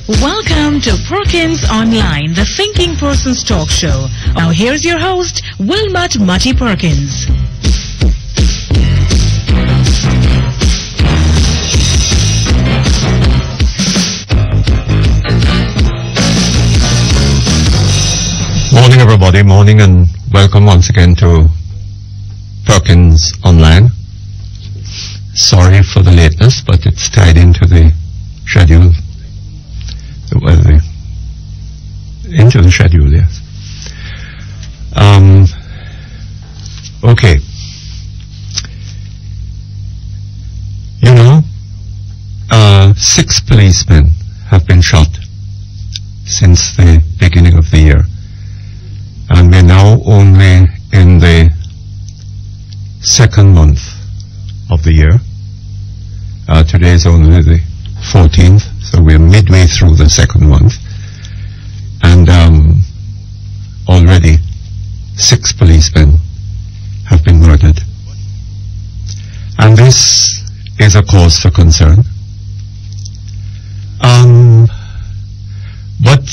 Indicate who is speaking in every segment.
Speaker 1: Welcome to Perkins Online, the thinking person's talk show. Now here's your host, Wilmot Mutty Perkins.
Speaker 2: Morning everybody, morning, and welcome once again to Perkins Online. Sorry for the lateness, but it's tied into the schedule. Into the schedule, yes. Okay. You know, 6 policemen have been shot since the beginning of the year. And we're now only in the second month of the year. Today is only the 14th, so we're midway through the second month. And already 6 policemen have been murdered. And this is a cause for concern. But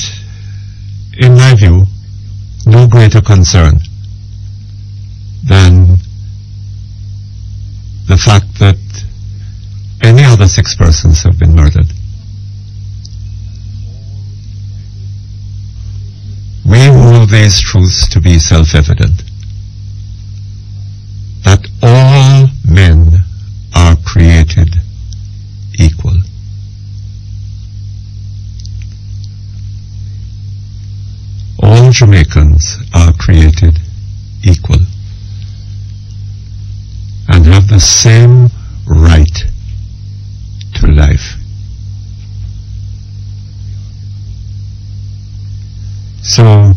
Speaker 2: in my view, no greater concern than the fact that any other 6 persons have been murdered. We hold these truths to be self-evident, that all men are created equal. All Jamaicans are created equal and have the same right to life. So,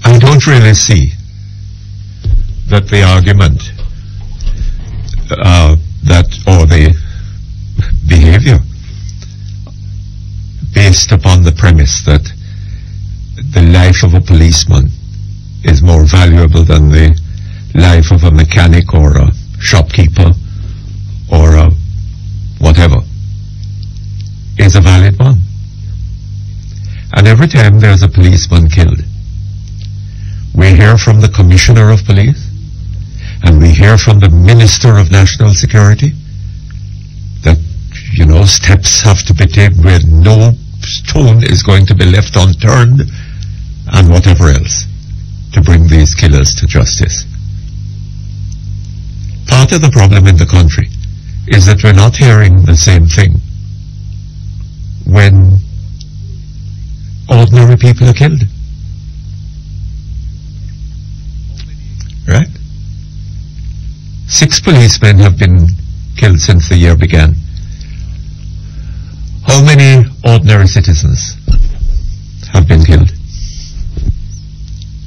Speaker 2: I don't really see that the argument or the behavior based upon the premise that the life of a policeman is more valuable than the life of a mechanic or a shopkeeper or a whatever is a valid one. And every time there's a policeman killed, we hear from the Commissioner of Police and we hear from the Minister of National Security that, you know, steps have to be taken where no stone is going to be left unturned and whatever else to bring these killers to justice. Part of the problem in the country is that we're not hearing the same thing when ordinary people are killed. Right? 6 policemen have been killed since the year began. How many ordinary citizens have been killed?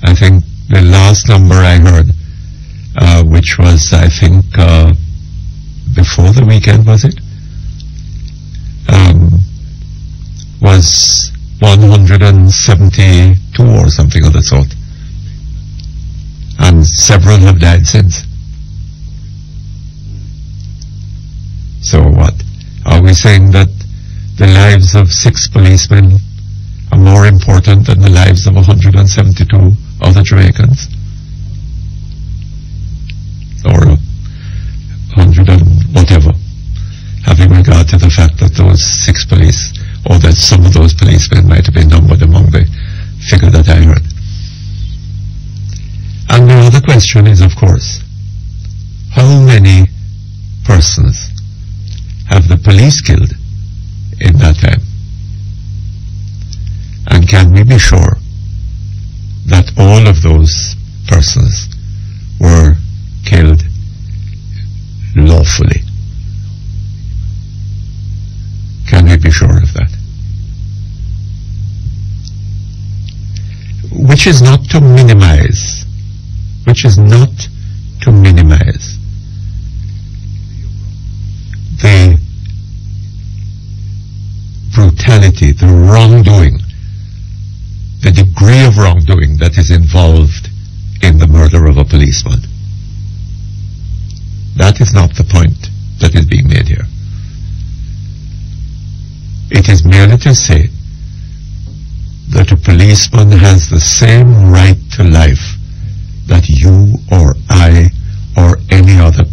Speaker 2: I think the last number I heard, which was, I think, before the weekend, was it? Was 172 or something of the sort. And several have died since. So what? Are we saying that the lives of 6 policemen are more important than the lives of 172 other Jamaicans? Or 100 and whatever, having regard to the fact that those 6 police, or that some of those policemen might have been numbered among the figure that I heard. And the other question is, of course, how many persons have the police killed in that time? And can we be sure that all of those persons were killed lawfully? Can we be sure of that? Which is not to minimize the brutality, the wrongdoing, the degree of wrongdoing that is involved in the murder of a policeman. That is not the point that is being made here. It is merely to say that a policeman has the same right to life that you or I or any other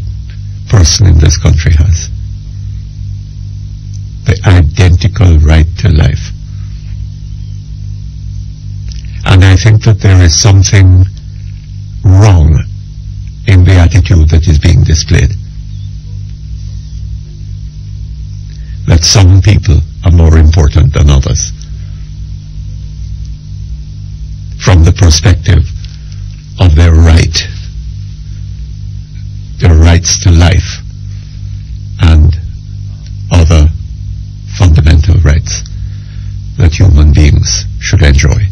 Speaker 2: person in this country has. The identical right to life. And I think that there is something wrong in the attitude that is being displayed. That some people are more important than others. From the perspective of their rights to life, and other fundamental rights that human beings should enjoy.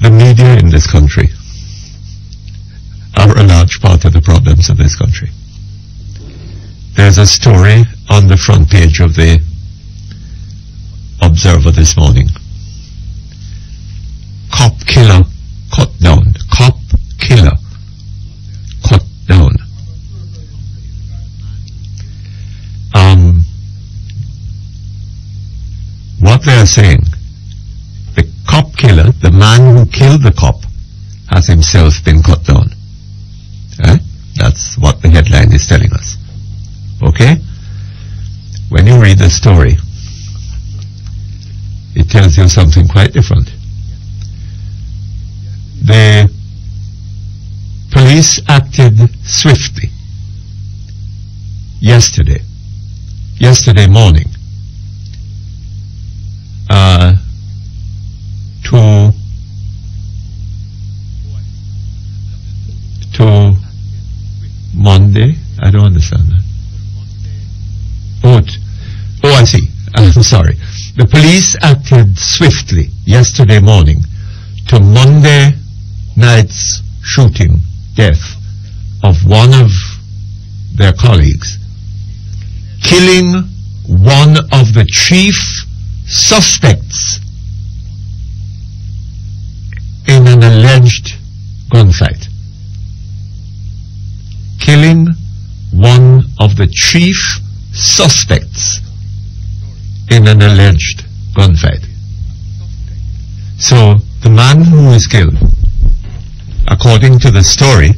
Speaker 2: The media in this country are a large part of the problems of this country. There's a story on the front page of the Observer this morning. Cop killer cut down. Cop killer cut down. What they are saying, the cop killer, the man who killed the cop, has himself been cut down. That's what the headline is telling us. Okay? When you read the story, it tells you something quite different. The police acted swiftly yesterday morning, to Monday. I don't understand that. Oh, I see. I'm sorry. The police acted swiftly yesterday morning to Monday night's shooting death of one of their colleagues, killing one of the chief suspects in an alleged gunfight. Killing one of the chief suspects in an alleged gunfight. So the man who is killed, according to the story,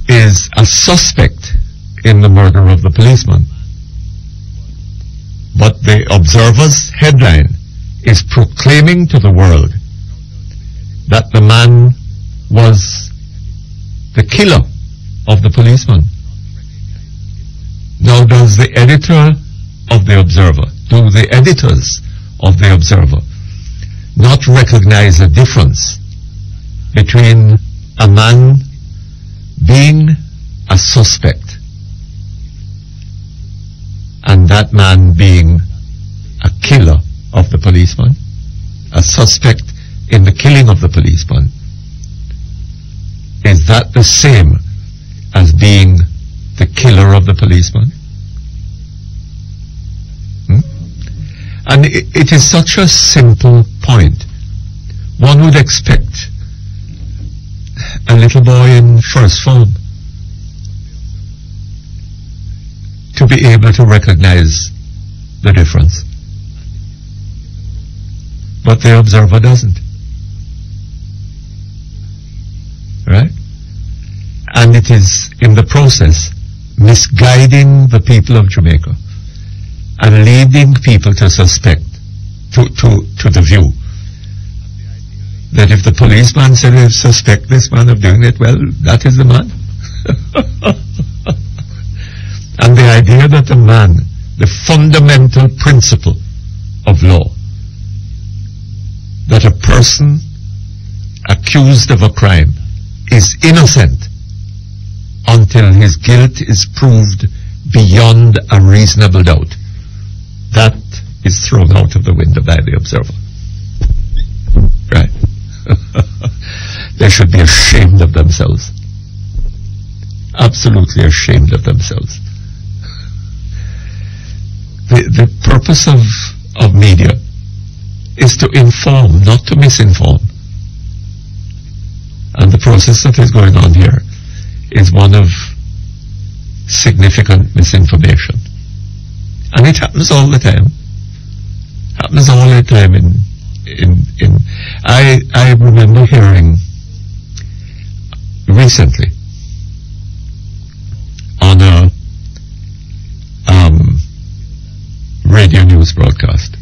Speaker 2: is a suspect in the murder of the policeman. But the Observer's headline is proclaiming to the world that the man was the killer of the policeman. Now, does the editor of the Observer, do the editors of the Observer not recognize a difference between a man being a suspect and that man being a killer of the policeman? A suspect in the killing of the policeman, is that the same as being the killer of the policeman? And it is such a simple point. One would expect a little boy in first form to be able to recognize the difference. But the Observer doesn't. Right? And it is in the process misguiding the people of Jamaica and leading people to suspect, to the view that if the policeman said they suspect this man of doing it, well, that is the man. And the idea that the man, the fundamental principle of law, that a person accused of a crime is innocent until his guilt is proved beyond a reasonable doubt, that is thrown out of the window by the Observer. Right? They should be ashamed of themselves. Absolutely ashamed of themselves. The purpose of media is to inform, not to misinform. And the process that is going on here is one of significant misinformation. And it happens all the time. Happens all the time I remember hearing recently on a radio news broadcast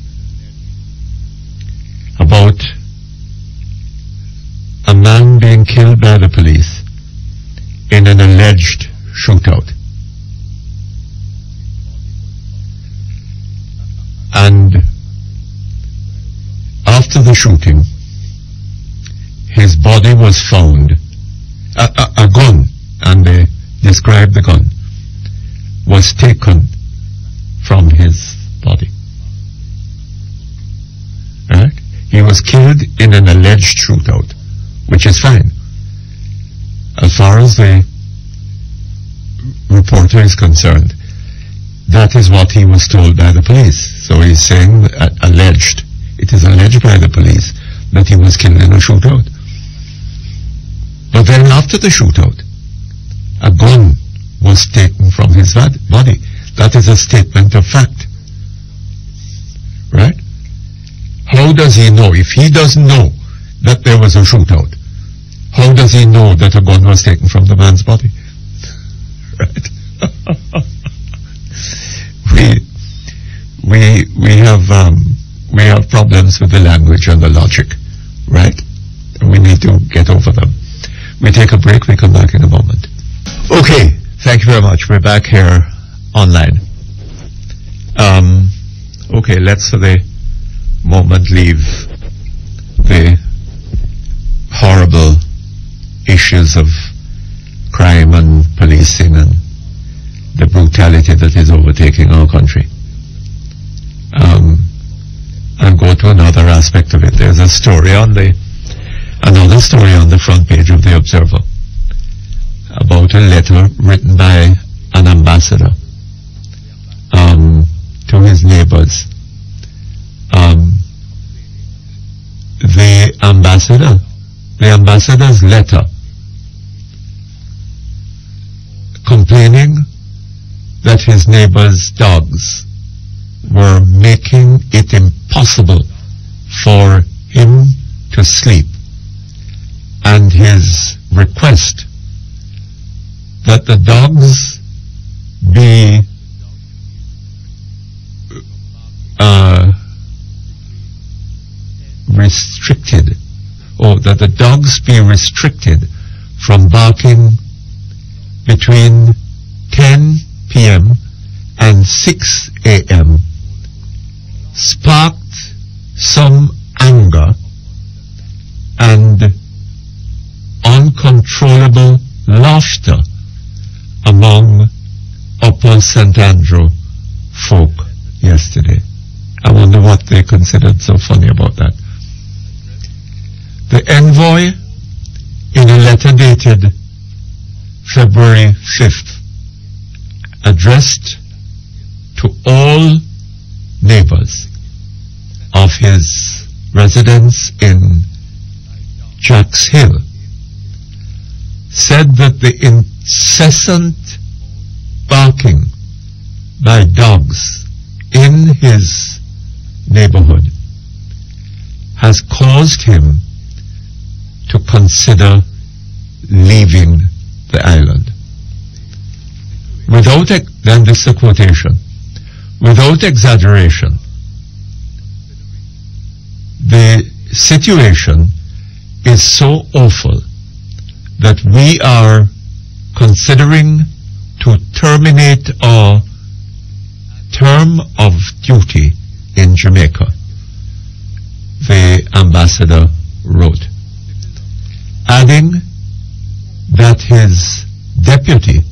Speaker 2: about a man being killed by the police in an alleged shootout. And after the shooting, his body was found, a gun, and they described the gun, was taken from his body. Right? He was killed in an alleged shootout, which is fine. As far as the reporter is concerned, that is what he was told by the police. So he's saying alleged. It is alleged by the police that he was killed in a shootout. But then after the shootout, a gun was taken from his body. That is a statement of fact. Right? How does he know? If he doesn't know that there was a shootout, how does he know that a gun was taken from the man's body? Right? We have problems with the language and the logic, right? And we need to get over them. We take a break, we come back in a moment. Okay, thank you very much. We're back here online. Okay, let's for the moment leave the horrible issues of crime and policing and the brutality that is overtaking our country. And go to another aspect of it. There's another story on the front page of the Observer about a letter written by an ambassador to his neighbors. The ambassador's letter complaining that his neighbors' dogs were making it impossible for him to sleep, and his request that the dogs be restricted, or that the dogs be restricted from barking between 10 p.m. and 6 a.m. sparked some anger and uncontrollable laughter among Upper St. Andrew folk yesterday. I wonder what they considered so funny about that. The envoy, in a letter dated February 5th, addressed to all neighbors of his residence in Jacks Hill, said that the incessant barking by dogs in his neighborhood has caused him to consider leaving the island. Then this is a quotation. Without exaggeration, the situation is so awful that we are considering to terminate our term of duty in Jamaica, the ambassador wrote, adding that his deputy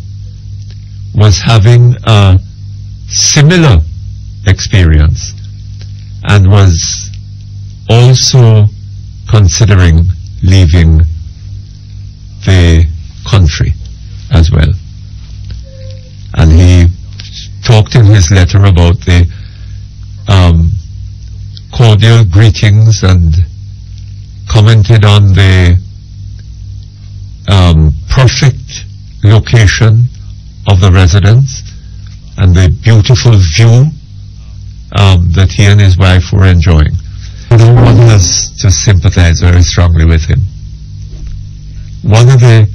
Speaker 2: was having a similar experience and was also considering leaving the country as well. And he talked in his letter about the cordial greetings and commented on the perfect location of the residence and the beautiful view that he and his wife were enjoying. One has to sympathize very strongly with him. One of the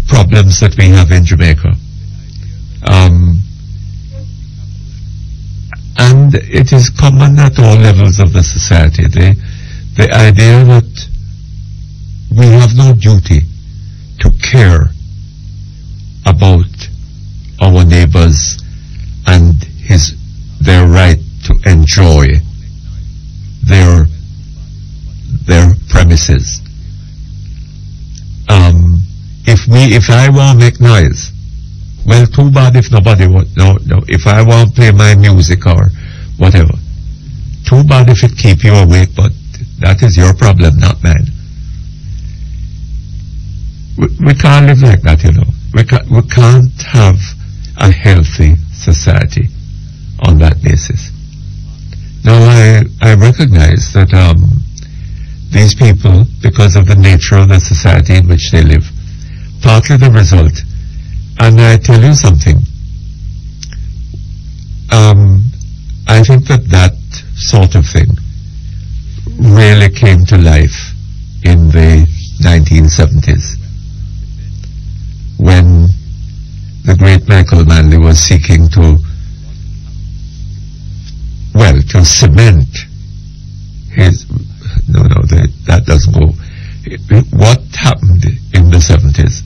Speaker 2: problems that we have in Jamaica, and it is common at all levels of the society, the idea that we have no duty to care about our neighbors and their right to enjoy their premises. If I want to make noise, well, too bad if nobody if I want to play my music or whatever, too bad if it keep you awake, but that is your problem, not mine. We can't live like that, you know. We can't have a healthy society on that basis. Now, I recognize that these people, because of the nature of the society in which they live, partly the result, and I tell you something, I think that sort of thing really came to life in the 1970s, when the great Michael Manley was seeking to cement his, that doesn't go. What happened in the 70s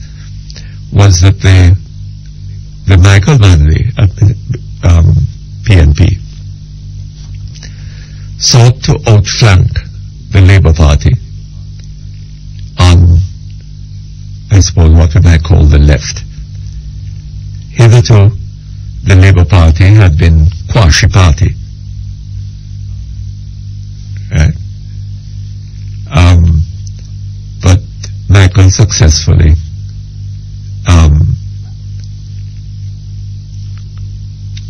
Speaker 2: was that the Michael Manley PNP sought to outflank the Labour Party on, I suppose, what we might call the left. Hitherto, the Labour Party had been quasi-party. Right? But Michael successfully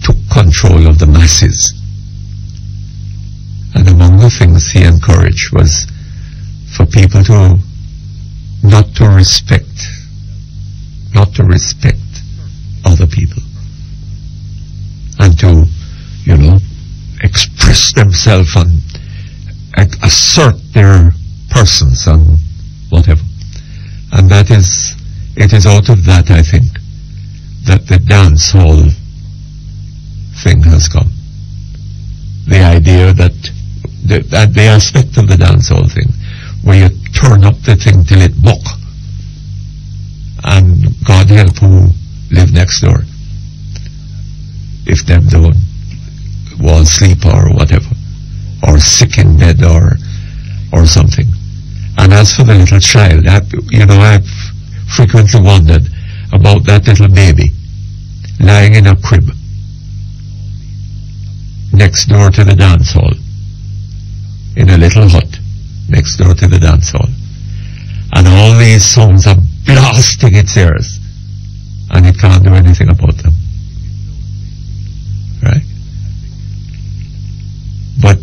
Speaker 2: took control of the masses. And among the things he encouraged was for people to not to respect other people, and to, express themselves and assert their persons and whatever. And it is out of that, I think, that the dance hall thing has come. The idea that the aspect of the dance hall thing, where you turn up the thing till it buck, and God help who live next door, if them don't fall asleep or whatever, or sick in bed or something. And as for the little child, I've frequently wondered about that little baby lying in a crib next door to the dance hall, in a little hut next door to the dance hall, and all these songs are blasting its ears, and it can't do anything about them. Right? But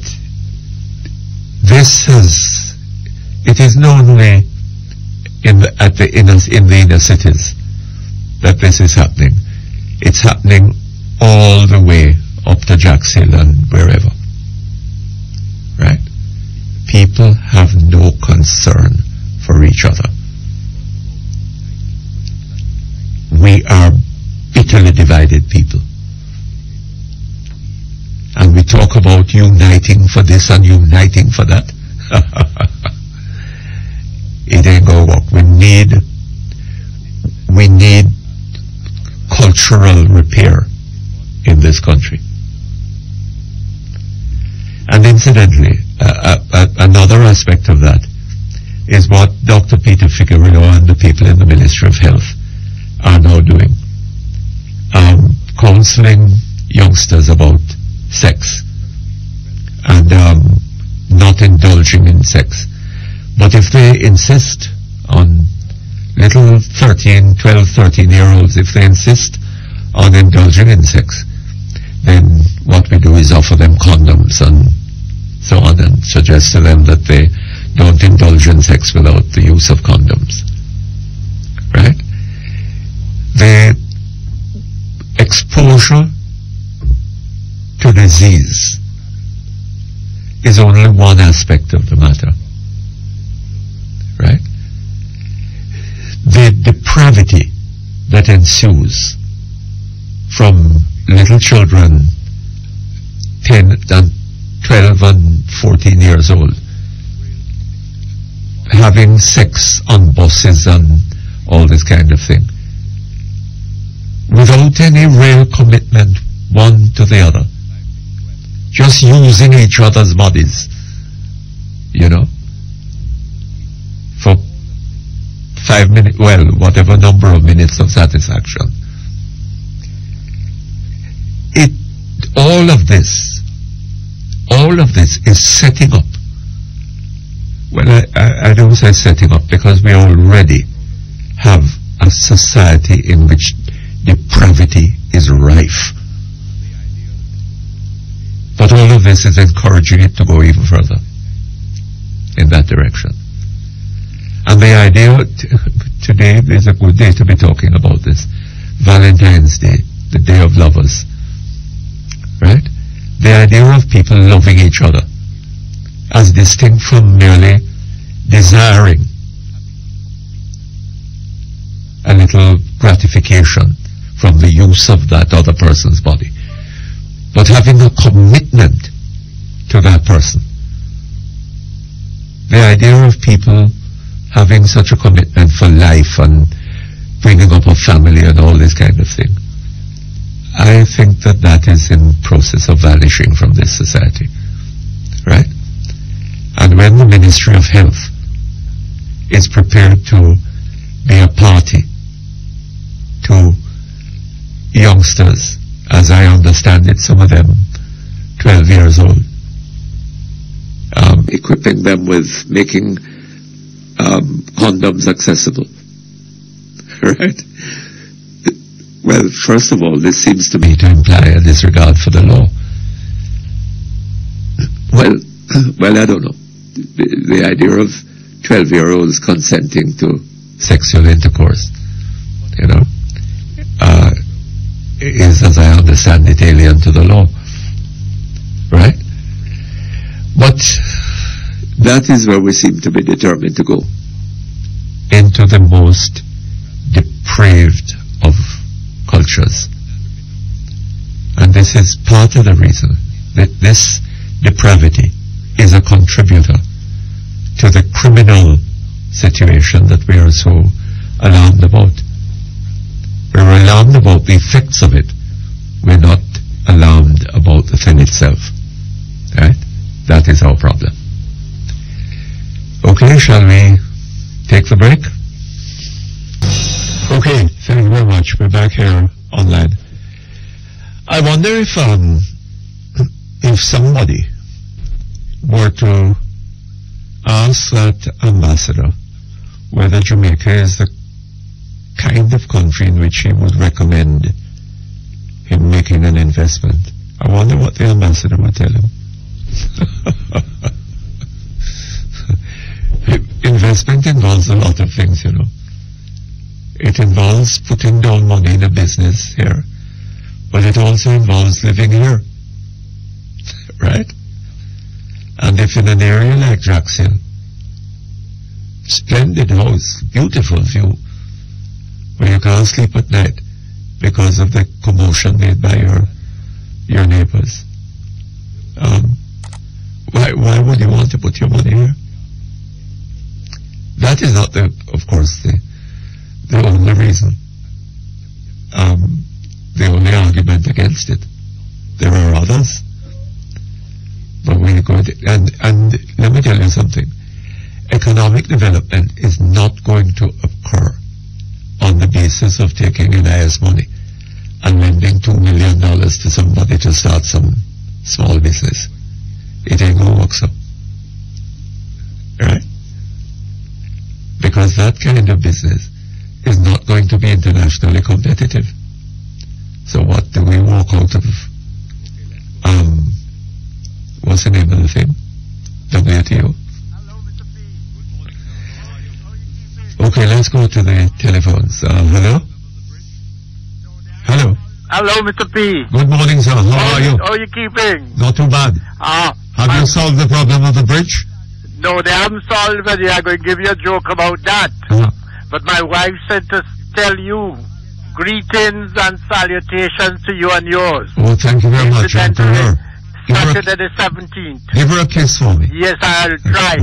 Speaker 2: it is not only in the inner cities that this is happening. It's happening all the way up to Jacks Hill and wherever. Right? People have no concern for each other. We are bitterly divided people. And we talk about uniting for this and uniting for that. It ain't gonna work. We need cultural repair in this country. And incidentally, another aspect of that is what Dr. Peter Figueredo and the people in the Ministry of Health are now doing. Counseling youngsters about sex and not indulging in sex. But if they insist on little 12, 13-year-olds, if they insist on indulging in sex, then what we do is offer them condoms and so on, and suggest to them that they don't indulge in sex without the use of condoms. the exposure to disease is only one aspect of the matter, right? The depravity that ensues from little children 10 and 12 and 14 years old having sex on buses and all this kind of thing without any real commitment one to the other, just using each other's bodies, you know, for 5 minutes, well, whatever number of minutes of satisfaction. All of this is setting up. Well, I don't say setting up because we already have a society in which depravity is rife. But all of this is encouraging it to go even further in that direction. And the idea, today is a good day to be talking about this. Valentine's Day, the Day of Lovers. Right? The idea of people loving each other as distinct from merely desiring a little gratification from the use of that other person's body, but having a commitment to that person. The idea of people having such a commitment for life and bringing up a family and all this kind of thing, I think that is in process of vanishing from this society, right? And when the Ministry of Health is prepared to be a party to youngsters, as I understand it, some of them 12 years old, equipping them with making condoms accessible, right? Well, first of all, this seems to me to imply a disregard for the law. Well, I don't know. The idea of 12-year-olds consenting to sexual intercourse, you know, is, as I understand it, alien to the law, right? But that is where we seem to be determined to go, into the most depraved of cultures. And this is part of the reason that this depravity is a contributor to the criminal situation that we are so alarmed about. We're alarmed about the effects of it. We're not alarmed about the thing itself. Right? That is our problem. Okay, shall we take the break? Okay, thank you very much. We're back here online. I wonder if somebody were to ask that ambassador whether Jamaica is the kind of country in which he would recommend him making an investment. I wonder what the ambassador would tell him. Investment involves a lot of things, you know. It involves putting down money in a business here, but it also involves living here, right? And if in an area like Jackson, splendid house, beautiful view, where you can't sleep at night because of the commotion made by your neighbors, why would you want to put your money here? That is not, of course, the only reason, the only argument against it. There are others, but we go and let me tell you something. Economic development is not going to occur on the basis of taking NIS money and lending $2 million to somebody to start some small business. It ain't gonna work so, right? Because that kind of business is not going to be internationally competitive. So what do we walk out of? What's the name of the thing? WTO. Okay, let's go to the telephones. Hello?
Speaker 3: Hello, Mr. P.
Speaker 2: Good morning, sir. How are you?
Speaker 3: How are you keeping?
Speaker 2: Not too bad. Have you solved the problem of the bridge?
Speaker 3: No, they haven't solved it, but I'm going to give you a joke about that. But my wife said to tell you greetings and salutations to you and yours.
Speaker 2: Oh, thank you very much. And to her.
Speaker 3: Saturday the 17th.
Speaker 2: Give her a kiss for me.
Speaker 3: Yes, I'll try.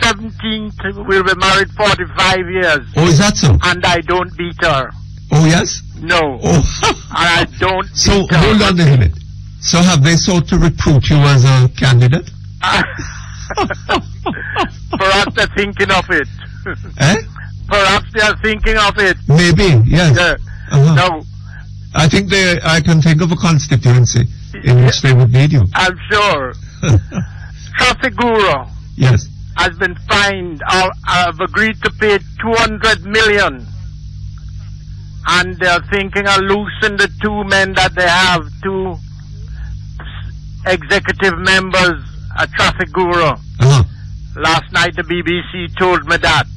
Speaker 3: 17th, we'll be married 45 years.
Speaker 2: Oh, is that so?
Speaker 3: And I don't beat her.
Speaker 2: Oh, yes?
Speaker 3: No.
Speaker 2: Oh.
Speaker 3: And I don't
Speaker 2: So,
Speaker 3: beat her.
Speaker 2: hold on a minute. So have they sought to recruit you as a candidate?
Speaker 3: Perhaps they're thinking of it.
Speaker 2: Eh?
Speaker 3: Perhaps they are thinking of it.
Speaker 2: Maybe, yes.
Speaker 3: Yeah. No.
Speaker 2: I think I can think of a constituency in which they would need you.
Speaker 3: I'm sure. Traffic Guru
Speaker 2: Yes.
Speaker 3: has been fined or have agreed to pay 200 million. And they're thinking of loosening the two men that they have, two executive members, a Traffic Guru. Last night the BBC told me that.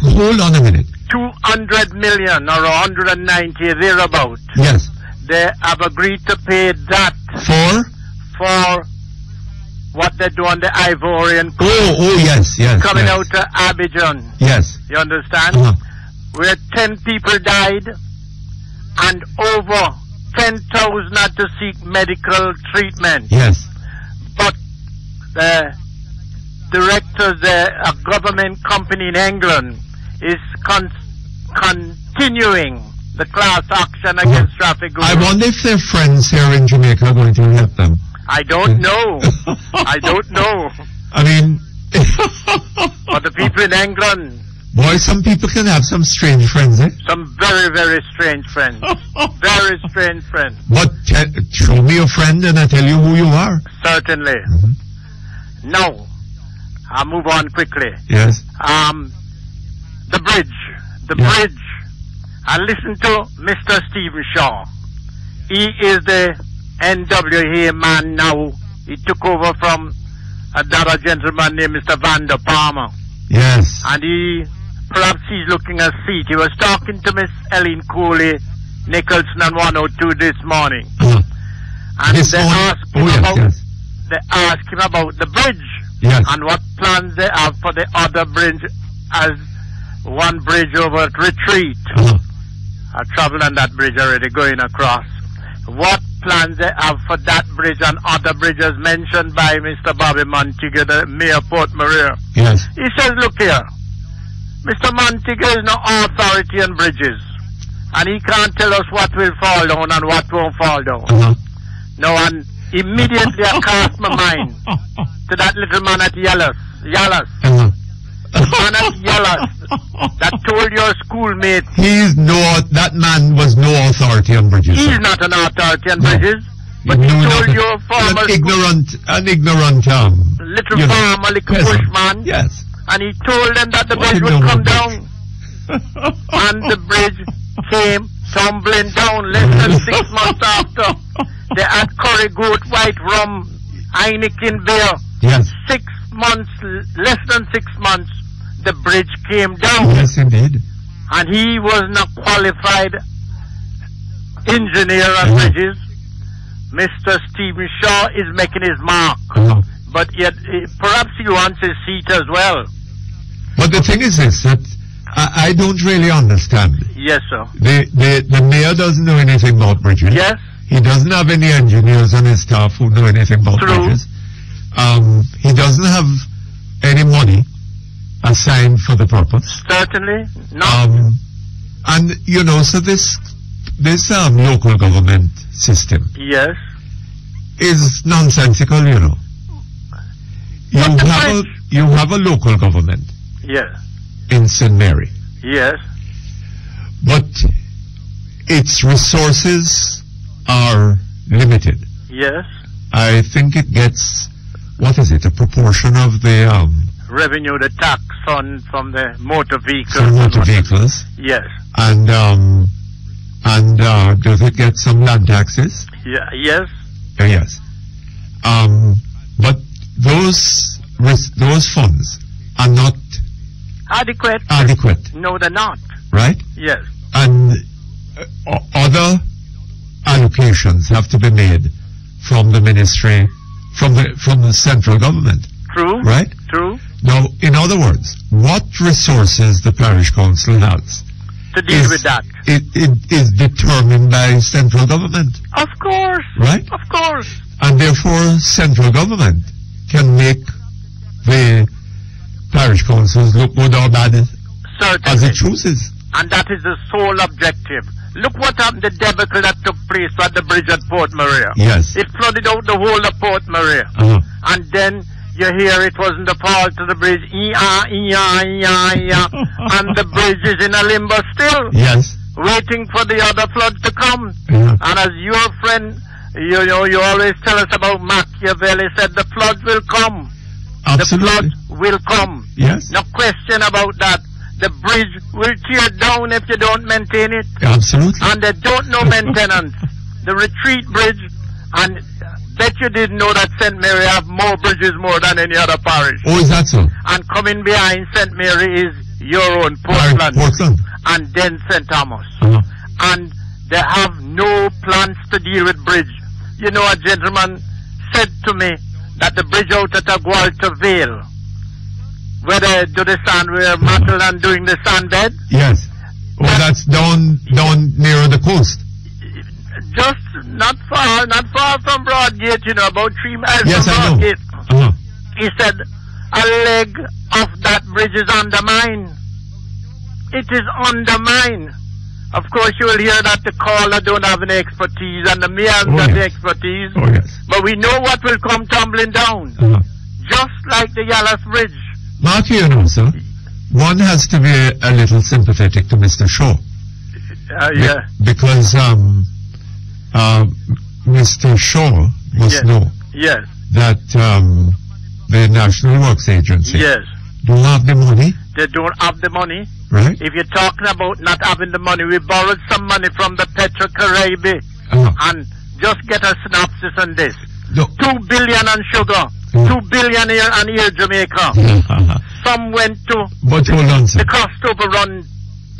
Speaker 2: Hold on a minute.
Speaker 3: 200 million or 190, thereabout.
Speaker 2: Yes.
Speaker 3: They have agreed to pay that for what they do on the Ivorian Coast.
Speaker 2: Oh, yes.
Speaker 3: Coming
Speaker 2: yes.
Speaker 3: out to Abidjan.
Speaker 2: Yes.
Speaker 3: You understand? Where 10 people died and over 10,000 had to seek medical treatment.
Speaker 2: Yes.
Speaker 3: But the directors, a government company in England, is continuing the class action against Traffic Guru.
Speaker 2: I wonder if their friends here in Jamaica are going to help them.
Speaker 3: I don't know. I don't know.
Speaker 2: I mean...
Speaker 3: But the people in England...
Speaker 2: Boy, some people can have some strange friends, eh?
Speaker 3: Some very, very strange friends. Very strange friends.
Speaker 2: But show me a friend and I tell you who you are.
Speaker 3: Certainly. Now, I'll move on quickly.
Speaker 2: Yes.
Speaker 3: The bridge. The bridge. I listened to Mr. Stephen Shaw. He is the NWA man now. He took over from another gentleman named Mr. Vander Palmer.
Speaker 2: Yes.
Speaker 3: And perhaps he's looking at seat. He was talking to Miss Ellen Cooley Nicholson on 102 this morning. And
Speaker 2: This
Speaker 3: they
Speaker 2: morning?
Speaker 3: asked him they asked him about the bridge.
Speaker 2: Yes.
Speaker 3: And what plans they have for the other bridge as one bridge over at Retreat. I traveled on that bridge already going across. What plans they have for that bridge and other bridges mentioned by Mr. Bobby Montague, the Mayor of Port Maria.
Speaker 2: Yes.
Speaker 3: He says, look here, Mr. Montague is no authority on bridges. And he can't tell us what will fall down and what won't fall down. No, and immediately I cast my mind to that little man at Yallas. Man at Yallas that told your schoolmate.
Speaker 2: That man was no authority on bridges.
Speaker 3: He's not an authority on bridges. But he told your former
Speaker 2: an ignorant
Speaker 3: little farmer, little bushman.
Speaker 2: Yes.
Speaker 3: And he told them that the bridge would come down. And the bridge came tumbling down less than 6 months after. They had curry goat, white rum, Heineken beer.
Speaker 2: Yes.
Speaker 3: 6 months, less than 6 months, the bridge came down.
Speaker 2: Yes, indeed.
Speaker 3: And he was not qualified engineer on bridges. Mr. Stephen Shaw is making his mark. But yet, perhaps he wants his seat as well.
Speaker 2: But the thing is this, that I don't really understand.
Speaker 3: Yes, sir.
Speaker 2: The mayor doesn't know anything about bridges.
Speaker 3: Yes.
Speaker 2: He doesn't have any engineers on his staff who know anything about bridges. He doesn't have any money assigned for the purpose.
Speaker 3: Certainly not.
Speaker 2: And, so this local government system
Speaker 3: yes.
Speaker 2: is nonsensical, You have a local government.
Speaker 3: Yes.
Speaker 2: In St. Mary.
Speaker 3: Yes.
Speaker 2: But its resources are limited.
Speaker 3: Yes.
Speaker 2: I think it gets, a proportion of the
Speaker 3: revenue, the tax on from the motor vehicles.
Speaker 2: From motor vehicles.
Speaker 3: Yes.
Speaker 2: And does it get some land taxes?
Speaker 3: Yeah. Yes.
Speaker 2: Yes. But those funds are not
Speaker 3: adequate.
Speaker 2: Adequate.
Speaker 3: No, they're not.
Speaker 2: Right?
Speaker 3: Yes.
Speaker 2: And other allocations have to be made from the ministry, from the central government.
Speaker 3: True.
Speaker 2: Right?
Speaker 3: True.
Speaker 2: Now, in other words, what resources the parish council has
Speaker 3: To deal with that.
Speaker 2: It is determined by central government.
Speaker 3: Of course.
Speaker 2: Right?
Speaker 3: Of course.
Speaker 2: And therefore, central government can make the parish councils look good or bad
Speaker 3: Certainly.
Speaker 2: as it chooses.
Speaker 3: And that is the sole objective. Look what happened, the debacle that took place at the bridge at Port Maria.
Speaker 2: Yes.
Speaker 3: It flooded out the whole of Port Maria.
Speaker 2: Uh-huh.
Speaker 3: And then you hear it wasn't the fault of the bridge. And the bridge is in a limbo still.
Speaker 2: Yes.
Speaker 3: Waiting for the other floods to come.
Speaker 2: Yeah.
Speaker 3: And as your friend, you know, you always tell us about Machiavelli said the floods will come.
Speaker 2: Absolutely.
Speaker 3: The floods will come.
Speaker 2: Yes.
Speaker 3: No question about that. The bridge will tear down if you don't maintain it.
Speaker 2: Absolutely.
Speaker 3: And they don't know maintenance. The retreat bridge, and bet you didn't know that St. Mary have more bridges more than any other parish.
Speaker 2: Oh, is that so?
Speaker 3: And coming behind St. Mary is your own Portland.
Speaker 2: Portland.
Speaker 3: And then St. Thomas.
Speaker 2: Uh-huh.
Speaker 3: And they have no plans to deal with bridge. You know, a gentleman said to me that the bridge out at Agualta Vale, where they do the sand, where Matalon doing the sand bed.
Speaker 2: Yes. Oh, that's down near the coast.
Speaker 3: Just not far from Broadgate, you know, about 3 miles
Speaker 2: Yes,
Speaker 3: from
Speaker 2: I know.
Speaker 3: Broadgate.
Speaker 2: Uh-huh.
Speaker 3: He said, a leg of that bridge is undermined. It is undermined. Of course, you will hear that the caller don't have any expertise and the mayor hasn't got the expertise.
Speaker 2: Oh, yes.
Speaker 3: But we know what will come tumbling down.
Speaker 2: Uh-huh.
Speaker 3: Just like the Yallas Bridge.
Speaker 2: Mark, you know, sir, one has to be a little sympathetic to Mr. Shaw.
Speaker 3: Yeah.
Speaker 2: Because Mr. Shaw must
Speaker 3: Yes.
Speaker 2: know
Speaker 3: Yes.
Speaker 2: that the National Works Agency
Speaker 3: Yes.
Speaker 2: don't have the money,
Speaker 3: They don't have the money.
Speaker 2: right?
Speaker 3: If you're talking about not having the money, we borrowed some money from the Petro-Caribbean.
Speaker 2: Uh-huh.
Speaker 3: And just get a synopsis on this.
Speaker 2: No.
Speaker 3: 2 billion on sugar. 2 billion here on Air Jamaica. Some went to
Speaker 2: But hold on, sir.
Speaker 3: the cost overrun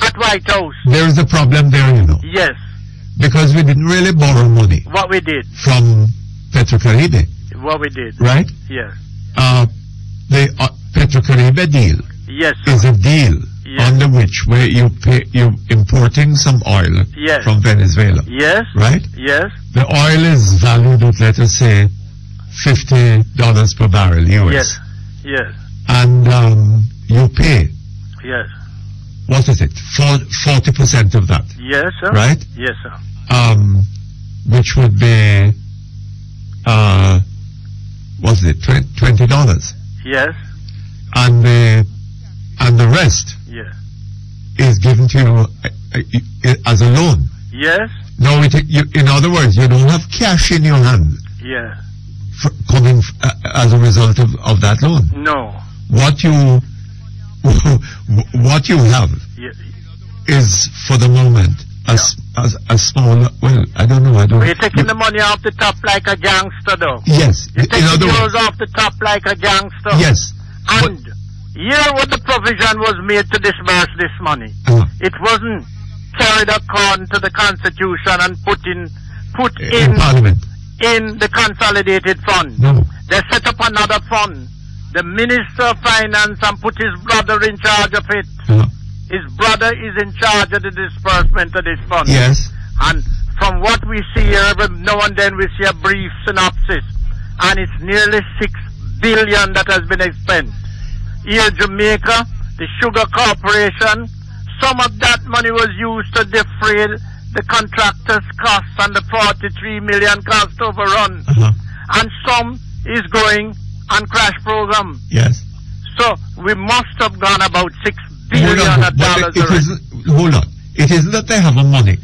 Speaker 3: at White House.
Speaker 2: There is a problem there, you know,
Speaker 3: Yes,
Speaker 2: because we didn't really borrow money
Speaker 3: what we did.
Speaker 2: from Petro-Caribbean,
Speaker 3: What we did.
Speaker 2: right?
Speaker 3: Yes.
Speaker 2: The Petro-Caribbean deal
Speaker 3: Yes,
Speaker 2: is
Speaker 3: sir.
Speaker 2: a deal
Speaker 3: Yes.
Speaker 2: under which where you're importing some oil
Speaker 3: Yes.
Speaker 2: from Venezuela,
Speaker 3: Yes.
Speaker 2: right?
Speaker 3: Yes.
Speaker 2: The oil is valued at, let us say, $50 per barrel US.
Speaker 3: Yes. Yes.
Speaker 2: And you pay,
Speaker 3: Yes.
Speaker 2: what is it, 40% of that,
Speaker 3: Yes, sir.
Speaker 2: right?
Speaker 3: Yes, sir.
Speaker 2: Which would be, what's it, $20?
Speaker 3: Yes.
Speaker 2: And the rest
Speaker 3: Yes.
Speaker 2: is given to you as a loan.
Speaker 3: Yes.
Speaker 2: No, in other words, you don't have cash in your hand
Speaker 3: Yes.
Speaker 2: coming as a result of that loan.
Speaker 3: No.
Speaker 2: What you have
Speaker 3: Yes.
Speaker 2: is, for the moment, a small, well, I don't know.
Speaker 3: You're taking the money off the top like a gangster, though.
Speaker 2: Yes.
Speaker 3: You're
Speaker 2: In
Speaker 3: taking
Speaker 2: other
Speaker 3: yours
Speaker 2: words,
Speaker 3: off the top like a gangster.
Speaker 2: yes.
Speaker 3: And here what the provision was made to disburse this money. It wasn't carried according to the Constitution and put
Speaker 2: in
Speaker 3: in
Speaker 2: Parliament.
Speaker 3: in the consolidated fund.
Speaker 2: No.
Speaker 3: They set up another fund. The Minister of Finance and put his brother in charge of it. His brother is in charge of the disbursement of this fund.
Speaker 2: Yes.
Speaker 3: And from what we see here, every now and then we see a brief synopsis. And it's nearly 6 billion that has been expended. Here Jamaica, the Sugar Corporation, some of that money was used to defray the contractors' costs and the 43 million cost overrun. And some is going on crash program.
Speaker 2: Yes.
Speaker 3: So we must have gone about $6 billion of dollars already.
Speaker 2: Hold on. It isn't that they have the money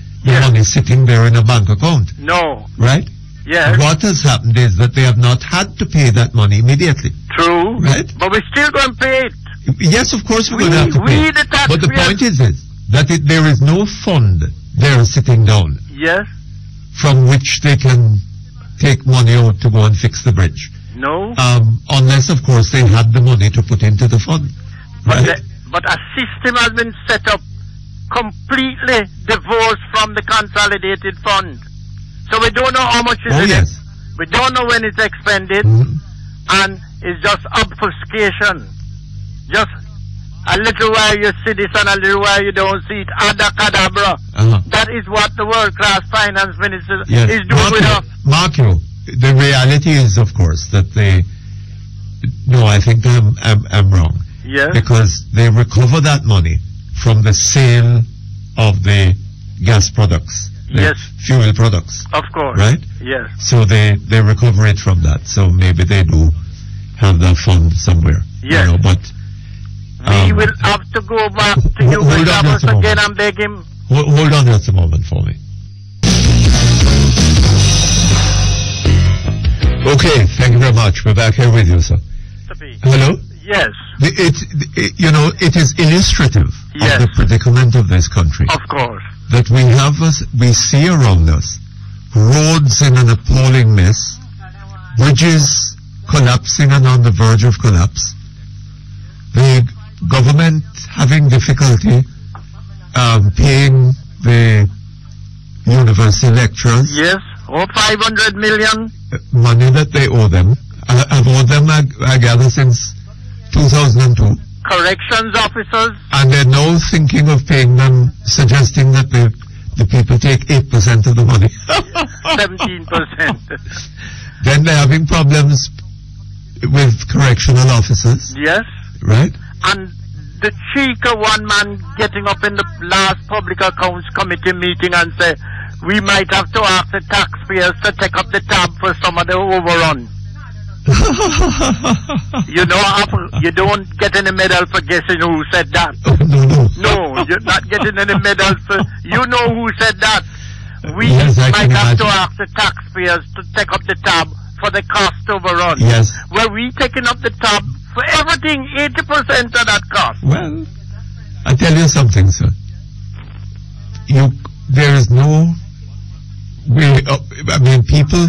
Speaker 2: sitting there in a bank account.
Speaker 3: No.
Speaker 2: Right?
Speaker 3: Yes.
Speaker 2: What has happened is that they have not had to pay that money immediately.
Speaker 3: True.
Speaker 2: Right?
Speaker 3: But we're still going to pay it.
Speaker 2: Yes, of course we're going to have to pay.
Speaker 3: We the taxpayers.
Speaker 2: But the point is that there is no fund there sitting down
Speaker 3: Yes.
Speaker 2: from which they can take money out to go and fix the bridge.
Speaker 3: No.
Speaker 2: Unless, of course, they had the money to put into the fund. Right?
Speaker 3: But a system has been set up completely divorced from the consolidated fund. So we don't know how much is in
Speaker 2: yes.
Speaker 3: it. We don't know when it's expended. And it's just obfuscation. Just a little while you see this and a little while you don't see it. Adacadabra. That is what the world-class finance minister is doing with us.
Speaker 2: Mark you, the reality is, of course, that no, I think I'm wrong.
Speaker 3: Yes.
Speaker 2: Because they recover that money from the sale of the gas products.
Speaker 3: Yes.
Speaker 2: Fuel products.
Speaker 3: Of course.
Speaker 2: Right?
Speaker 3: Yes.
Speaker 2: So they recover it from that. So maybe they do have that fund somewhere.
Speaker 3: Yes.
Speaker 2: You know, but
Speaker 3: we will have to go back to you again and beg him.
Speaker 2: Hold on just a moment for me. Okay, thank you very much. We're back here with you, sir. Hello?
Speaker 3: Yes.
Speaker 2: It is illustrative of the predicament of this country.
Speaker 3: Of course.
Speaker 2: That we see around us roads in an appalling mess, bridges collapsing and on the verge of collapse, the government having difficulty paying the university lecturers.
Speaker 3: Yes, 500 million.
Speaker 2: Money that they owe them. I've owed them, I gather, since 2002.
Speaker 3: Corrections officers.
Speaker 2: And they're now thinking of paying them, suggesting that the people take 8% of the money.
Speaker 3: 17%.
Speaker 2: Then they're having problems with correctional officers.
Speaker 3: Yes.
Speaker 2: Right?
Speaker 3: And the cheek of one man getting up in the last Public Accounts Committee meeting and say, we might have to ask the taxpayers to take up the tab for some of the overrun. You don't get any medal for guessing who said that. No, you're not getting any medals for, you know who said that. We might have to ask the taxpayers to take up the tab for the cost overrun.
Speaker 2: Yes.
Speaker 3: Were we taking up the tab for everything, 80% of that cost?
Speaker 2: Well, I tell you something, sir. There is no way. I mean, people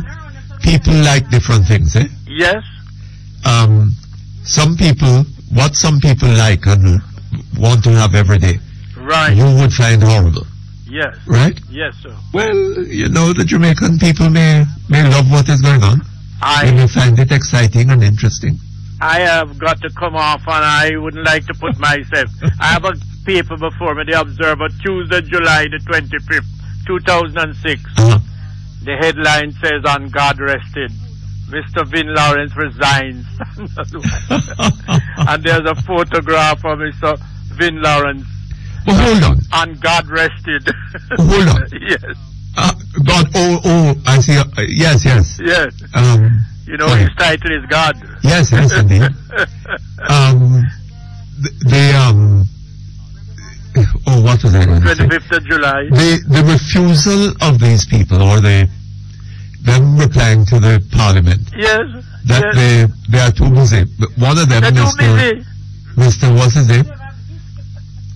Speaker 2: like different things, eh?
Speaker 3: Yes.
Speaker 2: Some people like and want to have every day.
Speaker 3: Right.
Speaker 2: You would find horrible.
Speaker 3: Yes.
Speaker 2: Right?
Speaker 3: Yes, sir.
Speaker 2: Well, the Jamaican people may love what is going on. They may find it exciting and interesting.
Speaker 3: I have got to come off, and I wouldn't like to put myself. I have a paper before me, the Observer, Tuesday, July the 25th, 2006. The headline says, "On God rested, Mr. Vin Lawrence resigns." And there's a photograph of Mr. Vin Lawrence.
Speaker 2: Well, hold on.
Speaker 3: On God rested.
Speaker 2: Hold on.
Speaker 3: Yes.
Speaker 2: God, I see. Yes.
Speaker 3: Yes. His title is God.
Speaker 2: Yes, indeed. What was I going to say?
Speaker 3: 25th of July.
Speaker 2: The refusal of these people, or them replying to the Parliament.
Speaker 3: Yes.
Speaker 2: That they are too busy. One of them, Mr. What's his name?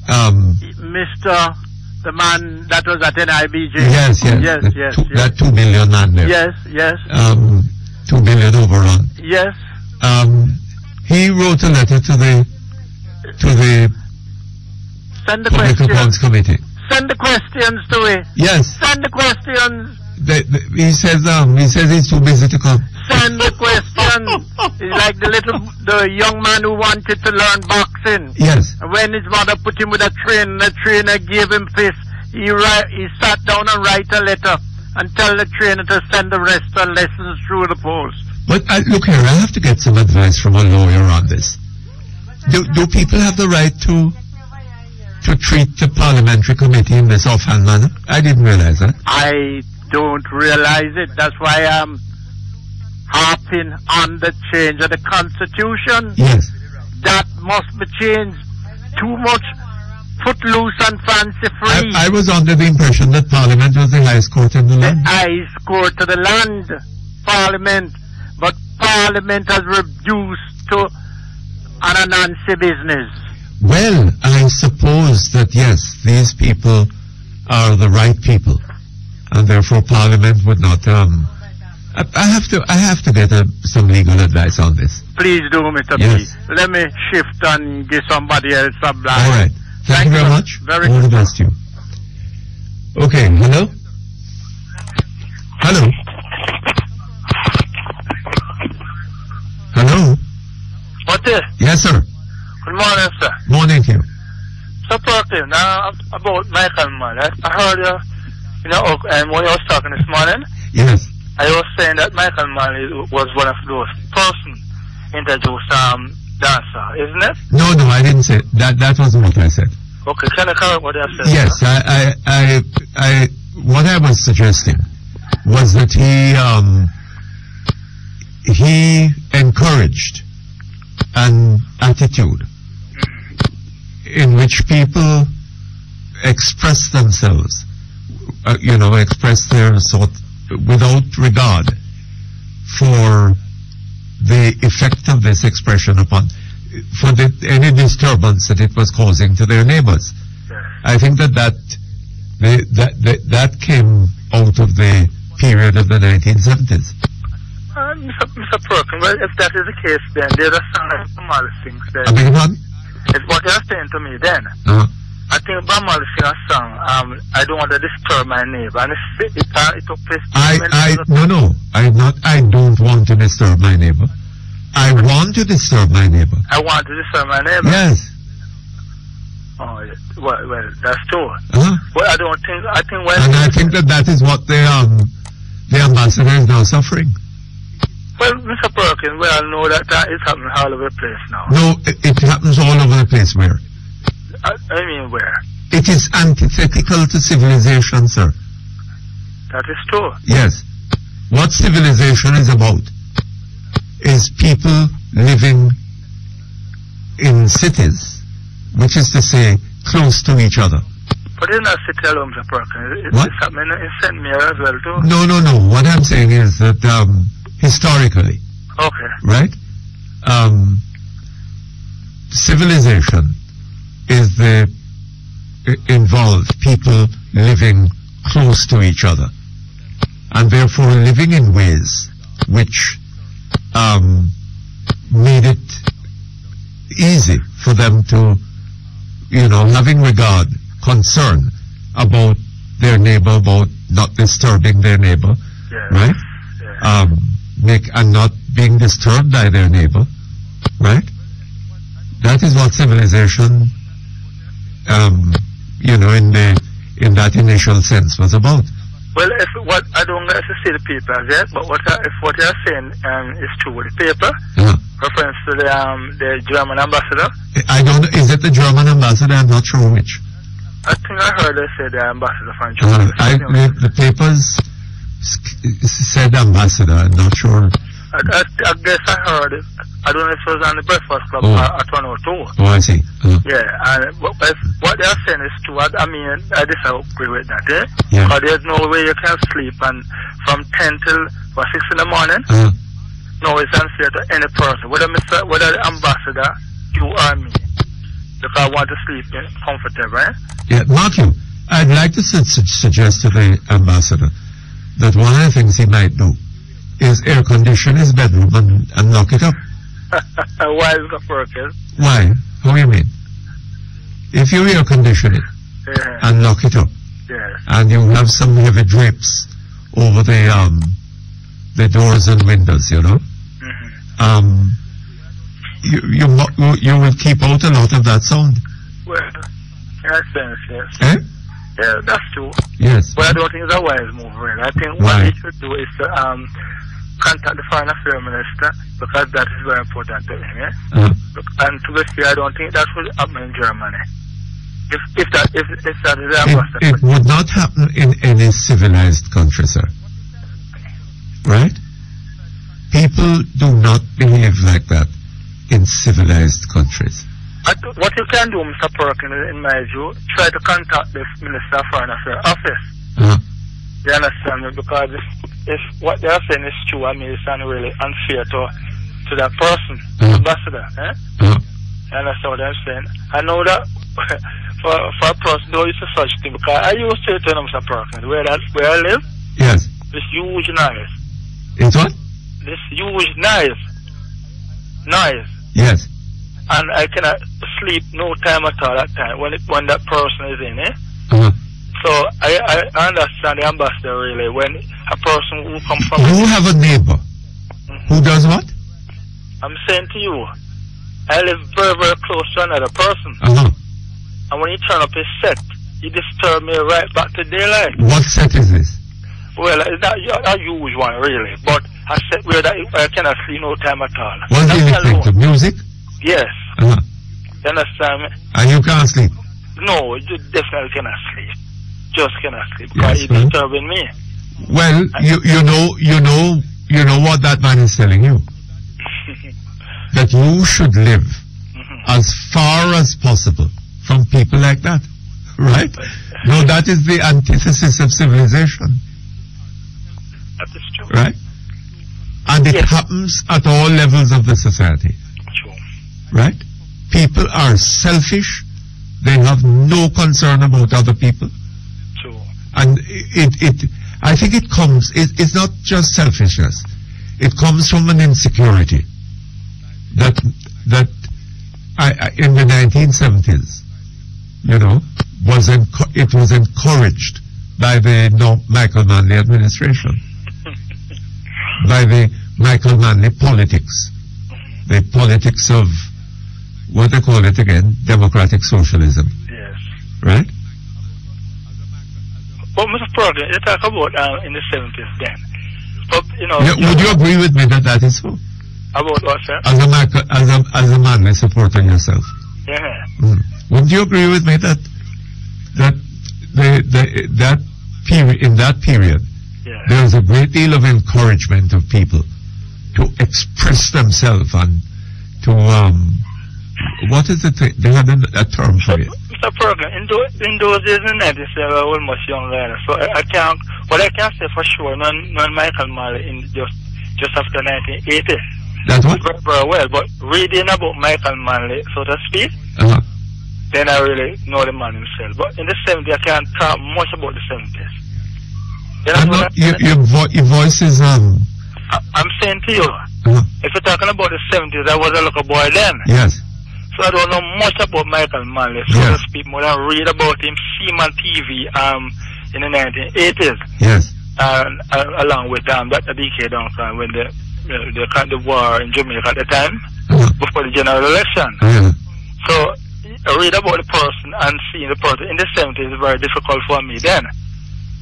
Speaker 3: Mr. The man that was at NIBJ.
Speaker 2: Yes. That 2 million man there.
Speaker 3: Yes.
Speaker 2: 2 million overrun.
Speaker 3: Yes.
Speaker 2: He wrote a letter to the
Speaker 3: Send the
Speaker 2: Public Accounts Committee.
Speaker 3: Send the questions to it.
Speaker 2: Yes.
Speaker 3: Send the questions.
Speaker 2: He says he's too busy to come.
Speaker 3: Send the questions. He's like the young man who wanted to learn boxing.
Speaker 2: Yes.
Speaker 3: And when his mother put him with a trainer, the trainer gave him fist. He sat down and write a letter and tell the trainer to send the rest of the lessons through the post.
Speaker 2: But look here, I have to get some advice from a lawyer on this. Do people have the right to treat the parliamentary committee in this offhand manner? I didn't realize that.
Speaker 3: I don't realize it. That's why I'm harping on the change of the Constitution.
Speaker 2: Yes.
Speaker 3: That must be changed. Too much footloose and fancy free.
Speaker 2: I was under the impression that Parliament was the highest court in the land.
Speaker 3: The highest court of the land, Parliament. But Parliament has reduced to an Anansi business.
Speaker 2: Well, I suppose that yes, these people are the right people, and therefore Parliament would not. I have to get some legal advice on this.
Speaker 3: Please do, Mr.
Speaker 2: Yes.
Speaker 3: P. Let me shift and give somebody else a blind.
Speaker 2: All right. Thank you very much.
Speaker 3: Very
Speaker 2: all
Speaker 3: good.
Speaker 2: the best to you. Okay. Hello.
Speaker 3: Mutty.
Speaker 2: Yes, sir.
Speaker 3: Good morning, sir.
Speaker 2: Morning to you.
Speaker 3: So, Perkins, now about Michael Mann. I heard you, when you was talking this morning,
Speaker 2: Yes.
Speaker 3: I was saying that Michael Mann was one of those persons introduced dancer, isn't it?
Speaker 2: No, I didn't say that. That wasn't what I said.
Speaker 3: Okay, can I correct what I said?
Speaker 2: Yes, what I was suggesting was that he encouraged an attitude in which people express themselves, express their sort without regard for the effect of this expression upon, any disturbance that it was causing to their neighbors.
Speaker 3: Yes.
Speaker 2: I think that came out of the period of the 1970s.
Speaker 3: Mr. Perkins, well, if that is the case, then there's a song of Bamal sings there.
Speaker 2: I beg your pardon?
Speaker 3: It's what you're saying to me then. I think Bamal sing a song, I don't want to disturb my neighbor. And it took place.
Speaker 2: No, I don't want to disturb my neighbor. I want to disturb my neighbor.
Speaker 3: I want to disturb my neighbor?
Speaker 2: Yes.
Speaker 3: Oh, well, that's true. Well, I think when...
Speaker 2: And I think that is what the ambassador is now suffering.
Speaker 3: Well, Mr. Perkins, we all know that is happening all over the place now.
Speaker 2: No, it happens all over the place. Where?
Speaker 3: I mean, where?
Speaker 2: It is antithetical to civilization, sir.
Speaker 3: That is true.
Speaker 2: Yes. What civilization is about is people living in cities, which is to say, close to each other.
Speaker 3: But in a city alone, Mr. Perkins, it's happening in St. Mary as well, too.
Speaker 2: No. What I'm saying is that historically,
Speaker 3: okay,
Speaker 2: right? Civilization is involved people living close to each other, and therefore living in ways which made it easy for them to, having regard, concern about their neighbor, about not disturbing their neighbor,
Speaker 3: yes.
Speaker 2: Right?
Speaker 3: Yes.
Speaker 2: And not being disturbed by their neighbor, right? That is what civilization, in that initial sense was about.
Speaker 3: Well, I don't get to see the paper yet, but if what you're saying is true with the paper, reference to the German ambassador.
Speaker 2: Is it the German ambassador? I'm not sure which.
Speaker 3: I think I heard they say the ambassador from Germany.
Speaker 2: The papers said ambassador. I'm not sure.
Speaker 3: I guess I heard it. I don't know if it was on the Breakfast Club or at 102.
Speaker 2: Oh, I see.
Speaker 3: Yeah, and if what they're saying is true, I disagree with that, eh?
Speaker 2: Yeah.
Speaker 3: Because there's no way you can sleep and from 10 till 6 in the morning. No, it's unfair to any person, whether the ambassador, you or me. Because I want to sleep comfortable, eh? Yeah,
Speaker 2: Matthew, I'd like to suggest to the ambassador that one of the things he might do is air condition his bedroom and lock it up.
Speaker 3: Why is it Perkins?
Speaker 2: Why? How do you mean? If you air condition it and lock it up, and you have some heavy drapes over the doors and windows, you will keep out a lot of that sound.
Speaker 3: Well, in that sense, yes.
Speaker 2: Eh?
Speaker 3: Yeah, that's true.
Speaker 2: Yes.
Speaker 3: But I don't think it's a wise move, really. I think what he should do is to contact the Foreign Affairs Minister, because that is very important to him, yeah? And to be fair, I don't think that will happen in Germany. If that is the ambassador.
Speaker 2: It would not happen in any civilized country, sir. Right? People do not behave like that in civilized countries.
Speaker 3: What you can do, Mr. Perkins, in my view, try to contact the Minister of Foreign Affairs office. You understand me? Because if what they are saying is true, I mean, it's not really unfair to that person, ambassador. You understand what I'm saying? I know that for a person, though, it's a such thing, because I used to tell Mr. Perkins, where I live,
Speaker 2: yes,
Speaker 3: this huge noise.
Speaker 2: It's what?
Speaker 3: This huge noise.
Speaker 2: Yes.
Speaker 3: And I cannot sleep no time at all that time when that person is in, eh? So I understand the ambassador really when a person who comes from...
Speaker 2: You have a neighbor who does what?
Speaker 3: I'm saying to you,
Speaker 4: I live very, very close to another person. And when he turn up his set, he disturb me right back to daylight.
Speaker 2: What set is this?
Speaker 4: Well, it's not a huge one, really. But I said where that I cannot sleep no time at all.
Speaker 2: What do you think? The music?
Speaker 4: Yes. You understand me?
Speaker 2: And you can't sleep?
Speaker 4: No, you definitely cannot sleep. Just cannot sleep. Because it's disturbing me.
Speaker 2: Well, you know what that man is telling you. That you should live as far as possible from people like that. Right? No, that is the antithesis of civilization.
Speaker 4: That is true.
Speaker 2: Right? And it happens at all levels of the society.
Speaker 4: True.
Speaker 2: Right? People are selfish. They have no concern about other people.
Speaker 4: True.
Speaker 2: And I think it comes, it's not just selfishness. It comes from an insecurity that in the 1970s, it was encouraged by the Michael Manley administration, by the Michael Manley politics, the politics of, what they call it again, democratic socialism.
Speaker 4: Yes.
Speaker 2: Right?
Speaker 4: But Mr. Perkins, you talk about in the 70s then. But,
Speaker 2: would you agree with me that is so?
Speaker 4: About what, sir?
Speaker 2: As a Manley supporter yourself.
Speaker 4: Yeah.
Speaker 2: Wouldn't you agree with me that period, in that period, there was a great deal of encouragement of people to express themselves and to what is it? They had a term for it.
Speaker 4: Mr. Perkins, in those days in 1970, I was almost younger, so I can't. What I can say for sure, non Michael Manley in just after 1980.
Speaker 2: That's what?
Speaker 4: Very, very well, but reading about Michael Manley, so to speak, then I really know the man himself. But in the 70s, I can't talk much about the 70s.
Speaker 2: Your voice is
Speaker 4: I'm saying to you, if you're talking about the 70s, I was a little boy then.
Speaker 2: Yes.
Speaker 4: So I don't know much about Michael Manley, so to speak, more than read about him, see him on TV in the 1980s.
Speaker 2: Yes.
Speaker 4: And along with that decade on when the war in Jamaica at the time, before the general election. So I read about the person and seeing the person in the 70s is very difficult for me then.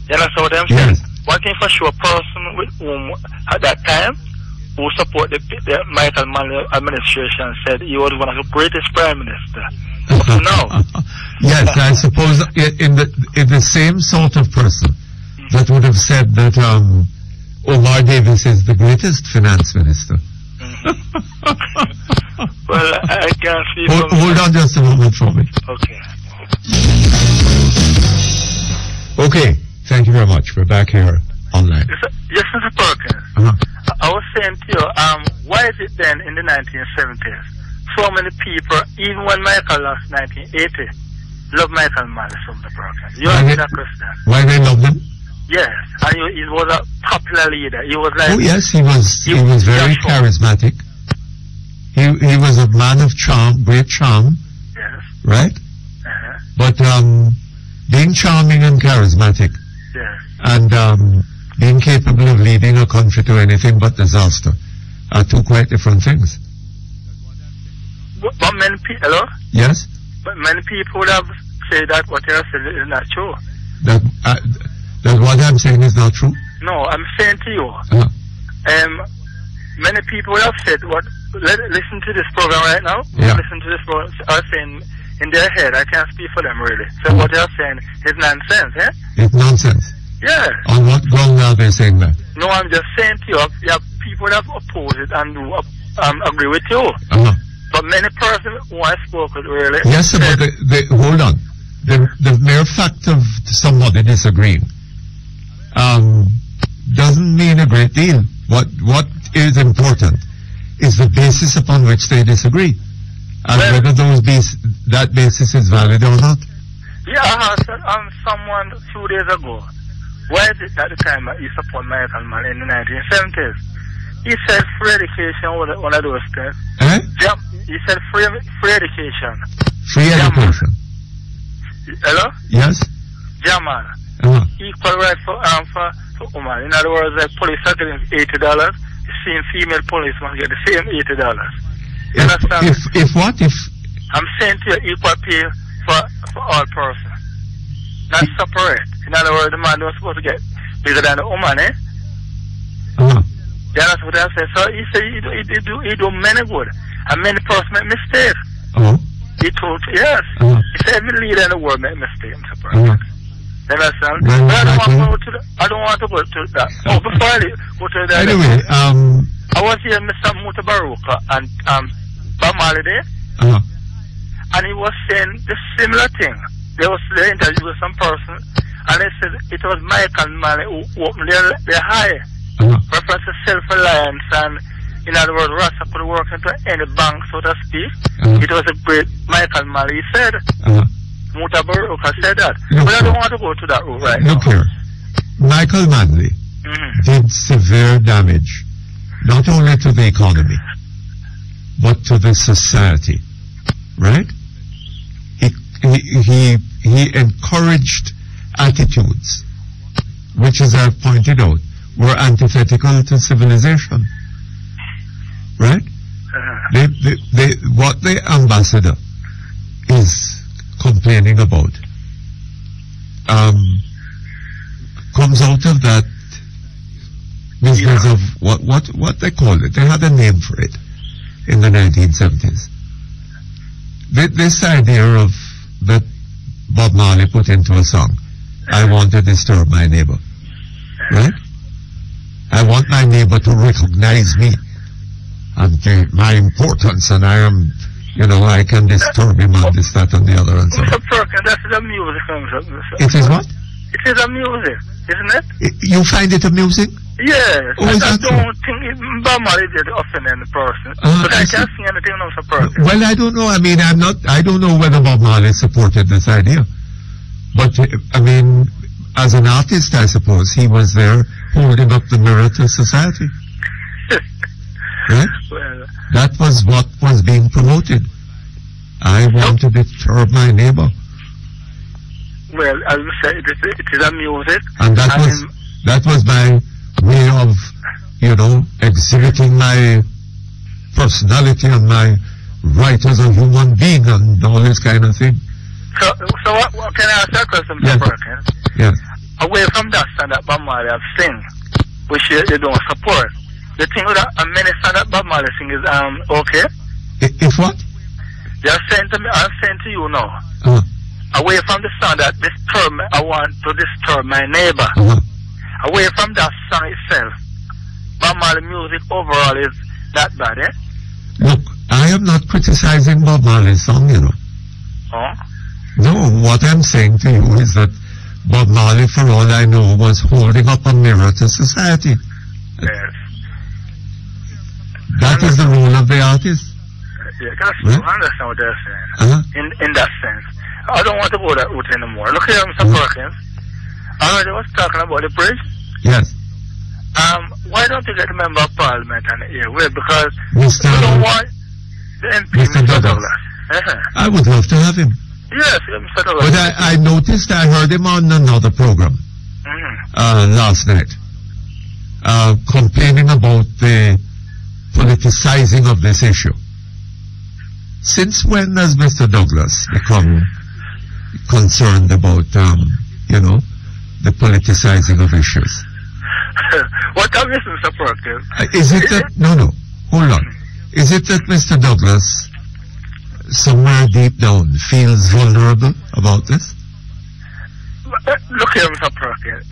Speaker 4: You understand what I'm saying? One thing for sure, a person with whom at that time who support the Michael Manley administration said he was one of the greatest prime ministers. Now.
Speaker 2: Yes, I suppose in the same sort of person that would have said that Omar Davis is the greatest finance minister.
Speaker 4: Well, I can't see.
Speaker 2: Hold on just a moment for me.
Speaker 4: Okay.
Speaker 2: Okay, thank you very much. We're back here online.
Speaker 4: Yes, Mr. Perkins. I was saying to you, why is it then in the 1970s, so many people, even when Michael lost 1980, love Michael Manley, Mr. Perkins? You answer that question.
Speaker 2: Why they love him?
Speaker 4: Yes, and he was a popular leader. He was like...
Speaker 2: Oh yes, he was very charismatic. He was a man of charm, great charm.
Speaker 4: Yes.
Speaker 2: Right? But being charming and charismatic, and being capable of leading a country to anything but disaster are two quite different things.
Speaker 4: But many people... Hello?
Speaker 2: Yes?
Speaker 4: But many people would have said that what you have said is not true.
Speaker 2: That what I'm saying is not true?
Speaker 4: No, I'm saying to you, many people have said what. Listen to this program right now. Listen to this program. Are saying in their head, I can't speak for them really. So what they're saying is nonsense, eh?
Speaker 2: It's nonsense.
Speaker 4: Yeah.
Speaker 2: On what ground are they saying that?
Speaker 4: No, I'm just saying to you, people have opposed it and do agree with you. But many persons who I spoke with really.
Speaker 2: Yes, but hold on. The mere fact of somebody disagreeing doesn't mean a great deal. What is important is the basis upon which they disagree, and whether that basis is valid or not.
Speaker 4: Yeah, I asked someone 2 days ago, why is it at the time that you support Michael Manley in the 1970s? He said free education was one of those things. He said free education.
Speaker 2: Free education.
Speaker 4: Hello?
Speaker 2: Yes.
Speaker 4: German. Equal right for women. In other words, like police are getting $80. The same female police must get the same $80. You understand?
Speaker 2: If what? If
Speaker 4: I'm saying to you, equal pay for all persons. Not separate. In other words, the man was supposed to get bigger than the woman, eh?
Speaker 2: Uh-huh.
Speaker 4: Yeah, that's what I said. So he said he do many good. And many persons make mistakes.
Speaker 2: Uh-huh.
Speaker 4: He told, yes.
Speaker 2: Uh-huh.
Speaker 4: He said every leader in the world make mistakes, Mr. Perkins.
Speaker 2: Uh-huh.
Speaker 4: You understand?
Speaker 2: Well,
Speaker 4: But I don't want to go to that. Oh, before I go to that.
Speaker 2: Anyway,
Speaker 4: I was here, Mr. Mutty Perkins and Bob Marley there.
Speaker 2: Uh-huh.
Speaker 4: And he was saying the similar thing. They interviewed with some person, and they said it was Michael Marley who opened their high.
Speaker 2: Uh-huh.
Speaker 4: Reference to self-reliance, and in other words, Rasta could work into any bank, so to speak.
Speaker 2: Uh-huh.
Speaker 4: It was a great Michael Marley, he said.
Speaker 2: Uh-huh.
Speaker 4: Mutty Perkins said that.
Speaker 2: Look,
Speaker 4: but I don't want to go to that route right now.
Speaker 2: Look here. Michael Manley did severe damage, not only to the economy, but to the society. Right? He encouraged attitudes, which, as I've pointed out, were antithetical to civilization. Right? What the ambassador is complaining about comes out of that business of what they call it. They had a name for it in the 1970s. This idea of that Bob Marley put into a song, I want to disturb my neighbor. Right? I want my neighbor to recognize me and my importance, and I am, I can disturb him on this, that, and the other, and so on.
Speaker 4: Mr. Perkins, that's the music.
Speaker 2: It is what?
Speaker 4: It is a music, isn't it?
Speaker 2: You find it amusing?
Speaker 4: Yes.
Speaker 2: Oh,
Speaker 4: I don't think Bob Marley did offend any person. But I can't see anything else, Mr. Perkins.
Speaker 2: Well, I don't know. I mean, I don't know whether Bob Marley supported this idea. But, I mean, as an artist, I suppose, he was there holding up the mirror to society. Right?
Speaker 4: Well,
Speaker 2: that was what was being promoted. I want to disturb my neighbor.
Speaker 4: Well, as you said, it is a music.
Speaker 2: And that was my way of, exhibiting my personality and my right as a human being and all this kind of thing.
Speaker 4: So what can I ask you a question, Mr. Perkins?
Speaker 2: Yes.
Speaker 4: Away from that song that Bob Marley have sing, which you don't support, the thing with that many songs that Bob Marley sing is okay?
Speaker 2: If what?
Speaker 4: They are saying to me, I'm saying to you now.
Speaker 2: Uh-huh.
Speaker 4: Away from the song that disturb me, I want to disturb my neighbor.
Speaker 2: Uh-huh.
Speaker 4: Away from that song itself, Bob Marley music overall is that bad, eh?
Speaker 2: Look, I am not criticizing Bob Marley's song,
Speaker 4: Oh?
Speaker 2: No, what I'm saying to you is that Bob Marley, for all I know, was holding up a mirror to society.
Speaker 4: Yes.
Speaker 2: That is the role of the artist.
Speaker 4: Yeah, that's true. I understand what they're saying. In that sense. I don't want to go that route anymore. Look here, Mr. Perkins. I already was talking about the bridge.
Speaker 2: Yes.
Speaker 4: Why don't you get a member of parliament on the airway? Because
Speaker 2: Mr.
Speaker 4: you don't want the MP, Mr. Douglas.
Speaker 2: I would love to have him.
Speaker 4: Yes, Mr. Douglas.
Speaker 2: But I noticed I heard him on another program last night, complaining about the politicizing of this issue. Since when has Mr. Douglas become concerned about, the politicizing of issues?
Speaker 4: What are you, Mr. Perkins?
Speaker 2: Is it that, no, hold on. Is it that Mr. Douglas, somewhere deep down, feels vulnerable about this?
Speaker 4: Look here, Mr. Perkins.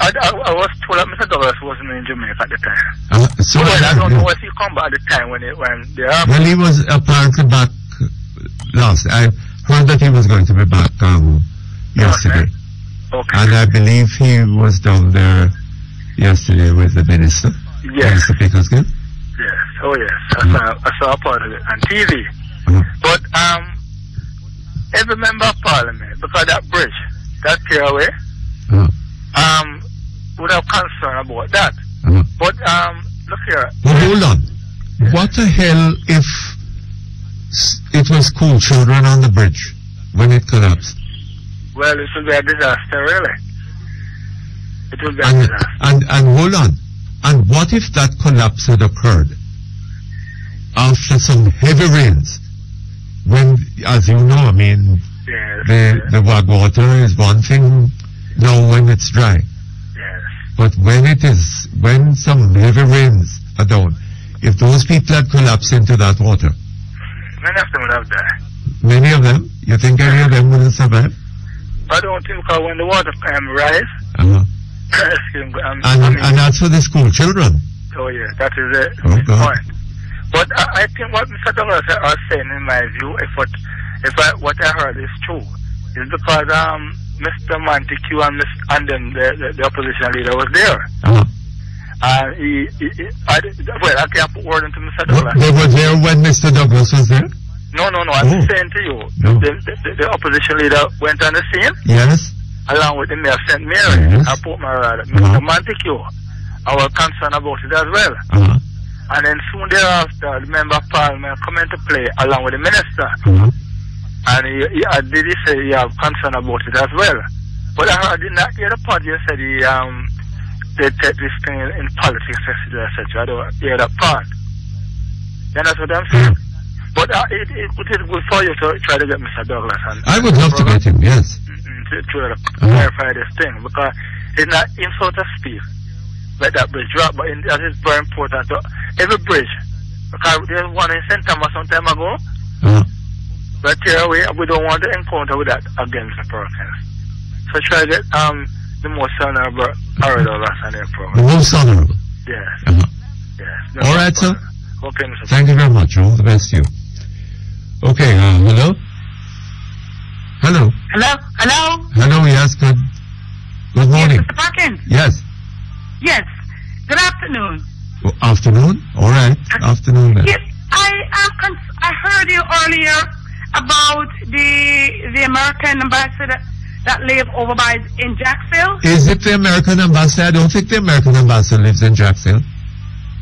Speaker 4: I was told that Mr. Douglas wasn't in Jamaica at the time.
Speaker 2: So
Speaker 4: I don't know if he come back at the time when they are.
Speaker 2: Well, he was apparently back last. I heard that he was going to be back yesterday.
Speaker 4: Okay.
Speaker 2: And I believe he was down there yesterday with the minister.
Speaker 4: Yes.
Speaker 2: Mr. Perkins.
Speaker 4: Yes. Oh, yes. I saw a part of it on TV. But every member of parliament, because that bridge, that clearway, would have concern about that. But look here.
Speaker 2: Well, hold on. What the hell if it was school children on the bridge when it collapsed?
Speaker 4: Well, it would be a disaster, really. It would be a disaster.
Speaker 2: And hold on. And what if that collapse had occurred after some heavy rains, when, as you know, I mean, the water is one thing now when it's dry.
Speaker 4: Yes.
Speaker 2: But when some heavy rains are down, if those people had collapsed into that water,
Speaker 4: many of them would have died.
Speaker 2: Many of them? You think any of them would have survived?
Speaker 4: I don't think, because when the water rise,
Speaker 2: and that's for the school children.
Speaker 4: Oh yeah, that is the point. But I think what Mr. Douglas was saying, in my view, what I heard is true, is because Mr. Montague and then the opposition leader was there. I can't put word into Mr. Douglas.
Speaker 2: They were there when Mr. Douglas was there?
Speaker 4: No, I'm saying to you, the opposition leader went on the scene.
Speaker 2: Yes.
Speaker 4: Along with the mayor of St. Mary,
Speaker 2: yes.
Speaker 4: Mr. Montague. I was concerned about it as well. And then soon thereafter, the member of parliament come into play along with the minister. And did he say he have concern about it as well? But I did not hear the part you said they take this thing in politics, etc. I don't hear that part. Then that's what I'm saying. But it is good for you to try to get Mr. Douglas.
Speaker 2: I would love to get him, yes.
Speaker 4: To clarify this thing, because it's not him so to speak. Let that bridge drop, but that is very important to every bridge. Because there's one in St. Thomas some time ago. But here we don't want to encounter with that again, Mr. Perkins. So try to get the most honorable Douglas on their program.
Speaker 2: The most honorable?
Speaker 4: Yes. Yes.
Speaker 2: All right, sir.
Speaker 4: Okay, Mr.
Speaker 2: Thank you very much. All the best to you. Okay, hello? Hello? Hello, yes, good morning.
Speaker 5: Yes, Mr. Perkins.
Speaker 2: Yes.
Speaker 5: Yes. Good afternoon.
Speaker 2: Afternoon? All right. Afternoon then.
Speaker 5: Yes, I heard you earlier about the American ambassador that live over by in Jacksonville.
Speaker 2: Is it the American ambassador? I don't think the American ambassador lives in Jacksonville.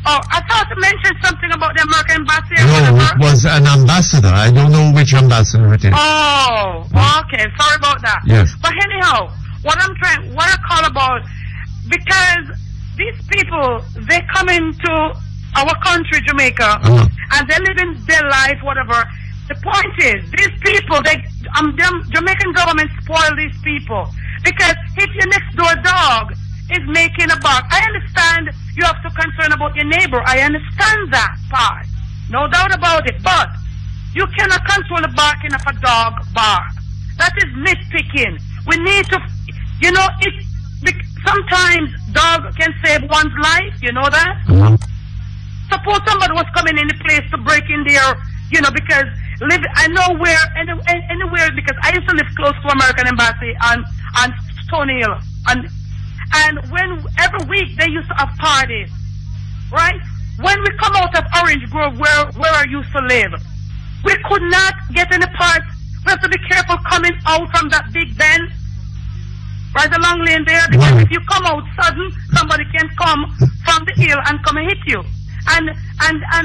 Speaker 5: Oh, I thought you mentioned something about the American ambassador.
Speaker 2: No, it was an ambassador. I don't know which ambassador it is.
Speaker 5: Oh, okay. Sorry about that.
Speaker 2: Yes.
Speaker 5: But anyhow, what I call about, because these people, they come into our country, Jamaica, and they live in their life, whatever. The point is, these people, the Jamaican government spoil these people. Because if your next door dog is making a bark, I understand you have to concern about your neighbor. I understand that part. No doubt about it. But you cannot control the barking of a dog bark. That is nitpicking. We need to, sometimes dog can save one's life, you know that? Suppose somebody was coming in the place to break in there, because I know where, anywhere, because I used to live close to American Embassy on Stony Hill. And every week they used to have parties, right? When we come out of Orange Grove, where I used to live, we could not get any parts. We have to be careful coming out from that big bend, right along lane there, because if you come out sudden, somebody can come from the hill and come and hit you. And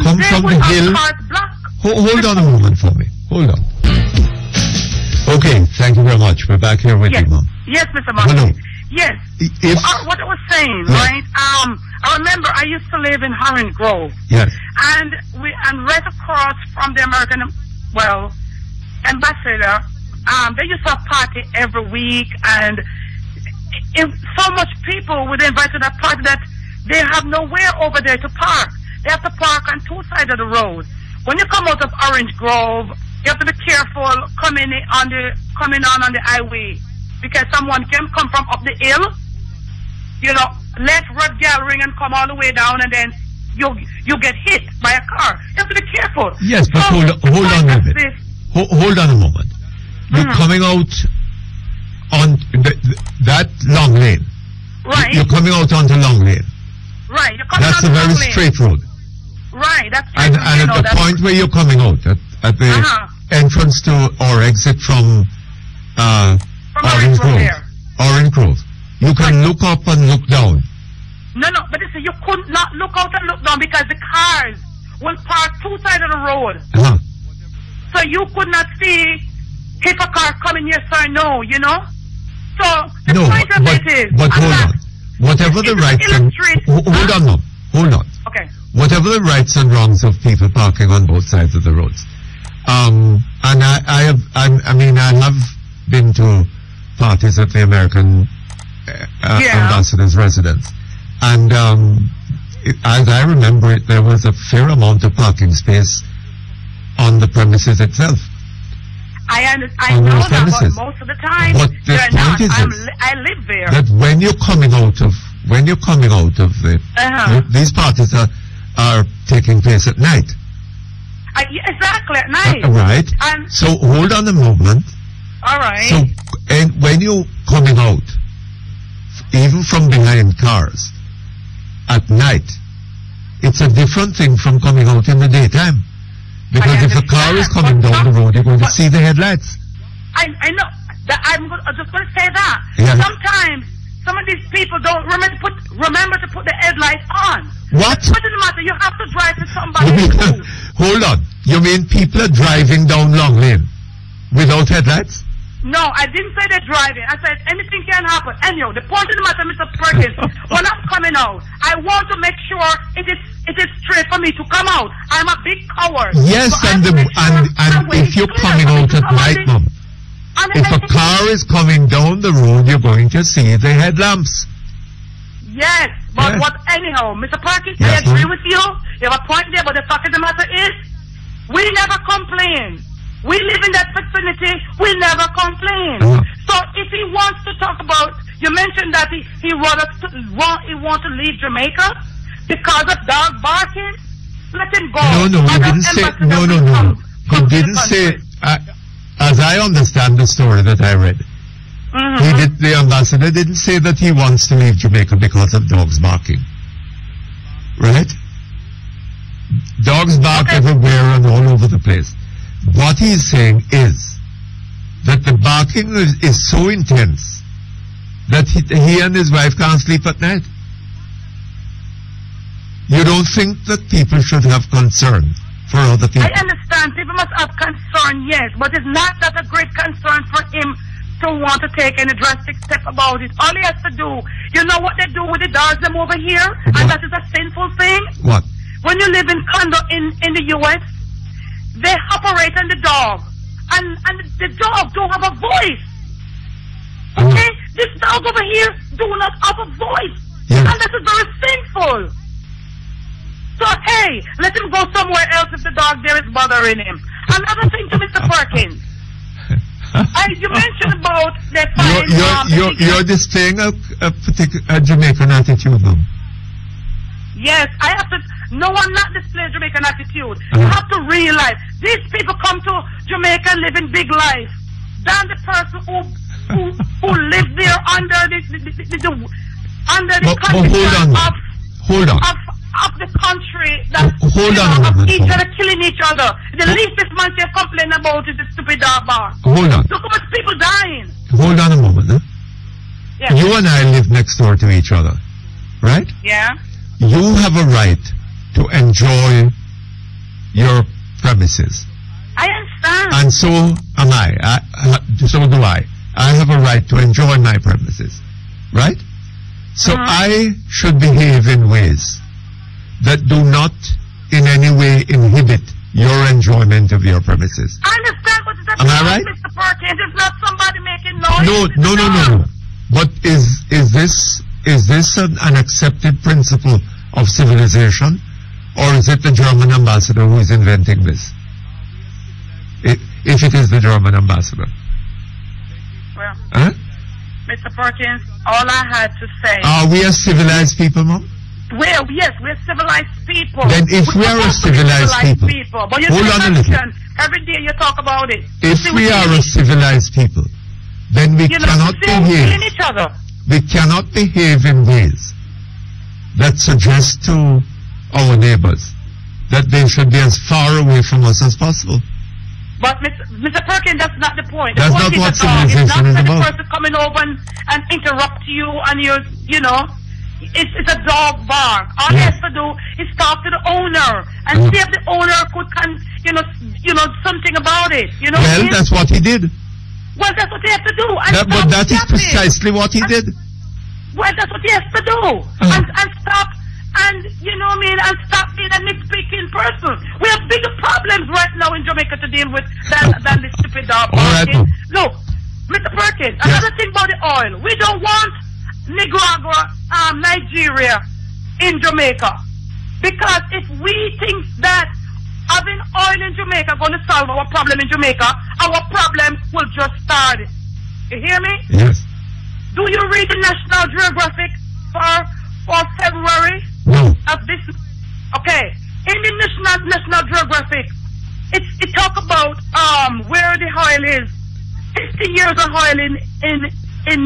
Speaker 2: come
Speaker 5: they
Speaker 2: from
Speaker 5: would
Speaker 2: the
Speaker 5: have
Speaker 2: hill?
Speaker 5: cars blocked.
Speaker 2: Hold on a moment for me. Hold on. Okay, thank you very much. We're back here with you, Mom.
Speaker 5: Yes, Mr. Martin.
Speaker 2: Hello.
Speaker 5: Yes. What I was saying, right? I remember I used to live in Orange Grove.
Speaker 2: Yes.
Speaker 5: And right across from the American, ambassador, they used to have party every week, and so much people would invite to that party that they have nowhere over there to park. They have to park on two sides of the road. When you come out of Orange Grove, you have to be careful coming on the highway, because someone can come from up the hill, let red gathering and come all the way down, and then you get hit by a car. You have to be careful.
Speaker 2: Yes, but hold on a minute. Hold on a moment. You're coming out on that long lane.
Speaker 5: Right.
Speaker 2: You're coming out onto long lane.
Speaker 5: Right. You're coming
Speaker 2: That's
Speaker 5: out
Speaker 2: a very
Speaker 5: long lane.
Speaker 2: straight road.
Speaker 5: Right. That's
Speaker 2: and at the point where you're coming out, at the entrance to or exit from Orange Grove, you can look up and look down.
Speaker 5: No, but you see, you could not look out and look down because the cars will park two sides of the road. So you could not see if a car coming yes or no, So the point of it is,
Speaker 2: but hold on. Whatever the right thing. Hold on, Mom. Hold on.
Speaker 5: Okay.
Speaker 2: whatever the rights and wrongs of people parking on both sides of the roads. And I have been to parties at the American ambassador's residence, and as I remember it, there was a fair amount of parking space on the premises itself.
Speaker 5: I know that, but most of the time,
Speaker 2: but the point is
Speaker 5: I live there.
Speaker 2: That when you're coming out of the these parties are taking place at night.
Speaker 5: Exactly, at night.
Speaker 2: Right. So hold on a moment.
Speaker 5: All right.
Speaker 2: So, and when you're coming out, even from behind cars, at night, it's a different thing from coming out in the daytime. Because if a car is coming down the road, you're going to see the headlights.
Speaker 5: I know. I'm just going to say that.
Speaker 2: Yeah.
Speaker 5: Sometimes some of these people don't remember to put the headlights on.
Speaker 2: What?
Speaker 5: It doesn't matter. You have to drive to somebody.
Speaker 2: Hold on. You mean people are driving down Long Lane without headlights?
Speaker 5: No, I didn't say they're driving. I said anything can happen. Anyhow, the point of the matter, Mr. Perkins, when I'm coming out, I want to make sure it is straight for me to come out. I'm a big coward.
Speaker 2: Yes, so and if you're coming out at night, Mom, if a car is coming down the road, you're going to see the headlamps.
Speaker 5: Yes, but anyhow, Mr. Perkins, I agree with you. You have a point there, but the fact of the matter is, we never complain. We live in that vicinity, we never complain. So if he wants to talk about, you mentioned that he wants to leave Jamaica because of dog barking, let him go.
Speaker 2: No, he didn't say, no. He didn't say, as I understand the story that I read, the ambassador didn't say that he wants to leave Jamaica because of dogs barking. Right? Dogs bark everywhere and all over the place. What he's saying is that the barking is so intense that he and his wife can't sleep at night. You don't think that people should have concern for other people?
Speaker 5: I understand people must have concern, yes, but it's not that a great concern for him to want to take any drastic step about it. All he has to do, you know what they do with the dogs them over here? And that is a sinful thing?
Speaker 2: What?
Speaker 5: When you live in condo in the U.S., they operate on the dog, and the dog don't have a voice. Okay, this dog over here do not have a voice, and that is very sinful. So hey, let him go somewhere else if the dog there is bothering him. Another thing to Mr. Perkins, you mentioned about the
Speaker 2: you're displaying a particular Jamaican attitude, though.
Speaker 5: Yes, I have to. No one not displaying Jamaican attitude. You have to realize these people come to Jamaica and live in big life than the person who lives there under the condition of the country that each other killing each other. The least this man can complain about is the stupid dog bar.
Speaker 2: Hold on.
Speaker 5: Look how much people dying.
Speaker 2: Hold on a moment. Huh?
Speaker 5: Yeah.
Speaker 2: You and I live next door to each other, right?
Speaker 5: Yeah.
Speaker 2: You have a right to enjoy your premises.
Speaker 5: I understand.
Speaker 2: And so am I. So do I. I have a right to enjoy my premises. Right? So I should behave in ways that do not in any way inhibit your enjoyment of your premises.
Speaker 5: I understand what that
Speaker 2: am I right?
Speaker 5: Mr. Perkins. It's not somebody making noise.
Speaker 2: No. But is this an accepted principle of civilization, or is it the German ambassador who is inventing this? If it is the German ambassador.
Speaker 5: Well, Mr. Perkins, all I had to say...
Speaker 2: Are we a civilized people, Mom?
Speaker 5: Well, yes, we're civilized people.
Speaker 2: Then if we are a civilized people...
Speaker 5: But you
Speaker 2: hold on a little.
Speaker 5: Every day you talk about it.
Speaker 2: If we are a civilized people, then we cannot behave...
Speaker 5: each other.
Speaker 2: We cannot behave in ways that suggest to our neighbors that they should be as far away from us as possible.
Speaker 5: But Mr. Perkins, that's not the point.
Speaker 2: That's not what civilization is about.
Speaker 5: It's not the person coming over and interrupt you and it's a dog bark. All he has to do is talk to the owner and see if the owner could something about it. You know
Speaker 2: well, that's what he did.
Speaker 5: Well, that's what he has to do.
Speaker 2: But that is precisely what he did.
Speaker 5: Well, that's what he has to do. And stop and you know what I mean, and stop being a nitpicking person. We have bigger problems right now in Jamaica to deal with than the stupid dog. Look, Mr. Perkins, another thing about the oil. We don't want Nicaragua, Nigeria in Jamaica. Because if we think that having oil in Jamaica going to solve our problem in Jamaica, our problem will just start. You hear me?
Speaker 2: Yes.
Speaker 5: Do you read the National Geographic for February of this? Okay. In the National Geographic, it talk about where the oil is. 50 years of oil in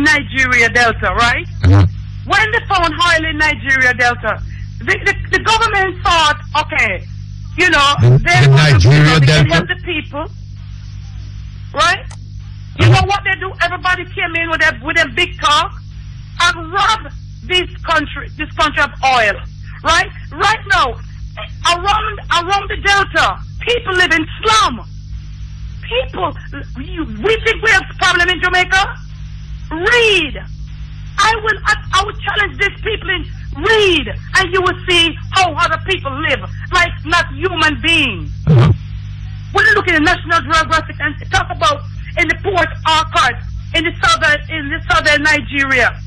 Speaker 5: Nigeria Delta, right? When they found oil in Nigeria Delta, the government thought, okay, you know, they can help the people, right? You know what they do? Everybody came in with a big talk and robbed this country of oil, right? Right now, around the Delta, people live in slum. People, we think we have a problem in Jamaica? Read. I would challenge these people in read, and you will see how other people live, like not human beings. When you look at the National Geographic and talk about in the Port Harcourt in the southern Nigeria,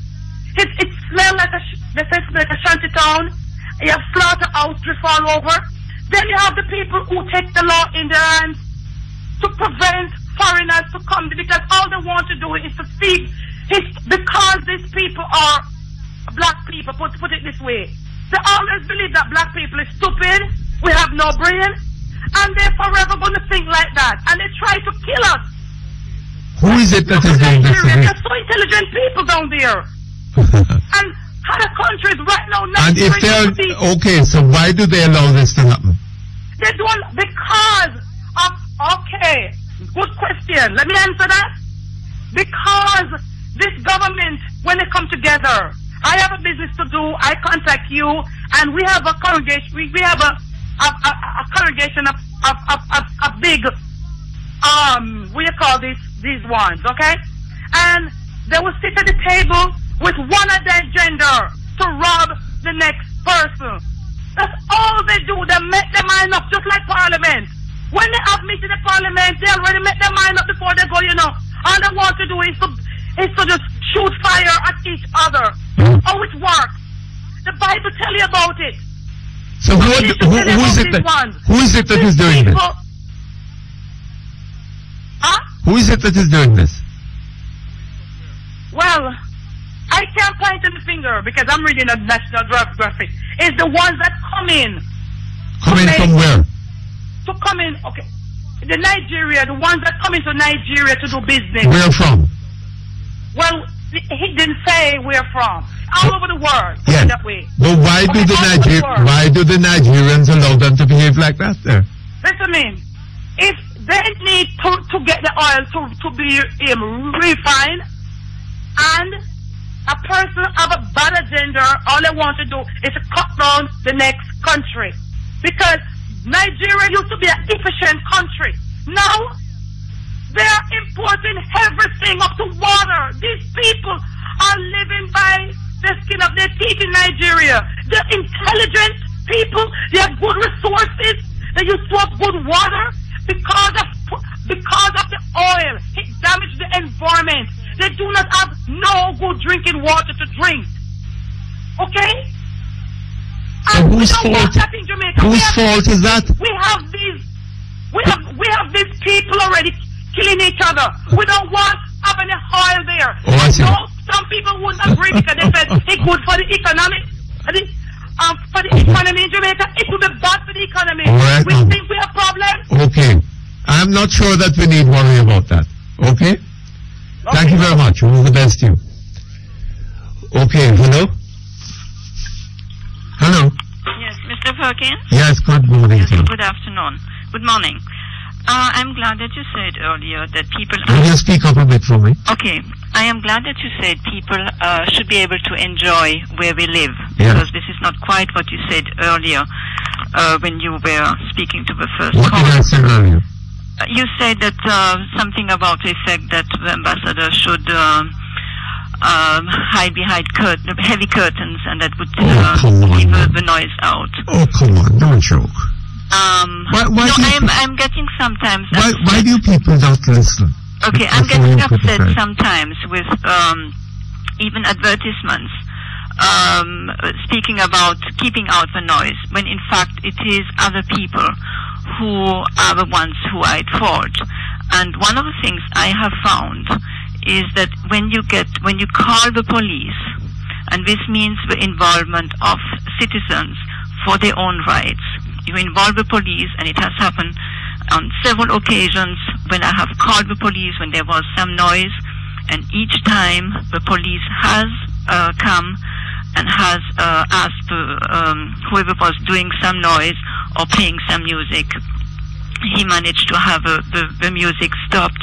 Speaker 5: it smells like a shanty town. You have slaughterhouse drift all over. Then you have the people who take the law in their hands to prevent foreigners to come, because all they want to do is to feed. Because these people are black people, put it this way. They always believe that black people is stupid, we have no brain, and they're forever going to think like that. And they try to kill us.
Speaker 2: Who is it that is doing this?
Speaker 5: They're so intelligent people down there. And other countries right now...
Speaker 2: And if they're... Okay, so why do they allow this to happen?
Speaker 5: They don't... Because of... Okay, good question. Let me answer that. Because this government, when they come together, I have a business to do, I contact you, and we have a congregation, we have a congregation of big, what do you call these ones, okay? And they will sit at the table with one of their gender to rob the next person. That's all they do. They make their mind up, just like Parliament. When they have meeting in Parliament, they already make their mind up before they go, you know. All they want to do is to just shoot fire at each other. How it works. The Bible tell you about it.
Speaker 2: So who is it that is doing this?
Speaker 5: Huh?
Speaker 2: Who is it that is doing this?
Speaker 5: Well, I can't point to the finger because I'm reading a National Geographic. It's the ones that come in.
Speaker 2: Come in from where?
Speaker 5: To come in, okay. The Nigeria, the ones that come into Nigeria to do business.
Speaker 2: Where from?
Speaker 5: Well, he didn't say where from. All over the world.
Speaker 2: Yes.
Speaker 5: That way.
Speaker 2: But why do the Nigerians allow them to behave like that there?
Speaker 5: Listen, man. If they need to get the oil to be refined, and a person of a bad agenda, all they want to do is to cut down the next country. Because Nigeria used to be an efficient country. Now, they are importing everything up to water. These people are living by the skin of their teeth in Nigeria. They're intelligent people. They have good resources. They used to have good water. Because of the oil, it damaged the environment. They do not have no good drinking water to drink. Okay?
Speaker 2: So whose fault is that?
Speaker 5: We have these people already killing each other. We don't want having a oil there.
Speaker 2: Oh, I see.
Speaker 5: Some people wouldn't agree because they said it's good for the economy. For the economy in Jamaica, it would be bad for the economy.
Speaker 2: Right,
Speaker 5: we think we have problems.
Speaker 2: Okay. I'm not sure that we need worry about that. Okay? Thank you very much. All the best to you. Okay, hello? Hello?
Speaker 6: Yes, Mr. Perkins?
Speaker 2: Yes, good morning.
Speaker 6: Yes, good afternoon. Good morning. I'm glad that you said earlier that people...
Speaker 2: Will you speak up a bit for me?
Speaker 6: Okay. I am glad that you said people should be able to enjoy where we live.
Speaker 2: Yeah.
Speaker 6: Because this is not quite what you said earlier when you were speaking to the first
Speaker 2: What
Speaker 6: caller.
Speaker 2: did I say earlier?
Speaker 6: You said that something about the effect that the ambassador should hide behind heavy curtains, and that would
Speaker 2: keep
Speaker 6: the noise out.
Speaker 2: Oh, come on, don't joke.
Speaker 6: I'm getting sometimes.
Speaker 2: Why do people not listen?
Speaker 6: Okay, I'm getting upset sometimes with even advertisements speaking about keeping out the noise, when in fact it is other people who are the ones who are at fault. And one of the things I have found is that when you call the police, and this means the involvement of citizens for their own rights, you involve the police, and it has happened on several occasions when I have called the police when there was some noise, and each time the police has come and has asked whoever was doing some noise or playing some music, he managed to have the music stopped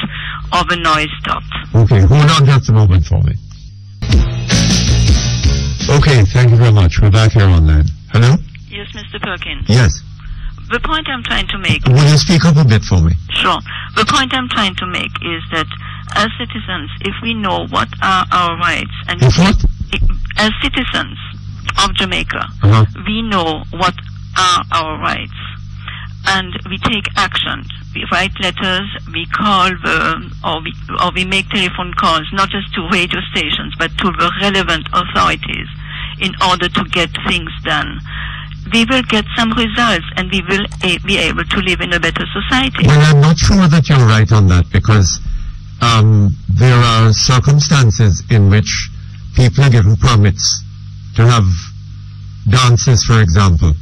Speaker 6: or the noise stopped.
Speaker 2: Okay, hold on just a moment for me. Okay, thank you very much. We're back here on that. Hello?
Speaker 6: Yes, Mr. Perkins.
Speaker 2: Yes.
Speaker 6: The point I'm trying to make...
Speaker 2: Will you speak up a bit for me?
Speaker 6: Sure. The point I'm trying to make is that as citizens, if we know what are our rights... and as citizens of Jamaica, we know what are our rights. And we take action. We write letters, we call or we make telephone calls, not just to radio stations, but to the relevant authorities in order to get things done. We will get some results, and we will be able to live in a better society.
Speaker 2: Well, I'm not sure that you're right on that, because there are circumstances in which people are given permits to have dances, for example,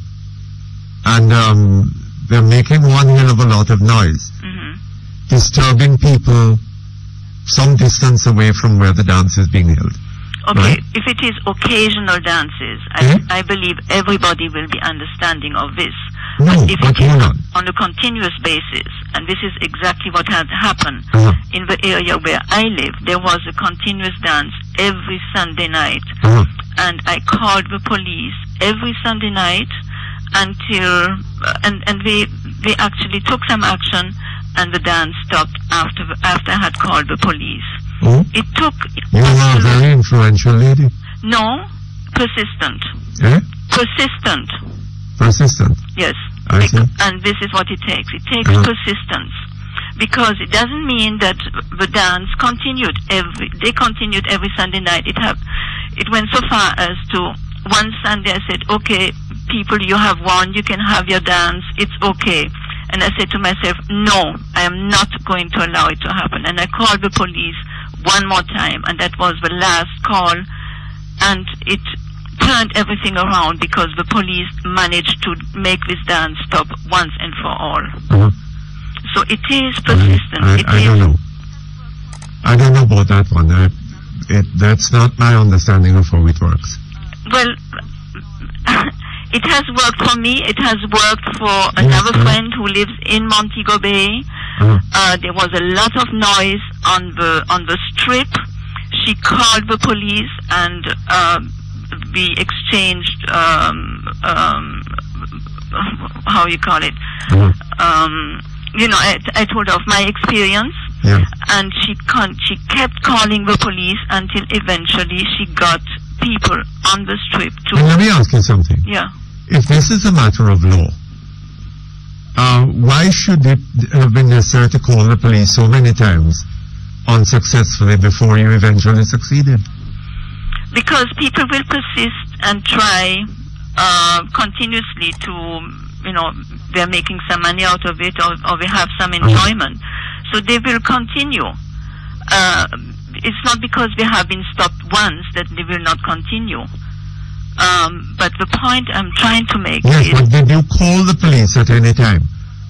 Speaker 2: and they're making one hell of a lot of noise, disturbing people some distance away from where the dance is being held.
Speaker 6: Okay,
Speaker 2: right?
Speaker 6: If it is occasional dances, I believe everybody will be understanding of this.
Speaker 2: No,
Speaker 6: but if it is on a continuous basis, and this is exactly what had happened in the area where I live, there was a continuous dance every Sunday night, and I called the police every Sunday night until and they actually took some action, and the dance stopped after I had called the police. It took...
Speaker 2: You are a very influential lady.
Speaker 6: No, persistent.
Speaker 2: Eh?
Speaker 6: Persistent.
Speaker 2: Persistent?
Speaker 6: Yes.
Speaker 2: I see.
Speaker 6: And this is what it takes. It takes persistence. Because it doesn't mean that the dance continued every Sunday night. It went so far as to one Sunday I said, okay, people, you have won, you can have your dance, it's okay. And I said to myself, no, I am not going to allow it to happen. And I called the police one more time, and that was the last call, and it turned everything around because the police managed to make this dance stop once and for all. So it is persistent.
Speaker 2: I don't know. I don't know about that one. That's not my understanding of how it works.
Speaker 6: Well, it has worked for me. It has worked for another friend who lives in Montego Bay. There was a lot of noise on the strip. She called the police, and we exchanged how you call it. I told her of my experience, and she kept calling the police until eventually she got people on the strip to...
Speaker 2: Let me ask you something.
Speaker 6: Yeah.
Speaker 2: If this is a matter of law, why should it have been necessary to call the police so many times unsuccessfully before you eventually succeeded?
Speaker 6: Because people will persist and try continuously to, they're making some money out of it, or they have some enjoyment. So they will continue. It's not because they have been stopped once that they will not continue. But the point I'm trying to make is...
Speaker 2: Yes, but did you call the police at any time,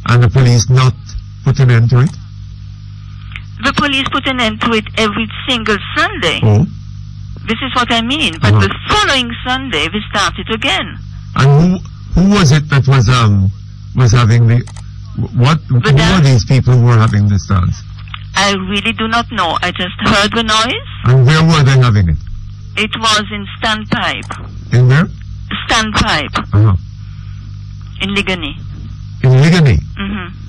Speaker 2: and the police not put an end to it?
Speaker 6: The police put an end to it every single Sunday. This is what I mean. But the following Sunday, we started again.
Speaker 2: And who was it that was having the... Who were these people who were having this dance?
Speaker 6: I really do not know. I just heard the noise.
Speaker 2: And where were they having it?
Speaker 6: It was in Standpipe.
Speaker 2: In where?
Speaker 6: Standpipe. In Ligony.
Speaker 2: In Ligony?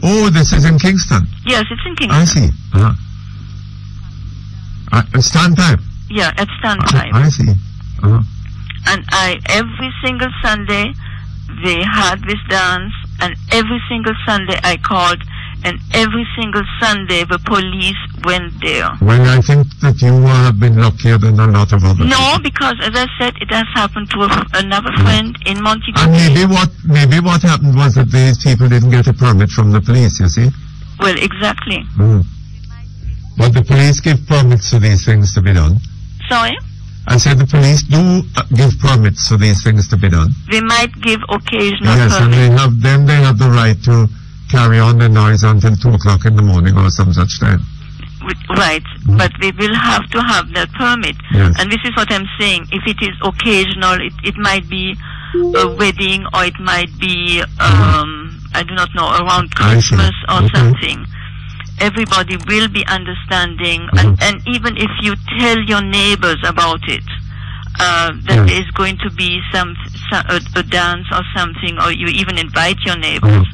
Speaker 2: Oh, this is in Kingston?
Speaker 6: Yes, it's in Kingston.
Speaker 2: I see. Standpipe?
Speaker 6: at standby.
Speaker 2: I see.
Speaker 6: And every single Sunday, they had this dance, and every single Sunday I called, and every single Sunday the police went there.
Speaker 2: Well, I think that you have been luckier than a lot of others.
Speaker 6: No, because as I said, it has happened to another friend in Montego.
Speaker 2: And maybe what happened was that these people didn't get a permit from the police, you see?
Speaker 6: Well, exactly.
Speaker 2: But the police give permits for these things to be done.
Speaker 6: Sorry?
Speaker 2: I said the police do give permits for these things to be done.
Speaker 6: They might give occasional
Speaker 2: yes,
Speaker 6: permits.
Speaker 2: and they have the right to carry on the noise until 2 o'clock in the morning or some such time.
Speaker 6: Right, but they will have to have that permit.
Speaker 2: Yes.
Speaker 6: And this is what I'm saying. If it is occasional, it might be a wedding, or it might be, I do not know, around Christmas or something. Everybody will be understanding, and even if you tell your neighbors about it, that there is going to be a dance or something, or you even invite your neighbors,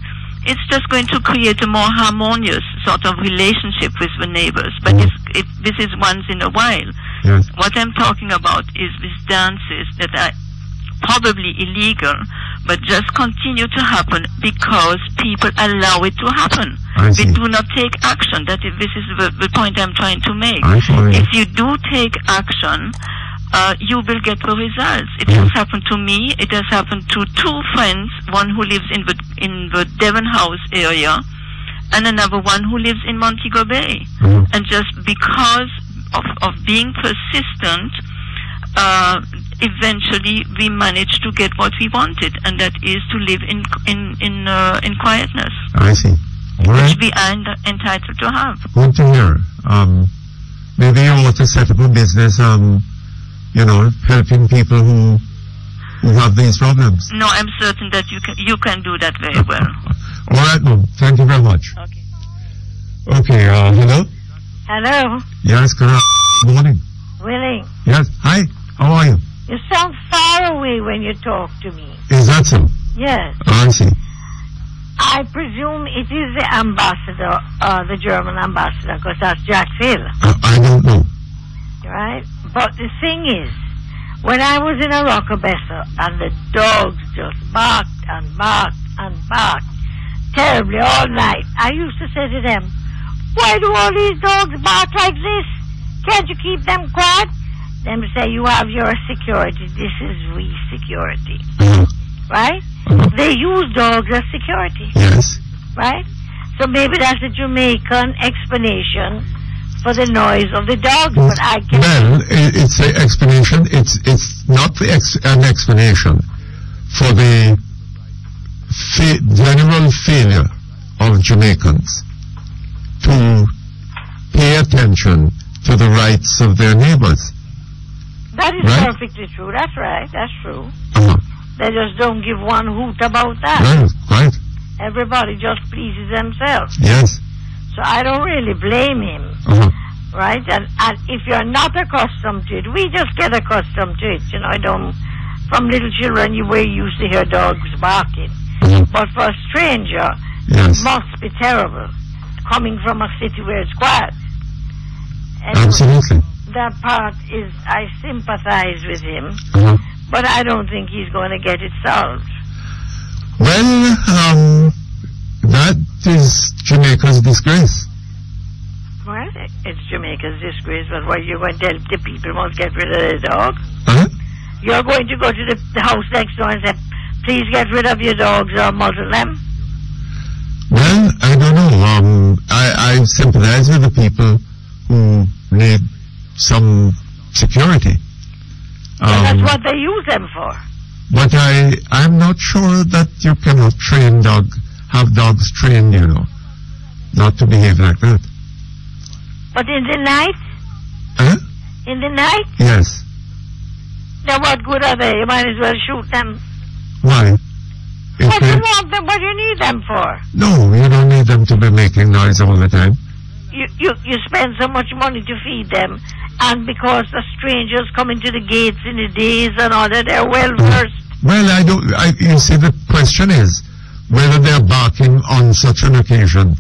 Speaker 6: it's just going to create a more harmonious sort of relationship with the neighbors. But this is once in a while.
Speaker 2: Yes.
Speaker 6: What I'm talking about is these dances that are probably illegal, but just continue to happen because people allow it to happen. They do not take action. This is the point I'm trying to make. If you do take action, you will get the results. It has happened to me. It has happened to 2 friends, one who lives in the Devon House area, and another one who lives in Montego Bay. And just because of being persistent, eventually we managed to get what we wanted, and that is to live in quietness.
Speaker 2: I see. All right.
Speaker 6: Which we are entitled to have.
Speaker 2: Good to hear. Maybe you want to set up a business, helping people who have these problems.
Speaker 6: No, I'm certain that you can do that very well.
Speaker 2: All right, Mom. Thank you very much. Okay, hello?
Speaker 7: Hello?
Speaker 2: Yes, good morning.
Speaker 7: Willie?
Speaker 2: Yes, hi. How are you?
Speaker 7: You sound far away when you talk to me.
Speaker 2: Is that so?
Speaker 7: Yes.
Speaker 2: Oh, I see.
Speaker 7: I presume it is the ambassador, the German ambassador, because that's Jack Phil.
Speaker 2: I don't know.
Speaker 7: Right? But the thing is, when I was in a rocker vessel and the dogs just barked and barked and barked terribly all night, I used to say to them, why do all these dogs bark like this? Can't you keep them quiet? Them say, you have your security. This is security. Right? They use dogs as security.
Speaker 2: Yes.
Speaker 7: Right? So maybe that's a Jamaican explanation for the noise of the dogs, but I can't...
Speaker 2: Well, it's an explanation. It's not an explanation for the general failure of Jamaicans to pay attention to the rights of their neighbors.
Speaker 7: That is perfectly true. That's right. That's true. They just don't give one hoot about that.
Speaker 2: Right.
Speaker 7: Everybody just pleases themselves.
Speaker 2: Yes.
Speaker 7: So I don't really blame him. Right? And if you're not accustomed to it, we just get accustomed to it. From little children, we're used to hear dogs barking. But for a stranger, it must be terrible coming from a city where it's quiet.
Speaker 2: Absolutely.
Speaker 7: That part is, I sympathize with him, but I don't think he's going to get it solved.
Speaker 2: Well, that is Jamaica's disgrace.
Speaker 7: Well, it's Jamaica's disgrace, but what you're going to tell the people must get rid of their dogs? You're going to go to the house next door and say, please get rid of your dogs or muzzle them?
Speaker 2: Well, I don't know. I sympathize with the people who need some security.
Speaker 7: That's what they use them for.
Speaker 2: But I'm not sure that you cannot have dogs trained, not to behave like that.
Speaker 7: But in the night? In the night?
Speaker 2: Yes.
Speaker 7: Then what good are they? You might as well shoot them.
Speaker 2: Why?
Speaker 7: What do you want them? What do you need them for?
Speaker 2: No, you don't need them to be making noise all the time.
Speaker 7: You spend so much money to feed them, and because the strangers come into the gates in the days and all that, they're well versed.
Speaker 2: Well, you see, the question is whether they're barking on such an occasion,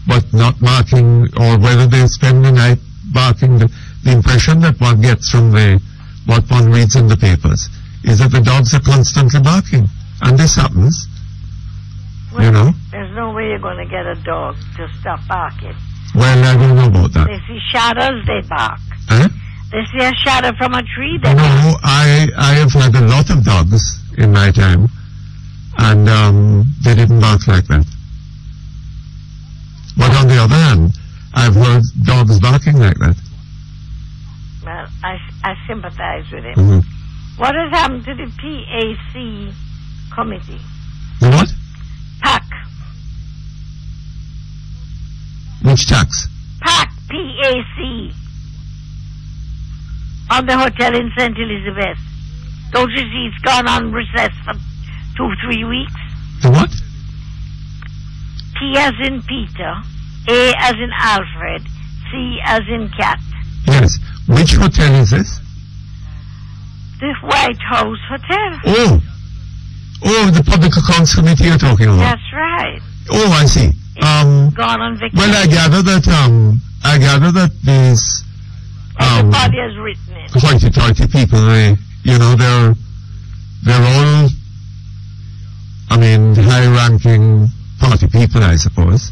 Speaker 2: but not barking, or whether they spend the night barking. the impression that one gets from what one reads in the papers is that the dogs are constantly barking. And this happens.
Speaker 7: Well,
Speaker 2: you know?
Speaker 7: There's no way you're going to get a dog to stop barking.
Speaker 2: Well, I don't know about that.
Speaker 7: They see shadows, they bark.
Speaker 2: Eh?
Speaker 7: They see a shadow from a tree, they bark.
Speaker 2: No, I have had a lot of dogs in my time, and they didn't bark like that. But on the other hand, I've heard dogs barking like that.
Speaker 7: Well, I sympathize with him.
Speaker 2: Mm-hmm.
Speaker 7: What has happened to the PAC committee?
Speaker 2: The what?
Speaker 7: PAC.
Speaker 2: Which tax?
Speaker 7: PAC, P-A-C. On the hotel in St. Elizabeth. Don't you see it's gone on recess for 2-3 weeks?
Speaker 2: The what?
Speaker 7: P as in Peter, A as in Alfred, C as in cat.
Speaker 2: Yes. Which hotel is this?
Speaker 7: The White House Hotel.
Speaker 2: Oh, the Public Accounts Committee you're talking about.
Speaker 7: That's right.
Speaker 2: Oh, I see.
Speaker 7: Gone on vacation.
Speaker 2: Well, I gather that these
Speaker 7: everybody has written it.
Speaker 2: hoity-toity people, they're all, I mean, high-ranking party people, I suppose,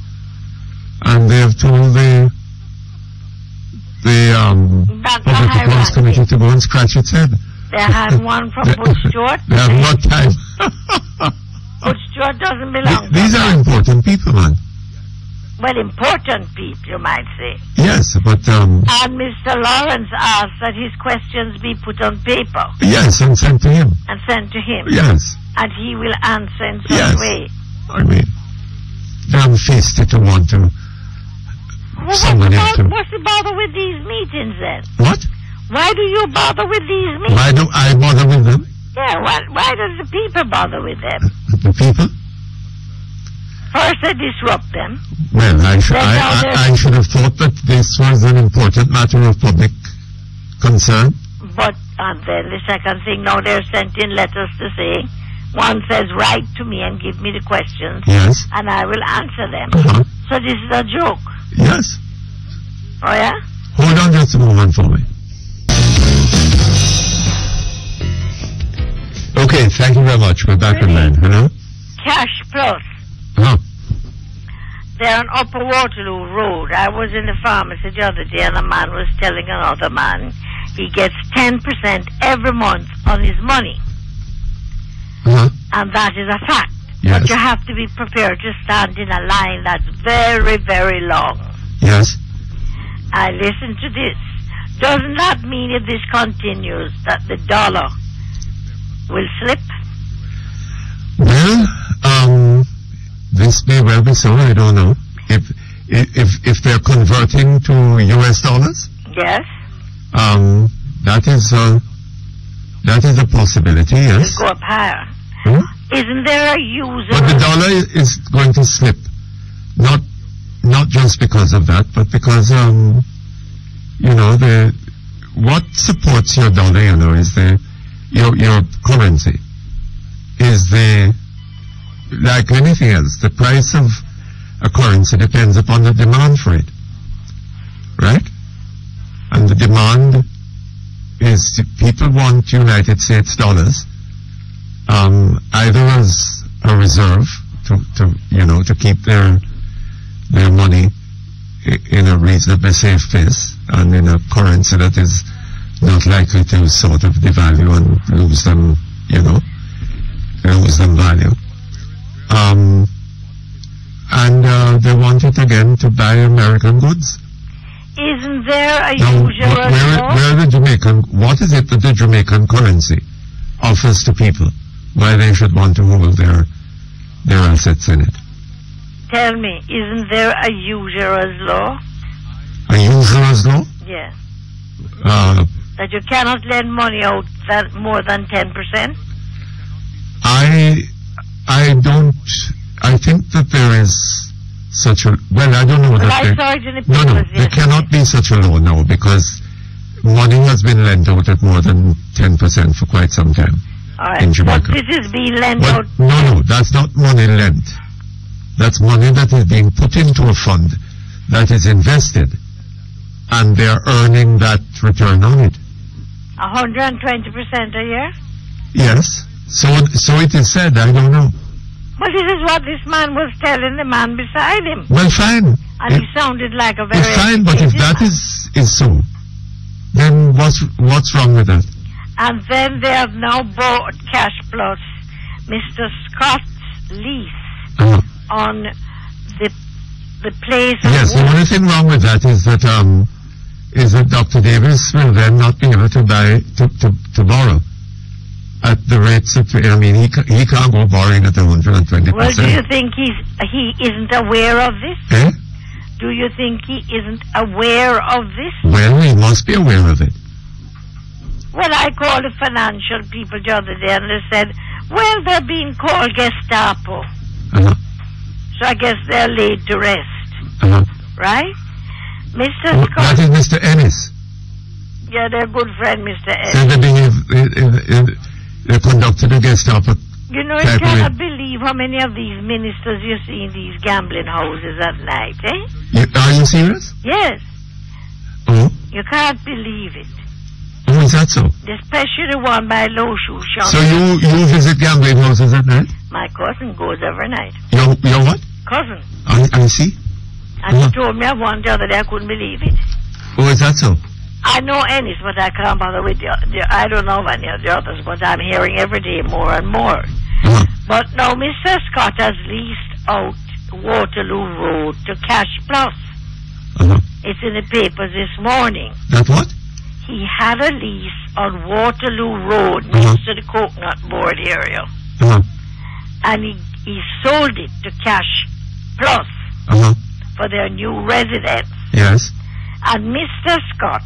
Speaker 2: and they've told the Public Accounts Committee to go and scratch its head.
Speaker 7: They had one from Butch Stewart.
Speaker 2: They have no time.
Speaker 7: Butch Stewart doesn't belong.
Speaker 2: These are important people, man.
Speaker 7: Well, important people, you might say.
Speaker 2: Yes, but
Speaker 7: And Mr. Lawrence asked that his questions be put on paper.
Speaker 2: Yes, and sent to him.
Speaker 7: And sent to him.
Speaker 2: Yes.
Speaker 7: And he will answer in some way.
Speaker 2: I mean, damn feisty to want to summon him to.
Speaker 7: What's the bother with these meetings then?
Speaker 2: What?
Speaker 7: Why do you bother with these meetings?
Speaker 2: Why do I bother with them?
Speaker 7: Yeah, why does the people bother with them?
Speaker 2: The people?
Speaker 7: First they disrupt them.
Speaker 2: Well, I should have thought that this was an important matter of public concern.
Speaker 7: But, and then the second thing, now they're sending letters to say, one says, write to me and give me the questions.
Speaker 2: Yes.
Speaker 7: And I will answer them.
Speaker 2: Uh-huh.
Speaker 7: So this is a joke.
Speaker 2: Yes.
Speaker 7: Oh, yeah?
Speaker 2: Hold on just a moment for me. Okay, thank you very much. We're back in line. Hello?
Speaker 7: Cash Plus.
Speaker 2: Oh.
Speaker 7: They're on Upper Waterloo Road. I was in the pharmacy the other day and a man was telling another man he gets 10% every month on his money.
Speaker 2: Uh-huh.
Speaker 7: And that is a fact.
Speaker 2: Yes.
Speaker 7: But you have to be prepared to stand in a line that's very, very long.
Speaker 2: Yes.
Speaker 7: I listen to this. Doesn't that mean if this continues that the dollar will slip?
Speaker 2: Well, this may well be so. I don't know. If they're converting to US dollars.
Speaker 7: Yes.
Speaker 2: That is a possibility. Yes.
Speaker 7: It'll go up higher.
Speaker 2: Hmm?
Speaker 7: Isn't there a user?
Speaker 2: But the dollar is going to slip. Not just because of that, but because what supports your dollar, is your currency. Is like anything else, the price of a currency depends upon the demand for it. Right? And the demand is people want United States dollars, either as a reserve to keep their money in a reasonably safe place and in a currency that is not likely to sort of devalue and lose them value. And they want it again to buy American goods.
Speaker 7: Isn't there a
Speaker 2: Now,
Speaker 7: usual
Speaker 2: what is it that the Jamaican currency offers to people why they should want to hold their assets in it?
Speaker 7: Tell me, isn't there a usurer's law?
Speaker 2: A usurer's law?
Speaker 7: Yes.
Speaker 2: That
Speaker 7: you cannot lend money out that more than 10%?
Speaker 2: I think that there is such a, well, I don't know that there cannot be such a law now because money has been lent out at more than 10% for quite some time in Jamaica.
Speaker 7: But this is being lent out.
Speaker 2: No, that's not money lent. That's money that is being put into a fund that is invested and they're earning that return on it.
Speaker 7: 120% a year?
Speaker 2: Yes. So it is said, I don't know.
Speaker 7: Well, this is what this man was telling the man beside him.
Speaker 2: Well, fine.
Speaker 7: And he sounded like a very...
Speaker 2: It's fine, but if that is so, then what's wrong with that?
Speaker 7: And then they have now bought Cash Plus Mr. Scott's lease on the place...
Speaker 2: Yes, the only thing wrong with that is that Dr. Davis will then not be able to borrow at the rates that, I mean, he can't go borrowing at 120%.
Speaker 7: Well, do you think he isn't aware of this?
Speaker 2: Eh?
Speaker 7: Do you think he isn't aware of this?
Speaker 2: Well, he must be aware of it.
Speaker 7: Well, I called the financial people the other day and they said, well, they're being called Gestapo. So I guess they're laid to rest. Right? Mr. Scott.
Speaker 2: That is Mr. Ennis.
Speaker 7: Yeah, they're good friend, Mr. Ennis.
Speaker 2: So they conducted a Gestapo.
Speaker 7: You know, you cannot believe how many of these ministers you see in these gambling houses at night, eh?
Speaker 2: Are you serious?
Speaker 7: Yes.
Speaker 2: Oh?
Speaker 7: You can't believe it.
Speaker 2: Oh, is that so?
Speaker 7: Especially the one by Low Shoe Shop.
Speaker 2: So you visit gambling houses at night?
Speaker 7: My cousin goes every night.
Speaker 2: Your what?
Speaker 7: Cousin.
Speaker 2: I see.
Speaker 7: And he told me of one the other day, I couldn't believe it.
Speaker 2: Oh, is that so?
Speaker 7: I know Ennis, but I can't bother with I don't know any of the others, but I'm hearing every day more and more. But now Mr. Scott has leased out Waterloo Road to Cash Plus. It's in the papers this morning.
Speaker 2: That what?
Speaker 7: He had a lease on Waterloo Road next to the Coconut Board area. And he sold it to Cash Plus for their new residence.
Speaker 2: Yes.
Speaker 7: And Mr. Scott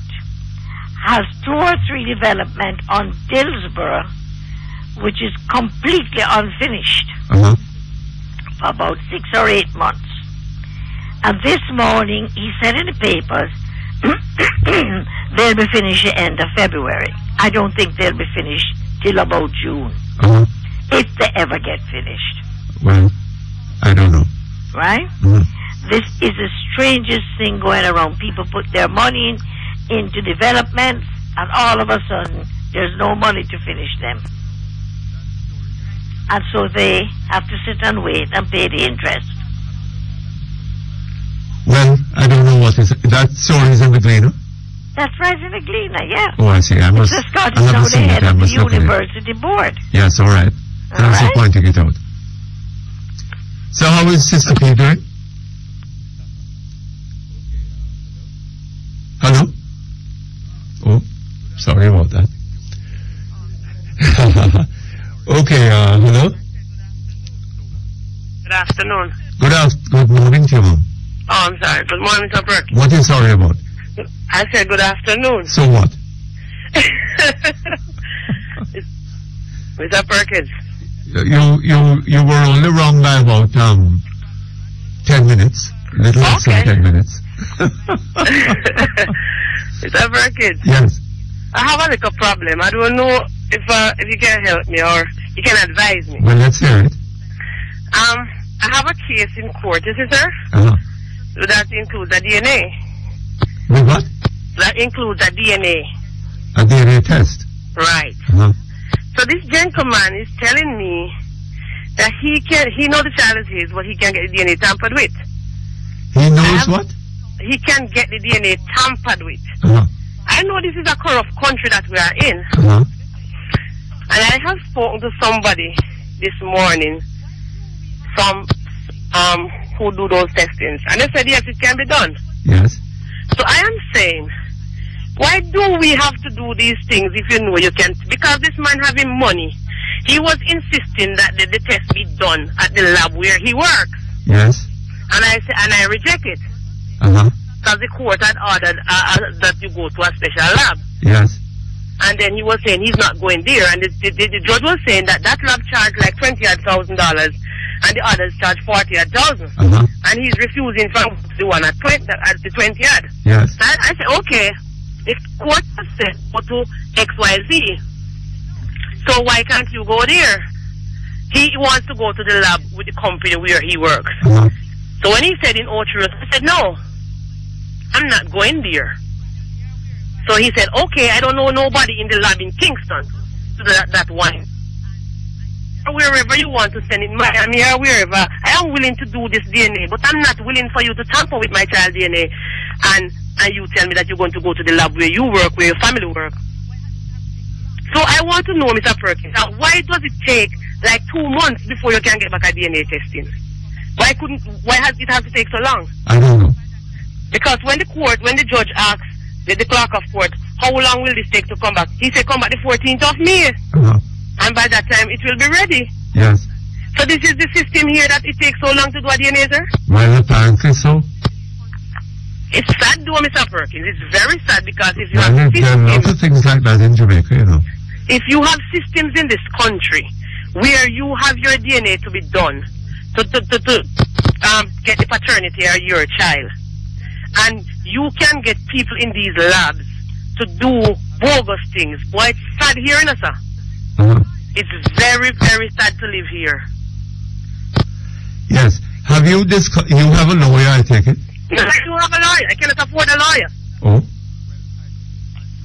Speaker 7: has 2 or 3 development on Dillsborough, which is completely unfinished for about 6 or 8 months. And this morning, he said in the papers, they'll be finished at the end of February. I don't think they'll be finished till about June. If they ever get finished.
Speaker 2: Well, I don't know.
Speaker 7: Right? This is the strangest thing going around. People put their money into developments, and all of a sudden, there's no money to finish them. And so they have to sit and wait and pay the interest.
Speaker 2: Well, I don't know what is that story is in the Gleaner.
Speaker 7: That's right, in the Gleaner, yeah.
Speaker 2: Oh, I see.
Speaker 7: It's the Scottish now the head of the university board.
Speaker 2: Yes, all right. Thanks for pointing it out. So how is Sister P doing? Hello? Oh, sorry about that. Okay, hello?
Speaker 8: Good afternoon.
Speaker 2: Good morning to you, Mom.
Speaker 8: Oh, I'm sorry. Good morning, Mr. Perkins.
Speaker 2: What are you sorry about?
Speaker 8: I said good afternoon.
Speaker 2: So what?
Speaker 8: Mr. Perkins.
Speaker 2: You were only wrong by about 10 minutes. A little less than 10 minutes.
Speaker 8: Mr. Perkins.
Speaker 2: Yes.
Speaker 8: I have a little problem. I don't know if you can help me or you can advise me.
Speaker 2: Well, let's hear it.
Speaker 8: I have a case in court, is it, sir? That includes a DNA.
Speaker 2: With what?
Speaker 8: That includes a DNA.
Speaker 2: A DNA test?
Speaker 8: Right. So this gentleman is telling me that he knows the child is his, but he can get the DNA tampered with.
Speaker 2: He knows what?
Speaker 8: He can get the DNA tampered with. I know this is a corrupt country that we are in. And I have spoken to somebody this morning, who do those testings. And they said, yes, it can be done.
Speaker 2: Yes.
Speaker 8: So I am saying, why do we have to do these things if you know you can't? Because this man having money, he was insisting that the test be done at the lab where he works.
Speaker 2: Yes.
Speaker 8: And I reject it. Because the court had ordered that you go to a special lab.
Speaker 2: Yes.
Speaker 8: And then he was saying he's not going there. And the judge was saying that lab charged like $20,000 and the others charged $40,000. And he's refusing from the one at the 20.
Speaker 2: Yes.
Speaker 8: I said, okay, if court has said go to XYZ, so why can't you go there? He wants to go to the lab with the company where he works. So when he said in Ocho, I said, no, I'm not going there. So he said, okay, I don't know nobody in the lab in Kingston to that one. Wherever you want to send it, Miami or wherever, I am willing to do this DNA, but I'm not willing for you to tamper with my child DNA and you tell me that you're going to go to the lab where you work, where your family work. So I want to know, Mr. Perkins, why does it take like 2 months before you can get back a DNA testing? Why has it have to take so long?
Speaker 2: I don't know.
Speaker 8: Because when the judge asks the clerk of court, how long will this take to come back? He said, come back the 14th of May. And by that time, it will be ready.
Speaker 2: Yes.
Speaker 8: So this is the system here that it takes so long to do a DNA, sir?
Speaker 2: Well, apparently so.
Speaker 8: It's sad, though, Mr. Perkins. It's very sad because if you
Speaker 2: have systems... There are lots of things like that in Jamaica, you know.
Speaker 8: If you have systems in this country where you have your DNA to be done to get the paternity of your child, and you can get people in these labs to do bogus things, boy, it's sad hearing us, sir. It's very, very sad to live here.
Speaker 2: Yes. Have you you have a lawyer, I take it?
Speaker 8: I do have a lawyer. I cannot afford a lawyer.
Speaker 2: Oh.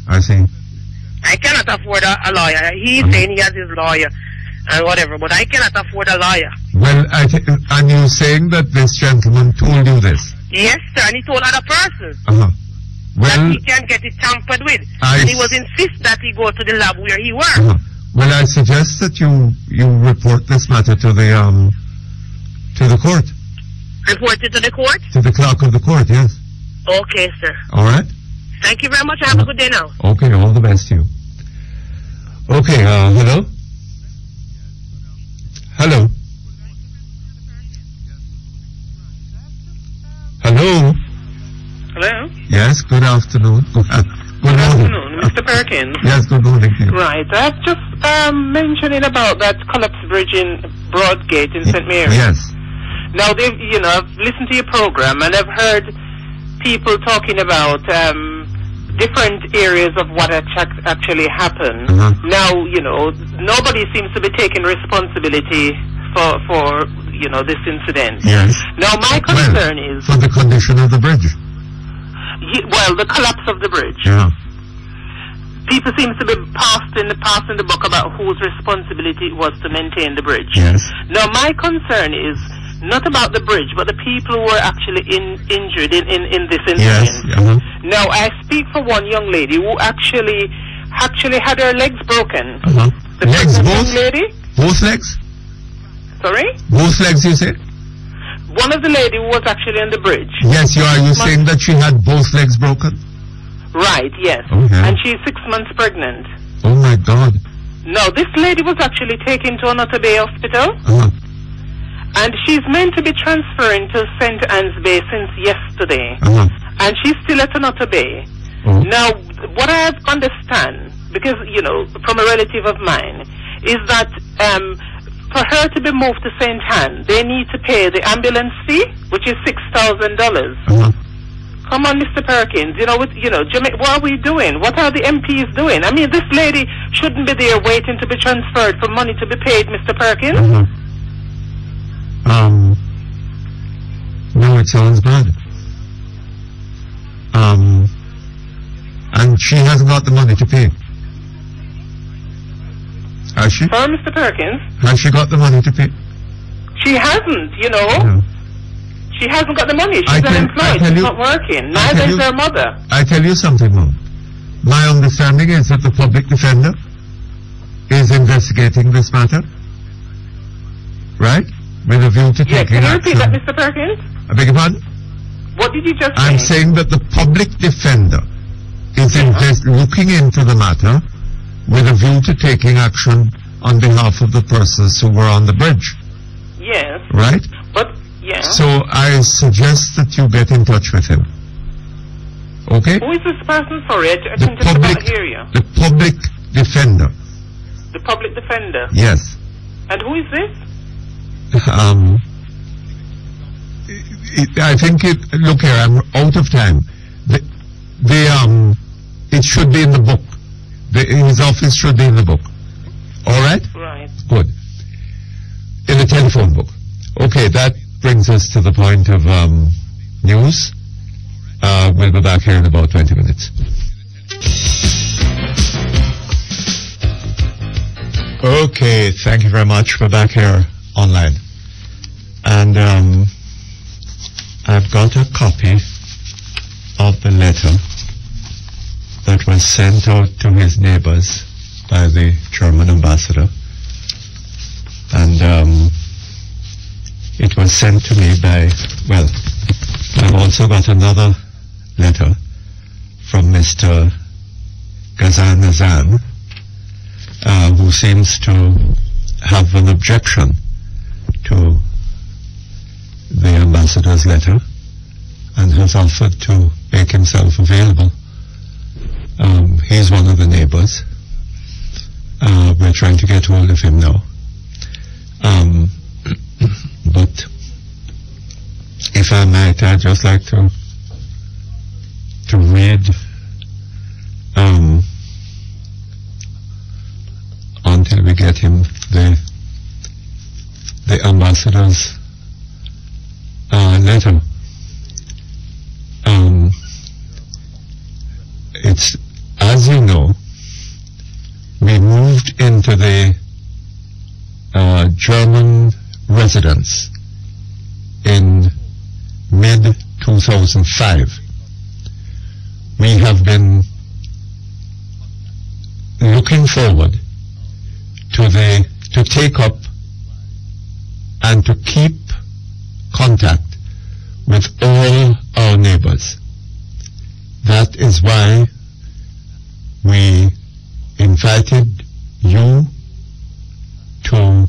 Speaker 2: I see.
Speaker 8: I cannot afford a lawyer. He's saying he has his lawyer and whatever, but I cannot afford a lawyer.
Speaker 2: Well, and you're saying that this gentleman told you this?
Speaker 8: Yes, sir, and he told other persons.
Speaker 2: Well,
Speaker 8: that he can get it tampered with. And he was insist that he go to the lab where he works.
Speaker 2: Well, I suggest that you report this matter to the court.
Speaker 8: Report it to the court?
Speaker 2: To the clerk of the court, yes.
Speaker 8: Okay, sir.
Speaker 2: All right.
Speaker 8: Thank you very much. Have a good day now.
Speaker 2: Okay, all the best to you. Okay, hello? Hello? Hello?
Speaker 9: Hello?
Speaker 2: Yes, good afternoon. Good
Speaker 9: afternoon, Mr. Perkins.
Speaker 2: Yes, good morning to you.
Speaker 9: Right, I've just mentioning about that collapsed bridge in Broadgate in St. Mary's.
Speaker 2: Yes.
Speaker 9: Now, I've listened to your program and I've heard people talking about different areas of what actually happened. Now, nobody seems to be taking responsibility for this incident.
Speaker 2: Yes.
Speaker 9: Now, my concern is...
Speaker 2: For the condition of the bridge.
Speaker 9: Well, the collapse of the bridge.
Speaker 2: Yeah.
Speaker 9: People seem to be passing the buck about whose responsibility it was to maintain the bridge.
Speaker 2: Yes.
Speaker 9: Now, my concern is not about the bridge, but the people who were actually injured in this incident.
Speaker 2: Yes.
Speaker 9: Now, I speak for one young lady who actually had her legs broken. The
Speaker 2: legs, both?
Speaker 9: Young lady?
Speaker 2: Both legs?
Speaker 9: Sorry?
Speaker 2: Both legs, you say?
Speaker 9: One of the lady who was actually on the bridge.
Speaker 2: Yes, are you saying that she had both legs broken?
Speaker 9: Right, yes.
Speaker 2: Okay.
Speaker 9: And she's 6 months pregnant.
Speaker 2: Oh my God.
Speaker 9: No, this lady was actually taken to Onoto Bay Hospital. And she's meant to be transferring to St. Anne's Bay since yesterday. And she's still at Onoto Bay. Now, what I understand, because, from a relative of mine, is that for her to be moved to St. Anne, they need to pay the ambulance fee, which is $6,000. Come on, Mr. Perkins, what are we doing? What are the MPs doing? I mean, this lady shouldn't be there waiting to be transferred for money to be paid, Mr. Perkins.
Speaker 2: No, it sounds bad. And she hasn't got the money to pay. Has she?
Speaker 9: Sorry, Mr. Perkins?
Speaker 2: Has she got the money to pay?
Speaker 9: She hasn't, Yeah. She hasn't got the money. She's unemployed. She's not working. Neither is her mother.
Speaker 2: I tell you something, Mom. My understanding is that the public defender is investigating this matter. Right? With a view to taking
Speaker 9: can you
Speaker 2: action.
Speaker 9: repeat that, Mr. Perkins?
Speaker 2: I beg your pardon?
Speaker 9: What did you just say?
Speaker 2: I'm saying that the public defender is looking into the matter with a view to taking action on behalf of the persons who were on the bridge.
Speaker 9: Yes.
Speaker 2: Right?
Speaker 9: But, yeah.
Speaker 2: So I suggest that you get in touch with him. Okay?
Speaker 9: Who is this person? Sorry, I can just about hear you.
Speaker 2: The public defender.
Speaker 9: The public defender?
Speaker 2: Yes.
Speaker 9: And who is this?
Speaker 2: I think look here, I'm out of time. It should be in the book. His office should be in the book. All right?
Speaker 9: Right.
Speaker 2: Good. In the telephone book. Okay, that brings us to the point of news. We'll be back here in about 20 minutes. Okay, thank you very much. We're back here online. And I've got a copy of the letter that was sent out to his neighbors by the German ambassador. And it was sent to me by, well, I've also got another letter from Mr. Ghazan, who seems to have an objection to the ambassador's letter and has offered to make himself available. He's one of the neighbors. We're trying to get hold of him now. But if I might, I'd just like to read until we get him the ambassador's letter. It's, as you know, we moved into the German residence in mid-2005. We have been looking forward to take up and to keep contact with all our neighbors. That is why we invited you to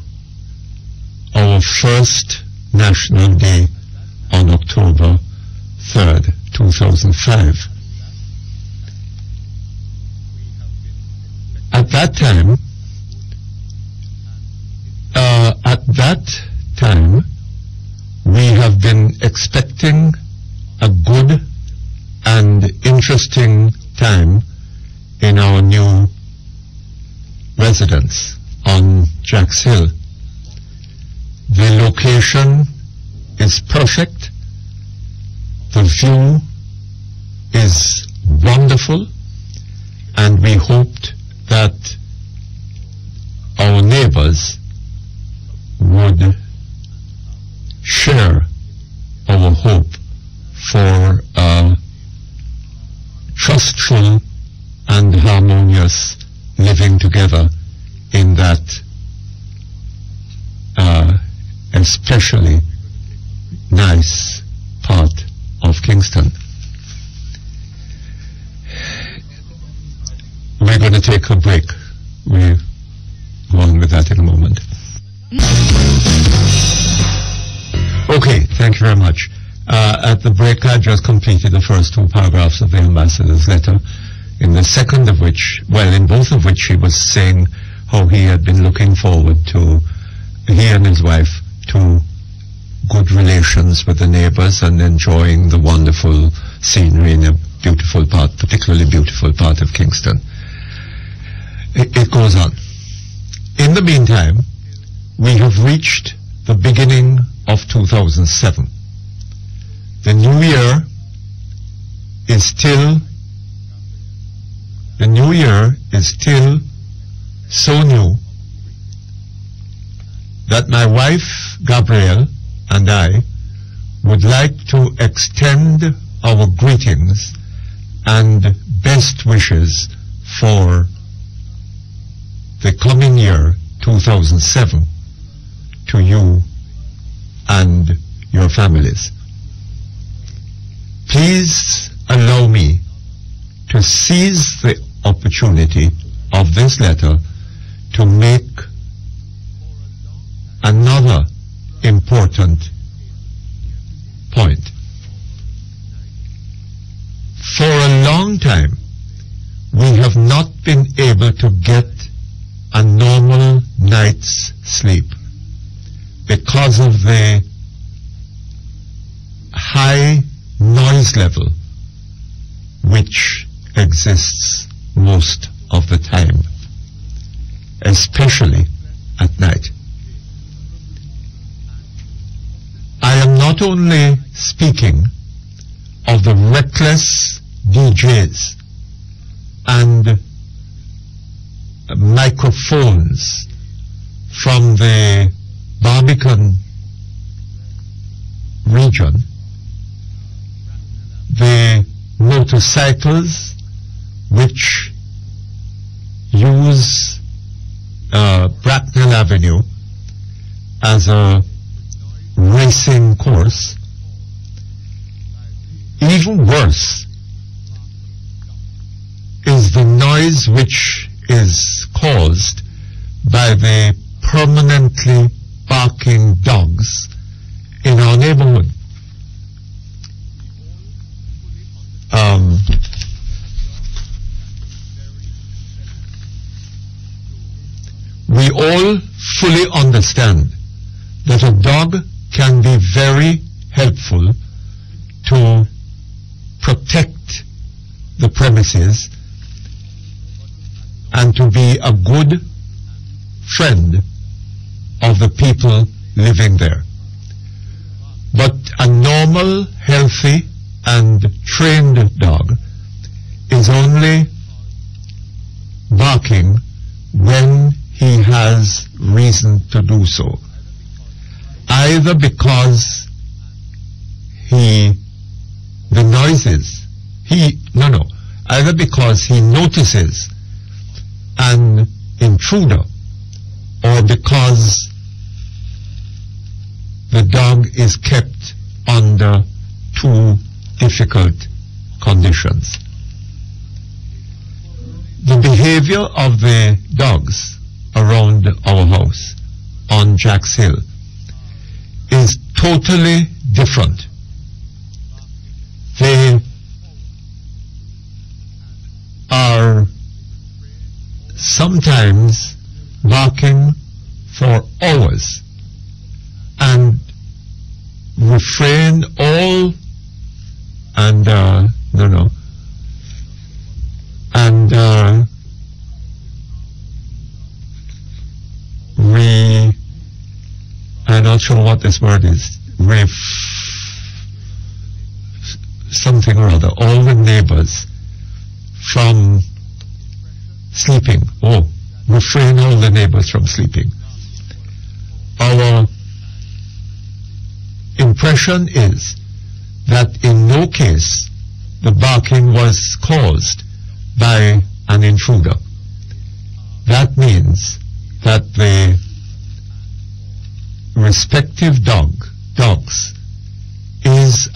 Speaker 2: our first National Day on October 3rd, 2005. At that time, we have been expecting a good and interesting time in our new residence on Jack's Hill. The location is perfect. The view is wonderful, and we hoped that our neighbors would share our hope for a trustful and harmonious living together in that especially nice part of Kingston. We're going to take a break. We'll go on with that in a moment. Okay, thank you very much. At the break, I just completed the first two paragraphs of the ambassador's letter, in the second of which, well, in both of which he was saying how he had been looking forward to, he and his wife, to good relations with the neighbors and enjoying the wonderful scenery in a beautiful part, particularly beautiful part of Kingston. It goes on. In the meantime, we have reached the beginning of 2007. The new year is still so new that my wife, Gabrielle, and I would like to extend our greetings and best wishes for the coming year, 2007, to you and your families. Please allow me to seize the opportunity of this letter to make another important point. For a long time, we have not been able to get a normal night's sleep because of the high noise level which exists most of the time, especially at night. I am not only speaking of the reckless DJs and microphones from the Barbican region, the motorcycles which use Bracknell Avenue as a racing course. Even worse is the noise which is caused by the permanently barking dogs in our neighborhood. We all fully understand that a dog can be very helpful to protect the premises and to be a good friend of the people living there. But a normal, healthy and trained dog is only barking when he has reason to do so. Either because either because he notices an intruder, or because the dog is kept under too difficult conditions. The behavior of the dogs around our house on Jack's Hill is totally different. They are sometimes barking for hours and refrain all and I'm not sure what this word is, something or other, all the neighbors from sleeping. Refrain all the neighbors from sleeping. Our impression is that in no case the barking was caused by an intruder. That means that the respective dogs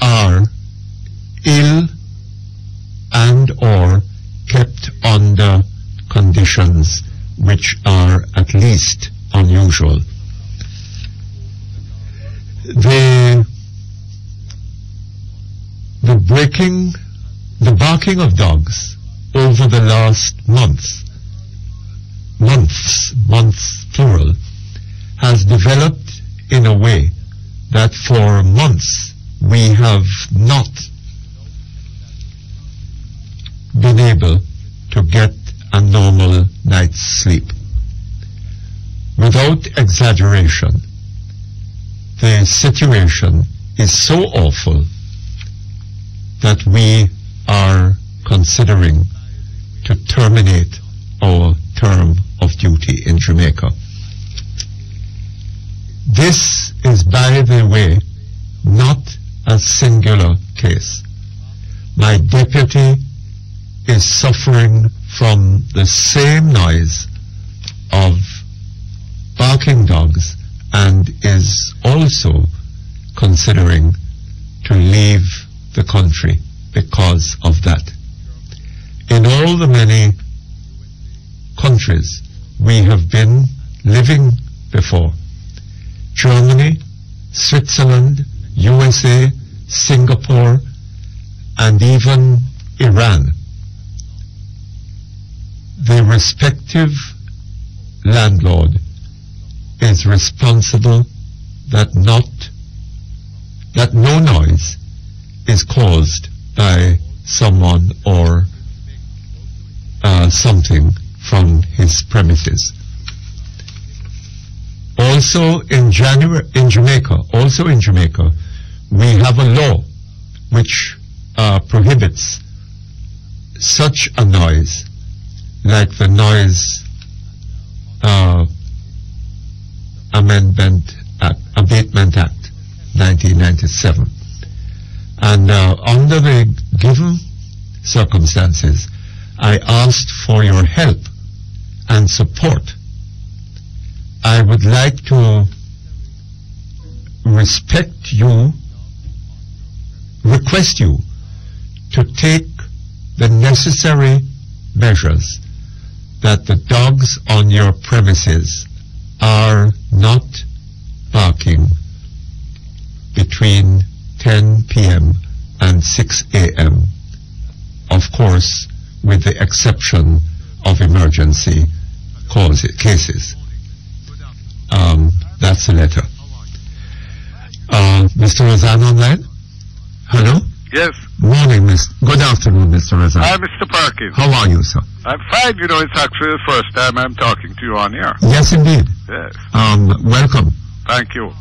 Speaker 2: are ill and or kept under conditions which are at least unusual. The barking of dogs over the last months plural, has developed in a way that for months we have not been able to get a normal night's sleep. Without exaggeration, the situation is so awful that we are considering to terminate our term of duty in Jamaica. This is, by the way, not a singular case. My deputy is suffering from the same noise of barking dogs and is also considering to leave the country because of that. In all the many countries we have been living before, Germany, Switzerland, USA, Singapore, and even Iran, the respective landlord is responsible that no noise is caused by someone or something from his premises. Also in Jamaica, we have a law which prohibits such a noise like the Noise Abatement Act 1997. And under the given circumstances, I asked for your help and support. I would like to request you to take the necessary measures that the dogs on your premises are not barking between 10 p.m. and 6 a.m. Of course, with the exception of emergency cases. That's the letter. Mr. Razan online? Hello?
Speaker 10: Yes.
Speaker 2: Morning, Good afternoon, Mr. Razan.
Speaker 10: Hi, Mr. Perkins.
Speaker 2: How are you, sir?
Speaker 10: I'm fine. You know, it's actually the first time I'm talking to you on here.
Speaker 2: Yes, indeed.
Speaker 10: Yes.
Speaker 2: Welcome.
Speaker 10: Thank you.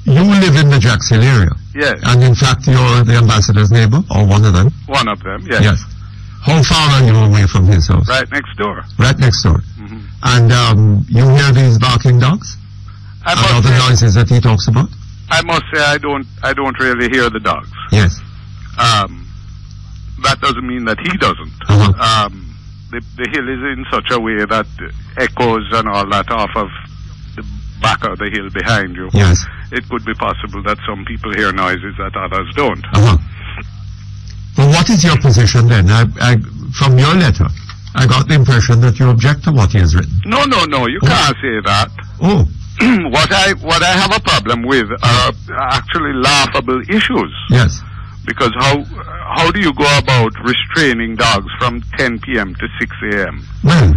Speaker 2: You live in the Jax Hill area.
Speaker 10: Yes.
Speaker 2: And in fact, you're the ambassador's neighbor, or one of them?
Speaker 10: One of them, yes.
Speaker 2: Yes. How far are you away from his house?
Speaker 10: Right next door.
Speaker 2: Right next door.
Speaker 10: Mm-hmm.
Speaker 2: And you hear these barking dogs? And other noises that he talks about?
Speaker 10: I must say I don't really hear the dogs.
Speaker 2: Yes.
Speaker 10: That doesn't mean that he doesn't.
Speaker 2: Uh-huh.
Speaker 10: The hill is in such a way that echoes and all that off of the back of the hill behind you.
Speaker 2: Yes.
Speaker 10: It could be possible that some people hear noises that others don't.
Speaker 2: Uh-huh. Well, what is your position then? From your letter, I got the impression that you object to what he has written.
Speaker 10: No, you can't say that.
Speaker 2: Oh.
Speaker 10: What I have a problem with are actually laughable issues.
Speaker 2: Yes.
Speaker 10: Because how do you go about restraining dogs from 10 p.m. to 6 a.m.?
Speaker 2: Well,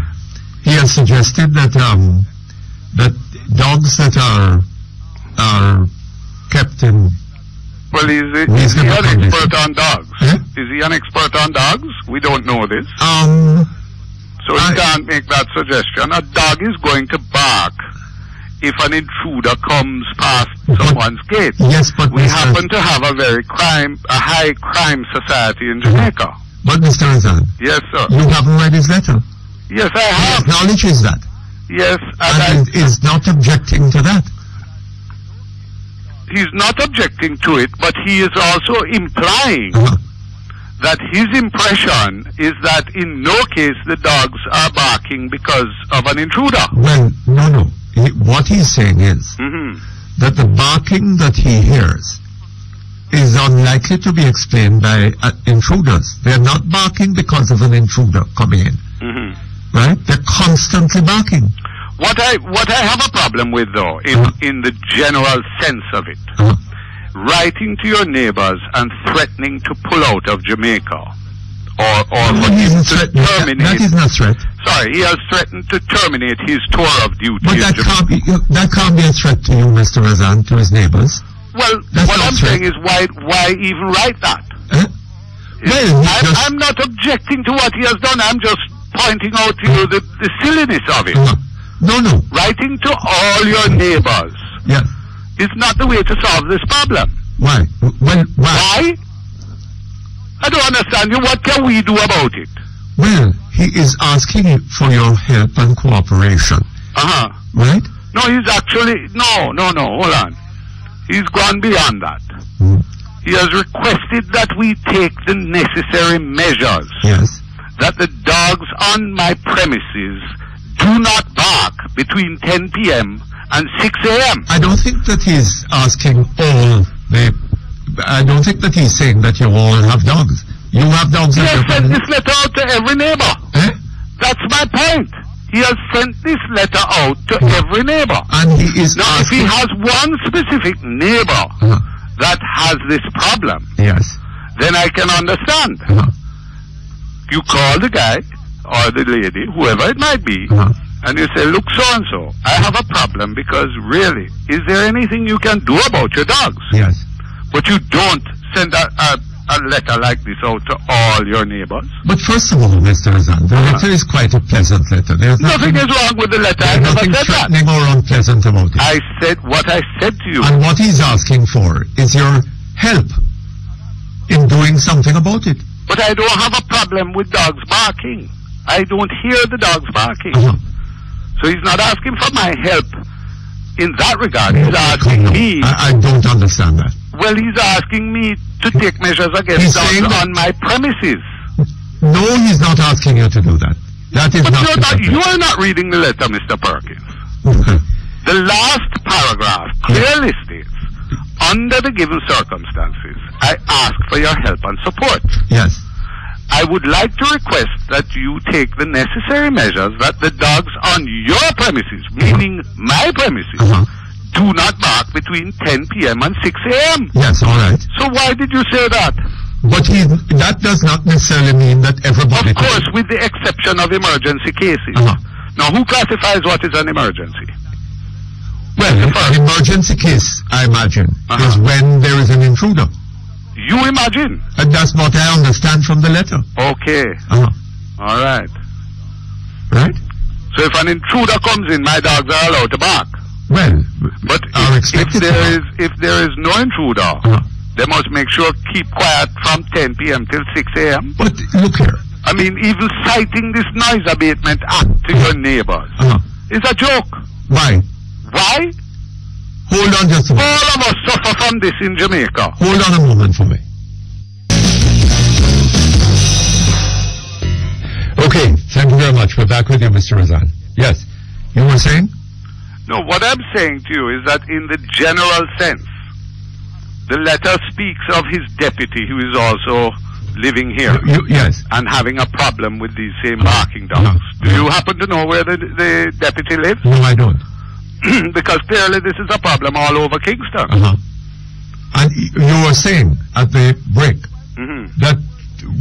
Speaker 2: he has suggested that that dogs that are kept in
Speaker 10: Well, is he an expert on dogs? Is he an expert on dogs? We don't know this. So he can't make that suggestion. A dog is going to bark if an intruder comes past someone's gate.
Speaker 2: Yes, but
Speaker 10: we happen to have a high crime society in Jamaica.
Speaker 2: But Mr. Razan.
Speaker 10: Yes, sir.
Speaker 2: You haven't read his letter.
Speaker 10: Yes, I have.
Speaker 2: He acknowledges that.
Speaker 10: Yes,
Speaker 2: and is not objecting to that.
Speaker 10: He's not objecting to it, but he is also implying that his impression is that in no case the dogs are barking because of an intruder.
Speaker 2: Well, no. What he's saying is that the barking that he hears is unlikely to be explained by intruders. They're not barking because of an intruder coming in. Right? They're constantly barking.
Speaker 10: What I have a problem with, though, in the general sense of it, writing to your neighbors and threatening to pull out of Jamaica, or for him to terminate.
Speaker 2: That is not threat.
Speaker 10: Sorry, he has threatened to terminate his tour of duty.
Speaker 2: But that can't be a threat to you, Mr. Razan, to his neighbors.
Speaker 10: Well, what I'm saying is, why even write that?
Speaker 2: Well,
Speaker 10: I'm not objecting to what he has done. I'm just pointing out to you the silliness of it.
Speaker 2: No.
Speaker 10: Writing to all your neighbors is not the way to solve this problem.
Speaker 2: Why? Well,
Speaker 10: why? I don't understand you. What can we do about it?
Speaker 2: Well, he is asking for your help and cooperation. Right?
Speaker 10: No, he's actually... No, hold on. He's gone beyond that. He has requested that we take the necessary measures.
Speaker 2: Yes.
Speaker 10: That the dogs on my premises do not bark between 10 p.m. and 6 a.m.
Speaker 2: I don't think that he's asking I don't think that he's saying that you all have dogs. You have dogs.
Speaker 10: He has sent this letter out to every neighbor. That's my point. He has sent this letter out to every neighbor.
Speaker 2: And he is
Speaker 10: now, if he has one specific neighbor that has this problem, then I can understand. You call the guy or the lady, whoever it might be, and you say, look, so-and-so, I have a problem because really, is there anything you can do about your dogs?
Speaker 2: Yes.
Speaker 10: But you don't send a letter like this out to all your neighbors.
Speaker 2: But first of all, Mr. Razan, the letter is quite a pleasant letter. There's
Speaker 10: nothing is wrong with the letter. I
Speaker 2: never said threatening or unpleasant about it.
Speaker 10: I said what I said to you.
Speaker 2: And what he's asking for is your help in doing something about it.
Speaker 10: But I don't have a problem with dogs barking. I don't hear the dogs barking. So he's not asking for my help in that regard. He's asking me...
Speaker 2: I don't understand that.
Speaker 10: Well, he's asking me to take measures against dogs on my premises.
Speaker 2: No, he's not asking you to do that. That is
Speaker 10: you are not reading the letter, Mr. Perkins. The last paragraph clearly states, under the given circumstances, I ask for your help and support.
Speaker 2: Yes.
Speaker 10: I would like to request that you take the necessary measures that the dogs on your premises, meaning my premises, do not bark between 10 p.m. and 6 a.m.
Speaker 2: Yes, all right.
Speaker 10: So why did you say that?
Speaker 2: But that does not necessarily mean that everybody...
Speaker 10: Of course, with the exception of emergency cases. Now, who classifies what is an emergency?
Speaker 2: Well, an emergency case, I imagine, is when there is an intruder.
Speaker 10: You imagine?
Speaker 2: And that's what I understand from the letter.
Speaker 10: Okay. All right.
Speaker 2: Right?
Speaker 10: So if an intruder comes in, my dogs are allowed to bark.
Speaker 2: Well,
Speaker 10: but if there is no intruder, they must make sure keep quiet from 10 p.m. till 6 a.m.
Speaker 2: But look here.
Speaker 10: I mean, even citing this noise abatement act to your neighbors is a joke.
Speaker 2: Why?
Speaker 10: Why?
Speaker 2: Hold on just a moment.
Speaker 10: All of us suffer from this in Jamaica.
Speaker 2: Hold on a moment for me. Okay, thank you very much. We're back with you, Mr. Razan. Yes, you were saying?
Speaker 10: No, what I'm saying to you is that in the general sense, the letter speaks of his deputy who is also living here.
Speaker 2: Yes.
Speaker 10: And having a problem with these same barking dogs. Do you happen to know where the deputy lives?
Speaker 2: No, I don't.
Speaker 10: Because clearly this is a problem all over Kingston.
Speaker 2: And you were saying at the break that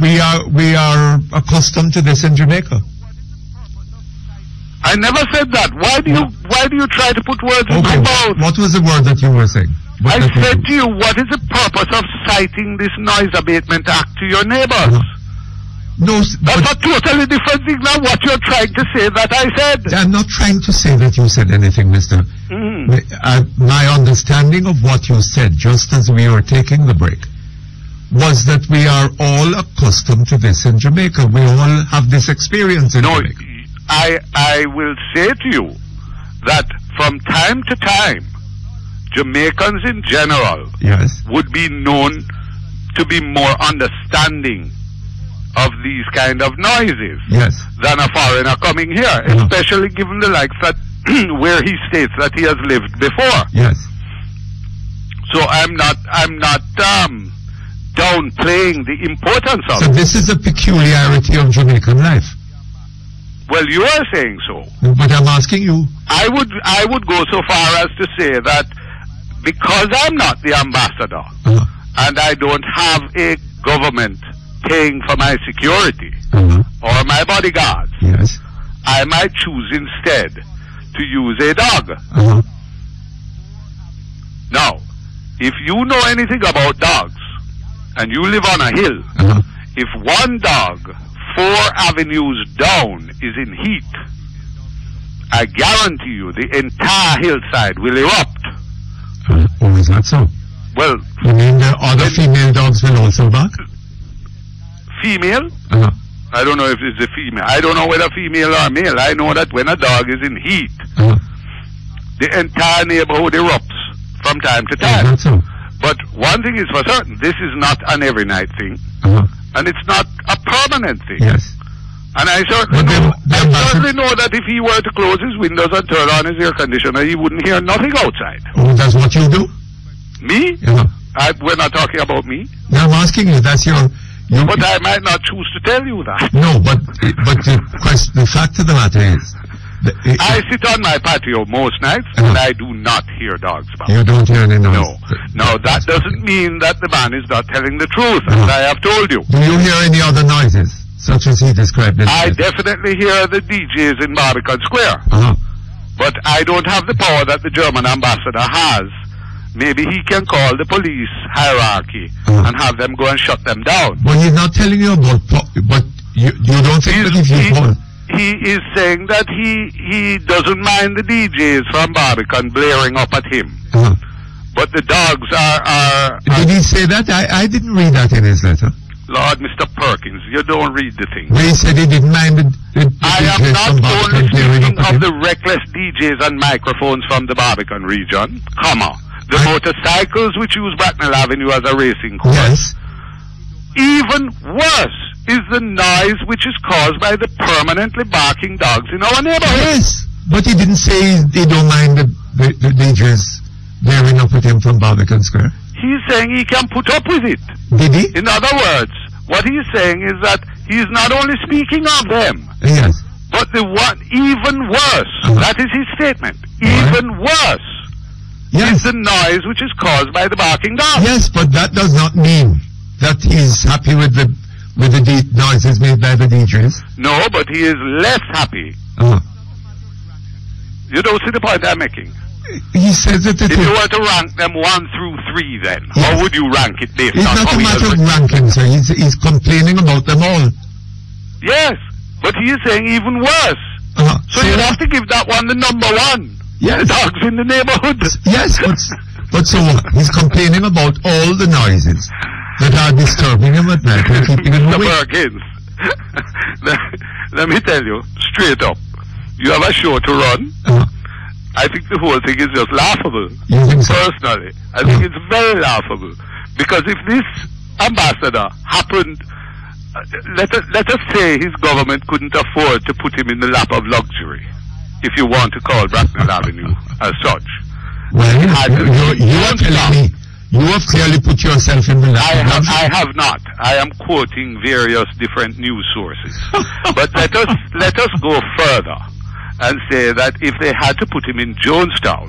Speaker 2: we are accustomed to this in Jamaica.
Speaker 10: I never said that. Why do you try to put words in my mouth?
Speaker 2: What was the word that you were saying?
Speaker 10: I said to you, what is the purpose of citing this noise abatement act to your neighbors?
Speaker 2: No,
Speaker 10: that's a totally different thing than what you're trying to say that I said.
Speaker 2: I'm not trying to say that you said anything, mister. My understanding of what you said, just as we were taking the break, was that we are all accustomed to this in Jamaica. We all have this experience in Jamaica.
Speaker 10: I will say to you that from time to time, Jamaicans in general would be known to be more understanding of these kind of noises than a foreigner coming here, especially given the likes that where he states that he has lived before.
Speaker 2: Yes.
Speaker 10: So I'm not downplaying the importance of it.
Speaker 2: So this is a peculiarity of Jamaican life.
Speaker 10: Well, you are saying so.
Speaker 2: But I'm asking you.
Speaker 10: I would go so far as to say that because I'm not the ambassador and I don't have a government paying for my security or my bodyguards, I might choose instead to use a dog. Now, if you know anything about dogs and you live on a hill, if one dog 4 avenues down is in heat, I guarantee you the entire hillside will erupt.
Speaker 2: Oh, is that so?
Speaker 10: Well,
Speaker 2: you mean the other female dogs will also bark?
Speaker 10: Female? I don't know if it's a female. I don't know whether female or male. I know that when a dog is in heat, the entire neighborhood erupts from time to time.
Speaker 2: Is that so?
Speaker 10: But one thing is for certain, this is not an every night thing. And it's not a permanent thing.
Speaker 2: Yes.
Speaker 10: And I certainly know that if he were to close his windows and turn on his air conditioner, he wouldn't hear nothing outside.
Speaker 2: Oh, that's what you do?
Speaker 10: Me? We're not talking about me.
Speaker 2: No, I'm asking you, that's your...
Speaker 10: But I might not choose to tell you that.
Speaker 2: No, but the fact of the matter is...
Speaker 10: I sit on my patio most nights and I do not hear dogs bark.
Speaker 2: You don't hear any noise?
Speaker 10: No. Now, that doesn't mean that the man is not telling the truth, as I have told you.
Speaker 2: Do you hear any other noises, such as he described it?
Speaker 10: I definitely hear the DJs in Barbican Square. But I don't have the power that the German ambassador has. Maybe he can call the police hierarchy and have them go and shut them down.
Speaker 2: Well, he's not telling you about... But you don't think that if you call...
Speaker 10: He is saying that he doesn't mind the DJs from Barbican blaring up at him. But the dogs are...
Speaker 2: Did he say that? I didn't read that in his letter.
Speaker 10: Lord, Mr. Perkins, you don't read the thing.
Speaker 2: Well, he said he didn't mind the
Speaker 10: I am not only speaking of the reckless DJs and microphones from the Barbican region, the motorcycles which use Bracknell Avenue as a racing course.
Speaker 2: Yes.
Speaker 10: Even worse is the noise which is caused by the permanently barking dogs in our neighborhood.
Speaker 2: Yes, but he didn't say he don't mind the DJs bearing up with him from Barbican Square.
Speaker 10: He's saying he can put up with it.
Speaker 2: Did he?
Speaker 10: In other words, what he's saying is that he's not only speaking of them,
Speaker 2: yes,
Speaker 10: but the one even worse. That is his statement. Even worse is the noise which is caused by the barking dogs.
Speaker 2: Yes, but that does not mean that he's happy with the noises made by the DJs.
Speaker 10: No, but he is less happy. You don't see the point I'm making.
Speaker 2: He says that
Speaker 10: if you were to rank them 1 through 3, then how would you rank it based
Speaker 2: it's
Speaker 10: on
Speaker 2: not
Speaker 10: how
Speaker 2: a matter of ranking, sir. He's complaining about them all.
Speaker 10: Yes, but he is saying even worse. So you'd have to give that one the number 1.
Speaker 2: Yes.
Speaker 10: The dogs in the neighborhood.
Speaker 2: Yes, but so what? He's complaining about all the noises that are disturbing him at night and keeping him awake.
Speaker 10: Perkins, let me tell you straight up. You have a show to run. I think the whole thing is just laughable. Personally, I think it's very laughable. Because if this ambassador happened, let us say his government couldn't afford to put him in the lap of luxury, if you want to call Bracknell Avenue as such.
Speaker 2: Well, you are telling me, you have clearly put yourself in the lap of luxury.
Speaker 10: I have not. I am quoting various different news sources. But let us go further and say that if they had to put him in Jonestown,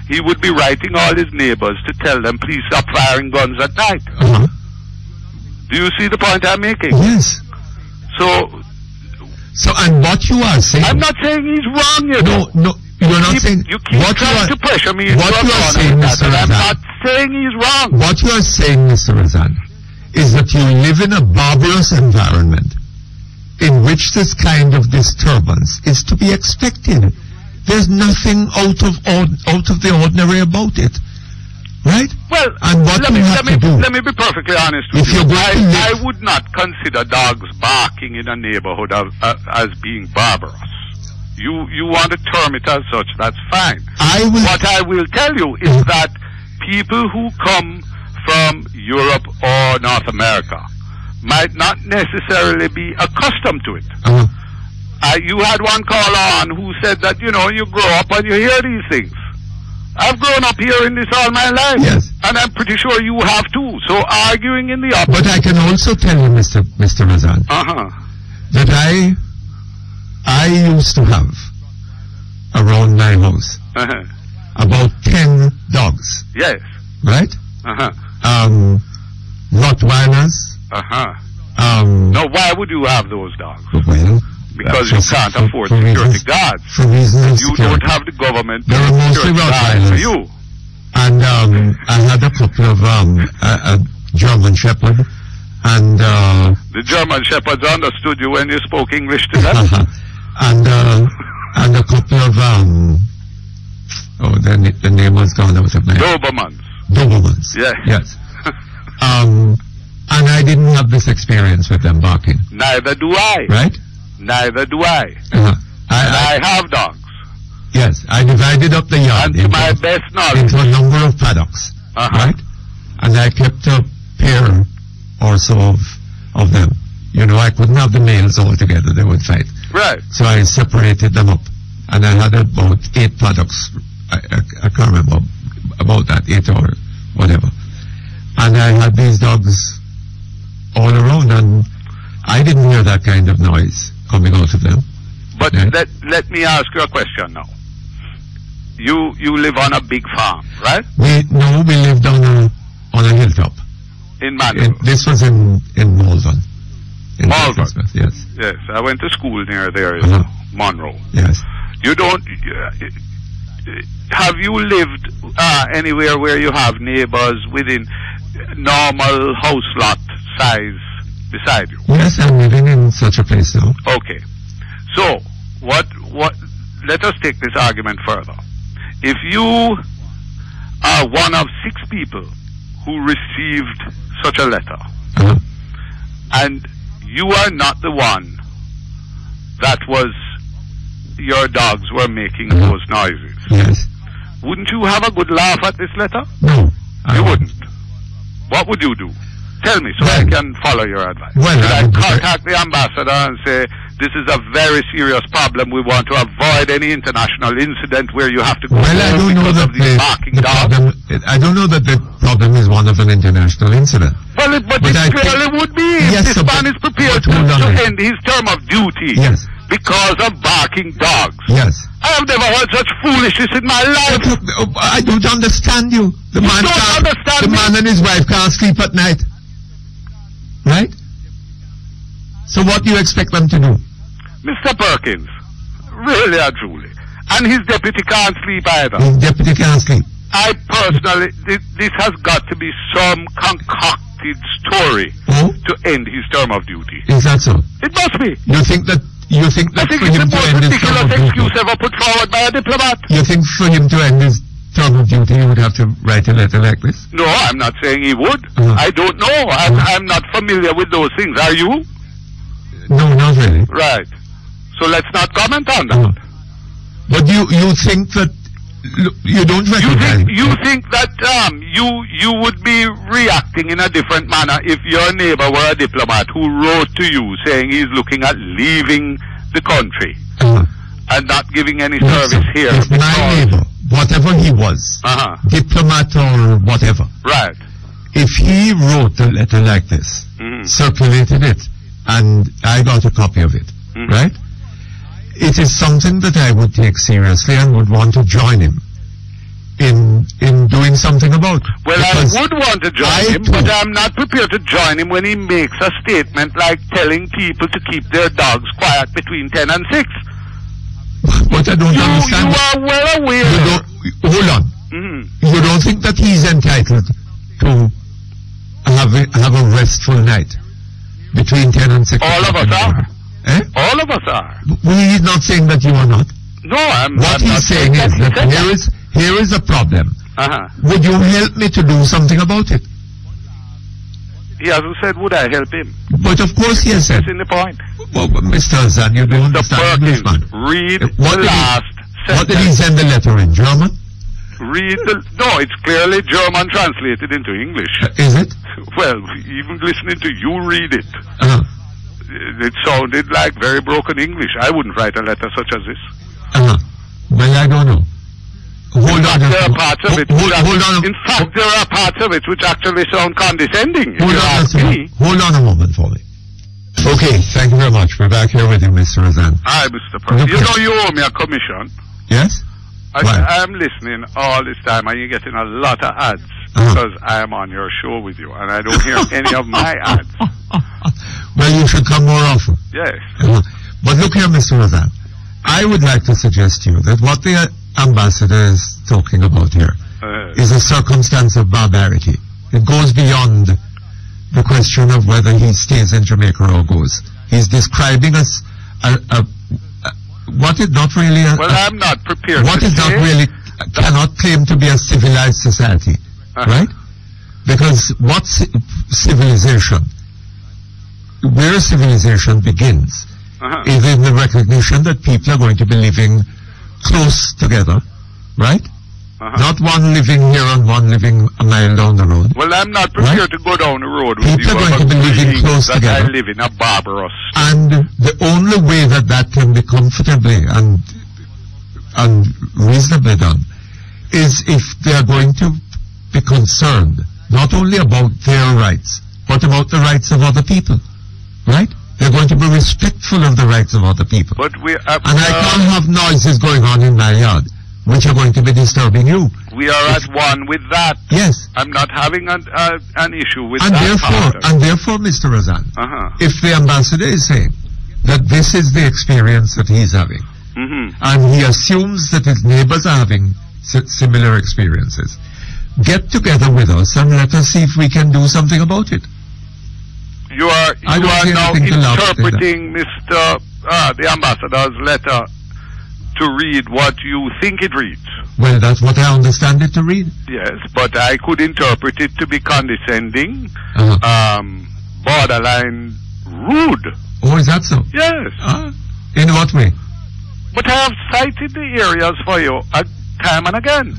Speaker 10: he would be writing all his neighbors to tell them, please stop firing guns at night. Do you see the point I'm making?
Speaker 2: Yes.
Speaker 10: So,
Speaker 2: and what you are saying...
Speaker 10: I'm not saying he's wrong, you know.
Speaker 2: No, you're not saying...
Speaker 10: You keep trying to pressure me into
Speaker 2: what you are saying, Mr. Razan,
Speaker 10: I'm not saying he's wrong.
Speaker 2: What you are saying, Mr. Razan, is that you live in a barbarous environment in which this kind of disturbance is to be expected. There's nothing out of the ordinary about it, right?
Speaker 10: Well,
Speaker 2: and what
Speaker 10: let me be perfectly honest with
Speaker 2: you.
Speaker 10: I would not consider dogs barking in a neighborhood as being barbarous. You want to term it as such, that's fine. What I will tell you is that people who come from Europe or North America might not necessarily be accustomed to it. You had one caller on who said that, you grow up and you hear these things. I've grown up hearing this all my life.
Speaker 2: Yes.
Speaker 10: And I'm pretty sure you have too. So arguing in the opposite.
Speaker 2: But I can also tell you, Mr. Razan, that I used to have around my house about 10 dogs.
Speaker 10: Yes.
Speaker 2: Right? Rottweilers.
Speaker 10: Now, why would you have those dogs?
Speaker 2: Well,
Speaker 10: because you can't afford security guards.
Speaker 2: For reasons of
Speaker 10: you don't have the government.
Speaker 2: There are mostly Rottweilers
Speaker 10: for you.
Speaker 2: And I had a couple of a German Shepherd, and
Speaker 10: the German Shepherds understood you when you spoke English to them.
Speaker 2: and a couple of the name was gone out of my head. Dobermans.
Speaker 10: Yeah.
Speaker 2: Yes. And I didn't have this experience with them barking.
Speaker 10: Neither do I.
Speaker 2: Right?
Speaker 10: Neither do I. I have dogs.
Speaker 2: Yes, I divided up the yard
Speaker 10: and to my best knowledge
Speaker 2: into a number of paddocks. Right? And I kept a pair or so of them. I couldn't have the males all together, they would fight.
Speaker 10: Right.
Speaker 2: So I separated them up. And I had about 8 paddocks. I can't remember about that, 8 or whatever. And I had these dogs all around, and I didn't hear that kind of noise coming out of them.
Speaker 10: But let me ask you a question now. You live on a big farm, right?
Speaker 2: We lived on a hilltop.
Speaker 10: In Malvern.
Speaker 2: This was in Malvern.
Speaker 10: Malvern?
Speaker 2: Yes.
Speaker 10: Yes, I went to school near there, Monroe.
Speaker 2: Yes.
Speaker 10: You don't... have you lived anywhere where you have neighbors within normal house lot size beside you?
Speaker 2: Yes, I'm living in such a place now.
Speaker 10: Okay. So, let us take this argument further. If you are one of 6 people who received such a letter, and you are not the one that was, your dogs were making those noises.
Speaker 2: Yes.
Speaker 10: Wouldn't you have a good laugh at this letter?
Speaker 2: No.
Speaker 10: You wouldn't. What would you do? Tell me so I can follow your advice.
Speaker 2: Well,
Speaker 10: Should I contact the ambassador and say, this is a very serious problem. We want to avoid any international incident where you have to go because of these barking dogs.
Speaker 2: I don't know that the problem is one of an international incident.
Speaker 10: Well, but it clearly would be if this man is prepared to end his term of duty because of barking dogs.
Speaker 2: Yes.
Speaker 10: I have never heard such foolishness in my life.
Speaker 2: I don't understand you. The man and his wife can't sleep at night. Right? So what do you expect them to do?
Speaker 10: Mr. Perkins, really and truly. And his deputy can't sleep either.
Speaker 2: His deputy can't sleep.
Speaker 10: I personally, this has got to be some concocted story to end his term of duty.
Speaker 2: Is that so?
Speaker 10: It must be.
Speaker 2: I think
Speaker 10: it's the most ridiculous excuse ever put forward by a diplomat.
Speaker 2: You think for him to end his term of duty he would have to write a letter like this?
Speaker 10: No, I'm not saying he would. I don't know. I'm not familiar with those things. Are you?
Speaker 2: No, not really.
Speaker 10: Right. So let's not comment on that.
Speaker 2: But you think that you don't recognize...
Speaker 10: You think that you would be reacting in a different manner if your neighbor were a diplomat who wrote to you saying he's looking at leaving the country and not giving any service here.
Speaker 2: If my neighbor, whatever he was, diplomat or whatever,
Speaker 10: right?
Speaker 2: If he wrote a letter like this, circulated it, and I got a copy of it, right? It is something that I would take seriously and would want to join him in doing something about.
Speaker 10: Well, I would want to join him, but I'm not prepared to join him when he makes a statement like telling people to keep their dogs quiet between 10 and 6.
Speaker 2: But I don't understand.
Speaker 10: You are well aware.
Speaker 2: Hold on. You don't think that he's entitled to have a restful night between 10 and 6?
Speaker 10: All of us are.
Speaker 2: Eh?
Speaker 10: All of us are.
Speaker 2: Well, he's not saying that you are not.
Speaker 10: No, I'm
Speaker 2: What
Speaker 10: I'm
Speaker 2: he's
Speaker 10: not
Speaker 2: saying is that here is a problem. Would you help me to do something about it?
Speaker 10: He hasn't said, would I help him?
Speaker 2: But of course he has said.
Speaker 10: That's in the point.
Speaker 2: Well, Mr. Zan, you don't understand English, man.
Speaker 10: Read the last sentence.
Speaker 2: What did he send the letter in? German?
Speaker 10: No, it's clearly German translated into English.
Speaker 2: Is it?
Speaker 10: Well, even listening to you read it, it sounded like very broken English. I wouldn't write a letter such as this.
Speaker 2: Well, I don't know. Hold on.
Speaker 10: There are parts of it. In fact, there are parts of it which actually sound condescending.
Speaker 2: Hold on a moment for me. Okay, thank you very much. We're back here with you, Mr. Razan.
Speaker 10: Hi, Mr. Perkins. You know you owe me a commission.
Speaker 2: Yes?
Speaker 10: I'm listening all this time and you're getting a lot of ads because I am on your show with you and I don't hear any of my ads.
Speaker 2: Well, you should come more often.
Speaker 10: Yes.
Speaker 2: But look here, Mr. Razan. I would like to suggest to you that what the ambassador is talking about here is a circumstance of barbarity. It goes beyond the question of whether he stays in Jamaica or goes. He's describing us what is not really
Speaker 10: well, I'm not prepared
Speaker 2: what is not really cannot claim to be a civilized society, right? Because what civilization, where civilization begins is in the recognition that people are going to be living close together, right? Not one living here and one living a mile down the road.
Speaker 10: Well, I'm not prepared to go down the road with
Speaker 2: people are going to be living close together.
Speaker 10: I live in a barbarous state.
Speaker 2: And the only way that can be comfortably and reasonably done is if they are going to be concerned not only about their rights, but about the rights of other people, right? They're going to be respectful of the rights of other people.
Speaker 10: But
Speaker 2: and I can't have noises going on in my yard which are going to be disturbing you.
Speaker 10: We are at one with that.
Speaker 2: Yes.
Speaker 10: I'm not having an issue with
Speaker 2: and
Speaker 10: that.
Speaker 2: Therefore, Mr. Razan, if the ambassador is saying that this is the experience that he's having, and he assumes that his neighbors are having similar experiences, get together with us and let us see if we can do something about it.
Speaker 10: You are now interpreting the ambassador's letter to read what you think it reads.
Speaker 2: Well, that's what I understand it to read.
Speaker 10: Yes, but I could interpret it to be condescending, but borderline rude.
Speaker 2: Oh, is that so?
Speaker 10: Yes.
Speaker 2: In what way?
Speaker 10: But I have cited the areas for you time and again.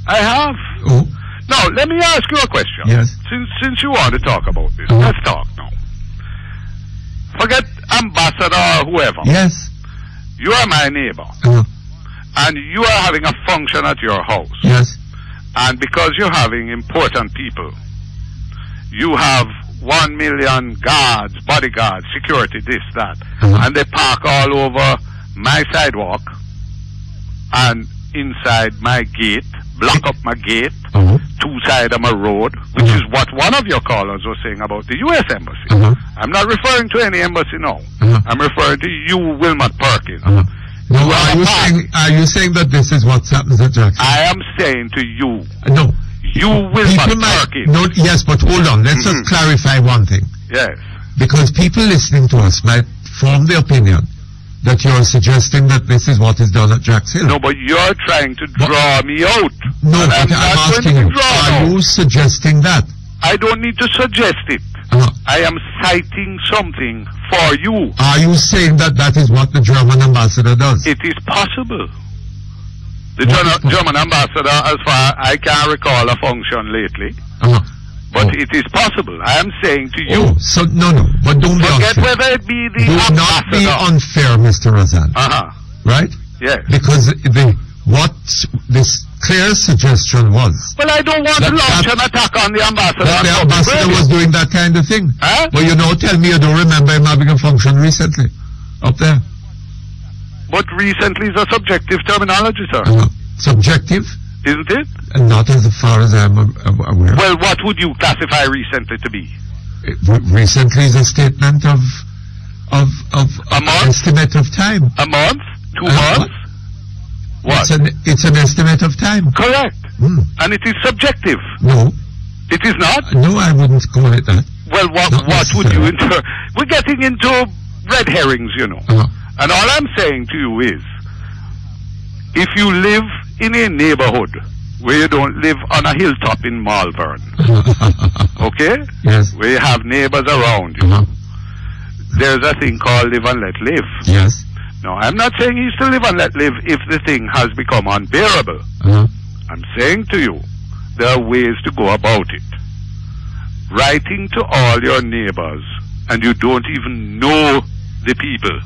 Speaker 10: I have.
Speaker 2: Oh.
Speaker 10: Now, let me ask you a question.
Speaker 2: Yes.
Speaker 10: Since you want to talk about this, let's talk now. Forget ambassador or whoever.
Speaker 2: Yes.
Speaker 10: You are my neighbor. And you are having a function at your house.
Speaker 2: Yes.
Speaker 10: And because you're having important people, you have 1 million guards, bodyguards, security, this, that. And they park all over my sidewalk and inside my gate, block up my gate, two sides of my road, which is what one of your callers was saying about the U.S. Embassy. I'm not referring to any embassy now. I'm referring to you, Wilmot Perkins.
Speaker 2: No, are you saying that this is what happens at Jackson?
Speaker 10: I am saying to you.
Speaker 2: No.
Speaker 10: You Wilmot Perkins.
Speaker 2: No, yes, but hold on. Let's just clarify one thing.
Speaker 10: Yes.
Speaker 2: Because people listening to us might form the opinion that you're suggesting that this is what is done at Jack's Hill.
Speaker 10: No, but you're trying to draw me out.
Speaker 2: No, but I'm asking you, are you suggesting that?
Speaker 10: I don't need to suggest it. I am citing something for you.
Speaker 2: Are you saying that that is what the German ambassador does?
Speaker 10: It is possible. The German ambassador, as far as I can recall a function lately, but it is possible. I am saying to you.
Speaker 2: Oh, so no, but don't be unfair.
Speaker 10: Forget whether it be the
Speaker 2: do
Speaker 10: ambassador.
Speaker 2: not be unfair, Mr. Razan. Right?
Speaker 10: Yes.
Speaker 2: Because what this clear suggestion was.
Speaker 10: Well, I don't want to launch an attack on the ambassador.
Speaker 2: That the ambassador was doing that kind of thing. Well, you know, tell me you don't remember him having a function recently up there.
Speaker 10: But recently is a subjective terminology, sir.
Speaker 2: Subjective?
Speaker 10: Isn't it?
Speaker 2: Not as far as I'm aware.
Speaker 10: Well, what would you classify recently to be?
Speaker 2: Recently is a statement of
Speaker 10: a month?
Speaker 2: Estimate of time.
Speaker 10: A month? 2 months? What?
Speaker 2: It's an estimate of time.
Speaker 10: Correct. And it is subjective.
Speaker 2: No.
Speaker 10: It is not?
Speaker 2: No, I wouldn't call it that.
Speaker 10: Well, what would you infer? We're getting into red herrings, you know. And all I'm saying to you is, if you live in a neighborhood where you don't live on a hilltop in Malvern, okay?
Speaker 2: Yes.
Speaker 10: Where you have neighbors around you, there's a thing called live and let live.
Speaker 2: Yes.
Speaker 10: Now, I'm not saying he's to live and let live if the thing has become unbearable. I'm saying to you, there are ways to go about it. Writing to all your neighbors, and you don't even know the people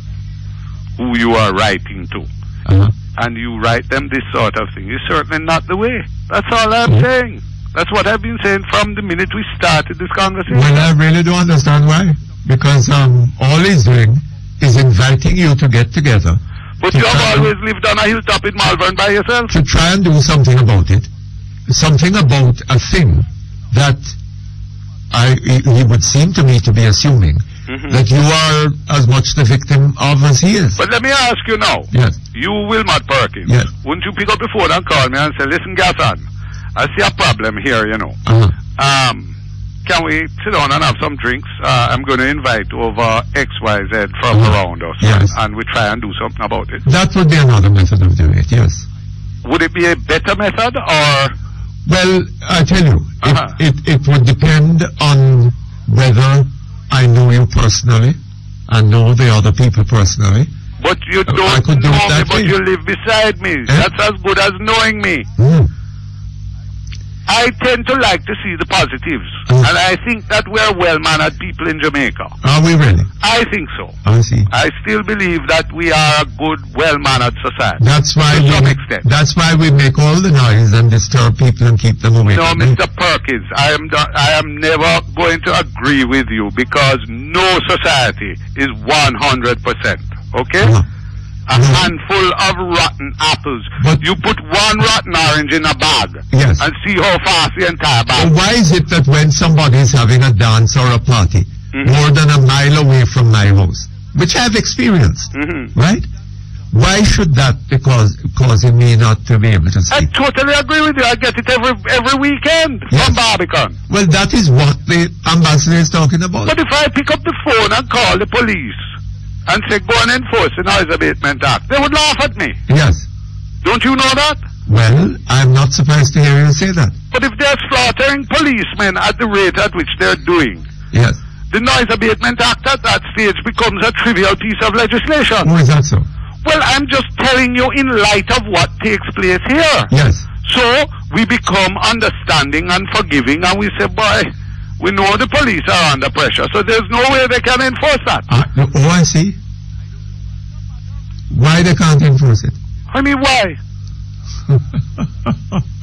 Speaker 10: who you are writing to, and you write them this sort of thing, is certainly not the way. That's all I'm saying. That's what I've been saying from the minute we started this conversation.
Speaker 2: Well, I really don't understand why. Because all he's doing is inviting you to get together.
Speaker 10: But you have always lived on a hilltop in Malvern by yourself.
Speaker 2: To try and do something about it. Something about a thing that he would seem to me to be assuming that you are as much the victim of as he is.
Speaker 10: But let me ask you now.
Speaker 2: Yes.
Speaker 10: You, Wilmot Perkins.
Speaker 2: Yes.
Speaker 10: Wouldn't you pick up the phone and call me and say, listen, Gasson, I see a problem here, you know. Can we sit down and have some drinks? I'm going to invite over XYZ from around us.
Speaker 2: Yes.
Speaker 10: And we try and do something about it.
Speaker 2: That would be another method of doing it, yes.
Speaker 10: Would it be a better method or?
Speaker 2: Well, I tell you, it would depend on whether I know you personally and know the other people personally.
Speaker 10: But you don't know me, but you live beside me. That's as good as knowing me. I tend to like to see the positives. And I think that we're well-mannered people in Jamaica.
Speaker 2: Are we really?
Speaker 10: I think so.
Speaker 2: I see.
Speaker 10: I still believe that we are a good, well-mannered society.
Speaker 2: That's why we make all the noise and disturb people and keep them away.
Speaker 10: No, Mr. Perkins, I am never going to agree with you because no society is 100%. Okay? A handful of rotten apples. But you put one rotten orange in a bag and see how fast the entire bag.
Speaker 2: Why is it that when somebody is having a dance or a party more than a mile away from my house, which I've experienced, right? Why should that be causing me not to be able to see?
Speaker 10: I totally agree with you. I get it every weekend from Barbican.
Speaker 2: Well, that is what the ambassador is talking about.
Speaker 10: But if I pick up the phone and call the police and say, go and enforce the Noise Abatement Act, they would laugh at me.
Speaker 2: Yes.
Speaker 10: Don't you know that?
Speaker 2: Well, I'm not surprised to hear you say that.
Speaker 10: But if they're slaughtering policemen at the rate at which they're doing,
Speaker 2: yes,
Speaker 10: the Noise Abatement Act at that stage becomes a trivial piece of legislation.
Speaker 2: Why is that so?
Speaker 10: Well, I'm just telling you in light of what takes place here.
Speaker 2: Yes.
Speaker 10: So we become understanding and forgiving, and we say, boy, we know the police are under pressure, so there's no way they can enforce that.
Speaker 2: Oh, I see. Why they can't enforce it?
Speaker 10: I mean, why?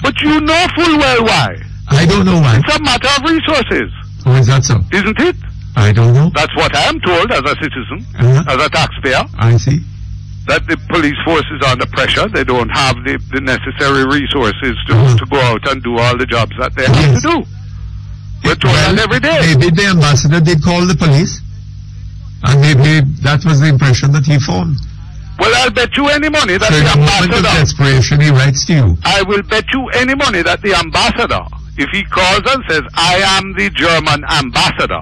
Speaker 10: But you know full well why.
Speaker 2: I don't know why.
Speaker 10: It's a matter of resources.
Speaker 2: Oh, is that so?
Speaker 10: Isn't it?
Speaker 2: I don't know.
Speaker 10: That's what I am told as a citizen, as a taxpayer.
Speaker 2: I see.
Speaker 10: That the police force is under pressure. They don't have the necessary resources to go out and do all the jobs that they have to do. We're told that every day.
Speaker 2: Maybe the ambassador did call the police, and maybe that was the impression that he formed.
Speaker 10: Well, I'll bet you any money that
Speaker 2: so
Speaker 10: the
Speaker 2: in a moment of desperation, he writes to you.
Speaker 10: I will bet you any money that the ambassador, if he calls and says, I am the German ambassador,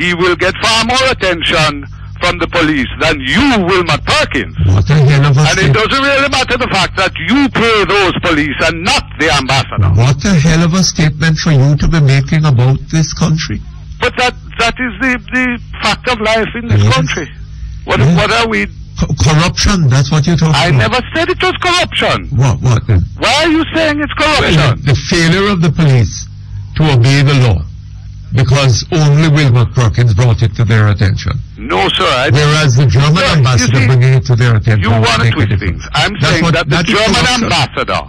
Speaker 10: he will get far more attention from the police than you, Wilmot Perkins.
Speaker 2: What a hell of a
Speaker 10: And it doesn't really matter the fact that you pay those police and not the ambassador.
Speaker 2: What a hell of a statement for you to be making about this country.
Speaker 10: But that is the fact of life in this country. What are we...
Speaker 2: Corruption, that's what you're talking about.
Speaker 10: I never said it was corruption.
Speaker 2: What then?
Speaker 10: Why are you saying it's corruption?
Speaker 2: Well, the failure of the police to obey the law, because only Wilmot Perkins brought it to their attention.
Speaker 10: No, sir.
Speaker 2: Whereas the German ambassador bringing it to their attention.
Speaker 10: You want to twist things. I'm saying that the German ambassador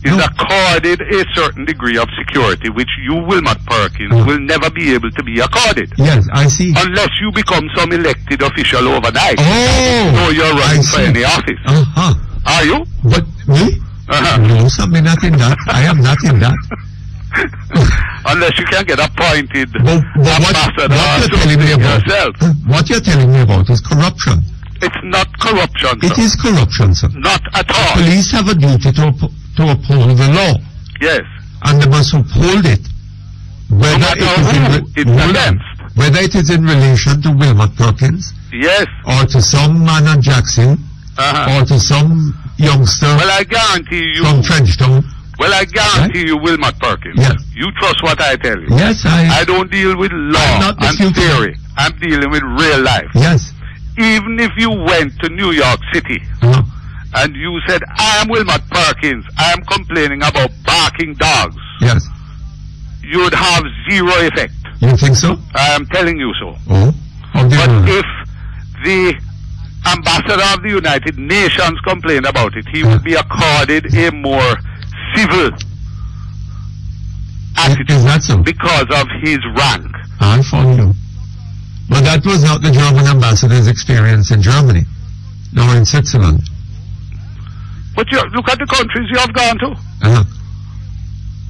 Speaker 10: is accorded a certain degree of security, which you, Wilmot Perkins, will never be able to be accorded.
Speaker 2: Yes, I see.
Speaker 10: Unless you become some elected official overnight.
Speaker 2: Oh!
Speaker 10: So you're running for any office. Are you?
Speaker 2: But me? No, sir, I'm not in that. I am not in that.
Speaker 10: Unless you can get appointed
Speaker 2: what
Speaker 10: ambassador
Speaker 2: you're telling me about,
Speaker 10: yourself.
Speaker 2: What you're telling me about is corruption.
Speaker 10: It's not corruption, sir.
Speaker 2: It is corruption, sir.
Speaker 10: Not at all.
Speaker 2: Police have a duty to uphold the law.
Speaker 10: Yes.
Speaker 2: And they must uphold it. Whether it is in relation to Wilmot Perkins.
Speaker 10: Yes.
Speaker 2: Or to some man at Jackson. Or to some youngster.
Speaker 10: Well, I guarantee you.
Speaker 2: From Trenchtown.
Speaker 10: Well, I guarantee you, Wilmot Perkins.
Speaker 2: Yes.
Speaker 10: You trust what I tell you.
Speaker 2: Yes, I
Speaker 10: don't deal with law and theory. I'm dealing with real life.
Speaker 2: Yes.
Speaker 10: Even if you went to New York City and you said, I am Wilmot Perkins, I am complaining about barking dogs.
Speaker 2: Yes.
Speaker 10: You would have zero effect.
Speaker 2: You think so?
Speaker 10: I am telling you so.
Speaker 2: Oh?
Speaker 10: But if the ambassador of the United Nations complained about it, he would be accorded a more civil attitude.
Speaker 2: Is that so?
Speaker 10: Because of his rank.
Speaker 2: I follow you. But that was not the German ambassador's experience in Germany, nor in Switzerland.
Speaker 10: But look at the countries you have gone to.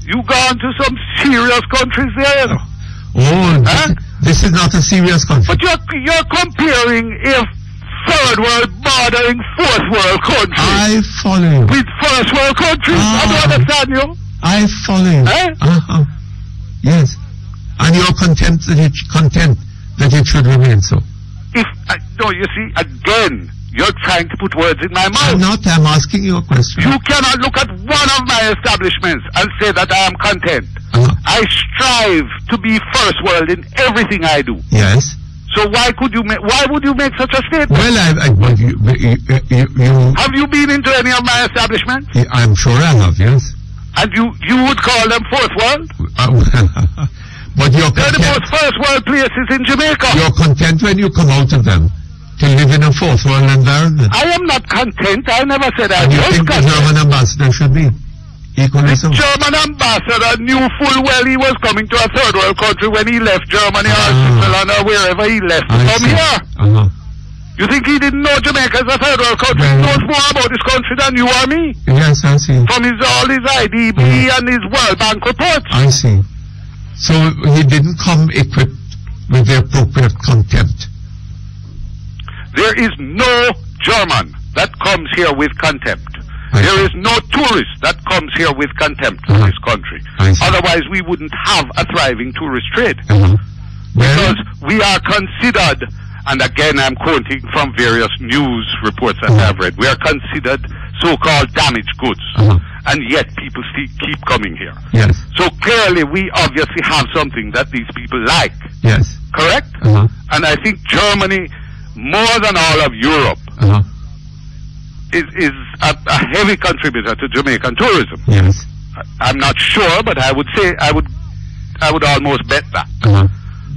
Speaker 10: You've gone to some serious countries there, you know.
Speaker 2: Oh, this is not a serious country.
Speaker 10: But you're comparing a third world bordering fourth world country.
Speaker 2: I follow you.
Speaker 10: With first world countries. I don't understand you.
Speaker 2: I follow you. Yes. And you're content that it should remain so.
Speaker 10: No, you see, again, you're trying to put words in my mouth.
Speaker 2: I'm not. I'm asking you a question.
Speaker 10: You cannot look at one of my establishments and say that I am content. I strive to be first world in everything I do.
Speaker 2: Yes.
Speaker 10: So why would you make such a statement?
Speaker 2: Well,
Speaker 10: have you been into any of my establishments?
Speaker 2: I'm sure I have, yes.
Speaker 10: And you would call them fourth world?
Speaker 2: But you're
Speaker 10: they're the most first world places in Jamaica.
Speaker 2: You're content when you come out of them to live in a fourth world environment.
Speaker 10: I am not content. I never said I was content.
Speaker 2: You think the German ambassador should be equally so?
Speaker 10: The German ambassador knew full well he was coming to a third world country when he left Germany or Switzerland or wherever he left to come here. You think he didn't know Jamaica is a third world country? He knows more about this country than you or me.
Speaker 2: Yes, I see.
Speaker 10: From all his IDB and his World Bank reports.
Speaker 2: I see. So he didn't come equipped with the appropriate contempt.
Speaker 10: There is no German that comes here with contempt. There is no tourist that comes here with contempt for this country. Otherwise we wouldn't have a thriving tourist trade. Because we are considered, and again I'm quoting from various news reports that I've read, we are considered so-called damaged goods. and yet people keep coming here.
Speaker 2: Yes.
Speaker 10: So clearly we obviously have something that these people like.
Speaker 2: Yes.
Speaker 10: Correct? And I think Germany, more than all of Europe, is a heavy contributor to Jamaican tourism.
Speaker 2: Yes.
Speaker 10: I'm not sure, but I would say I would almost bet that.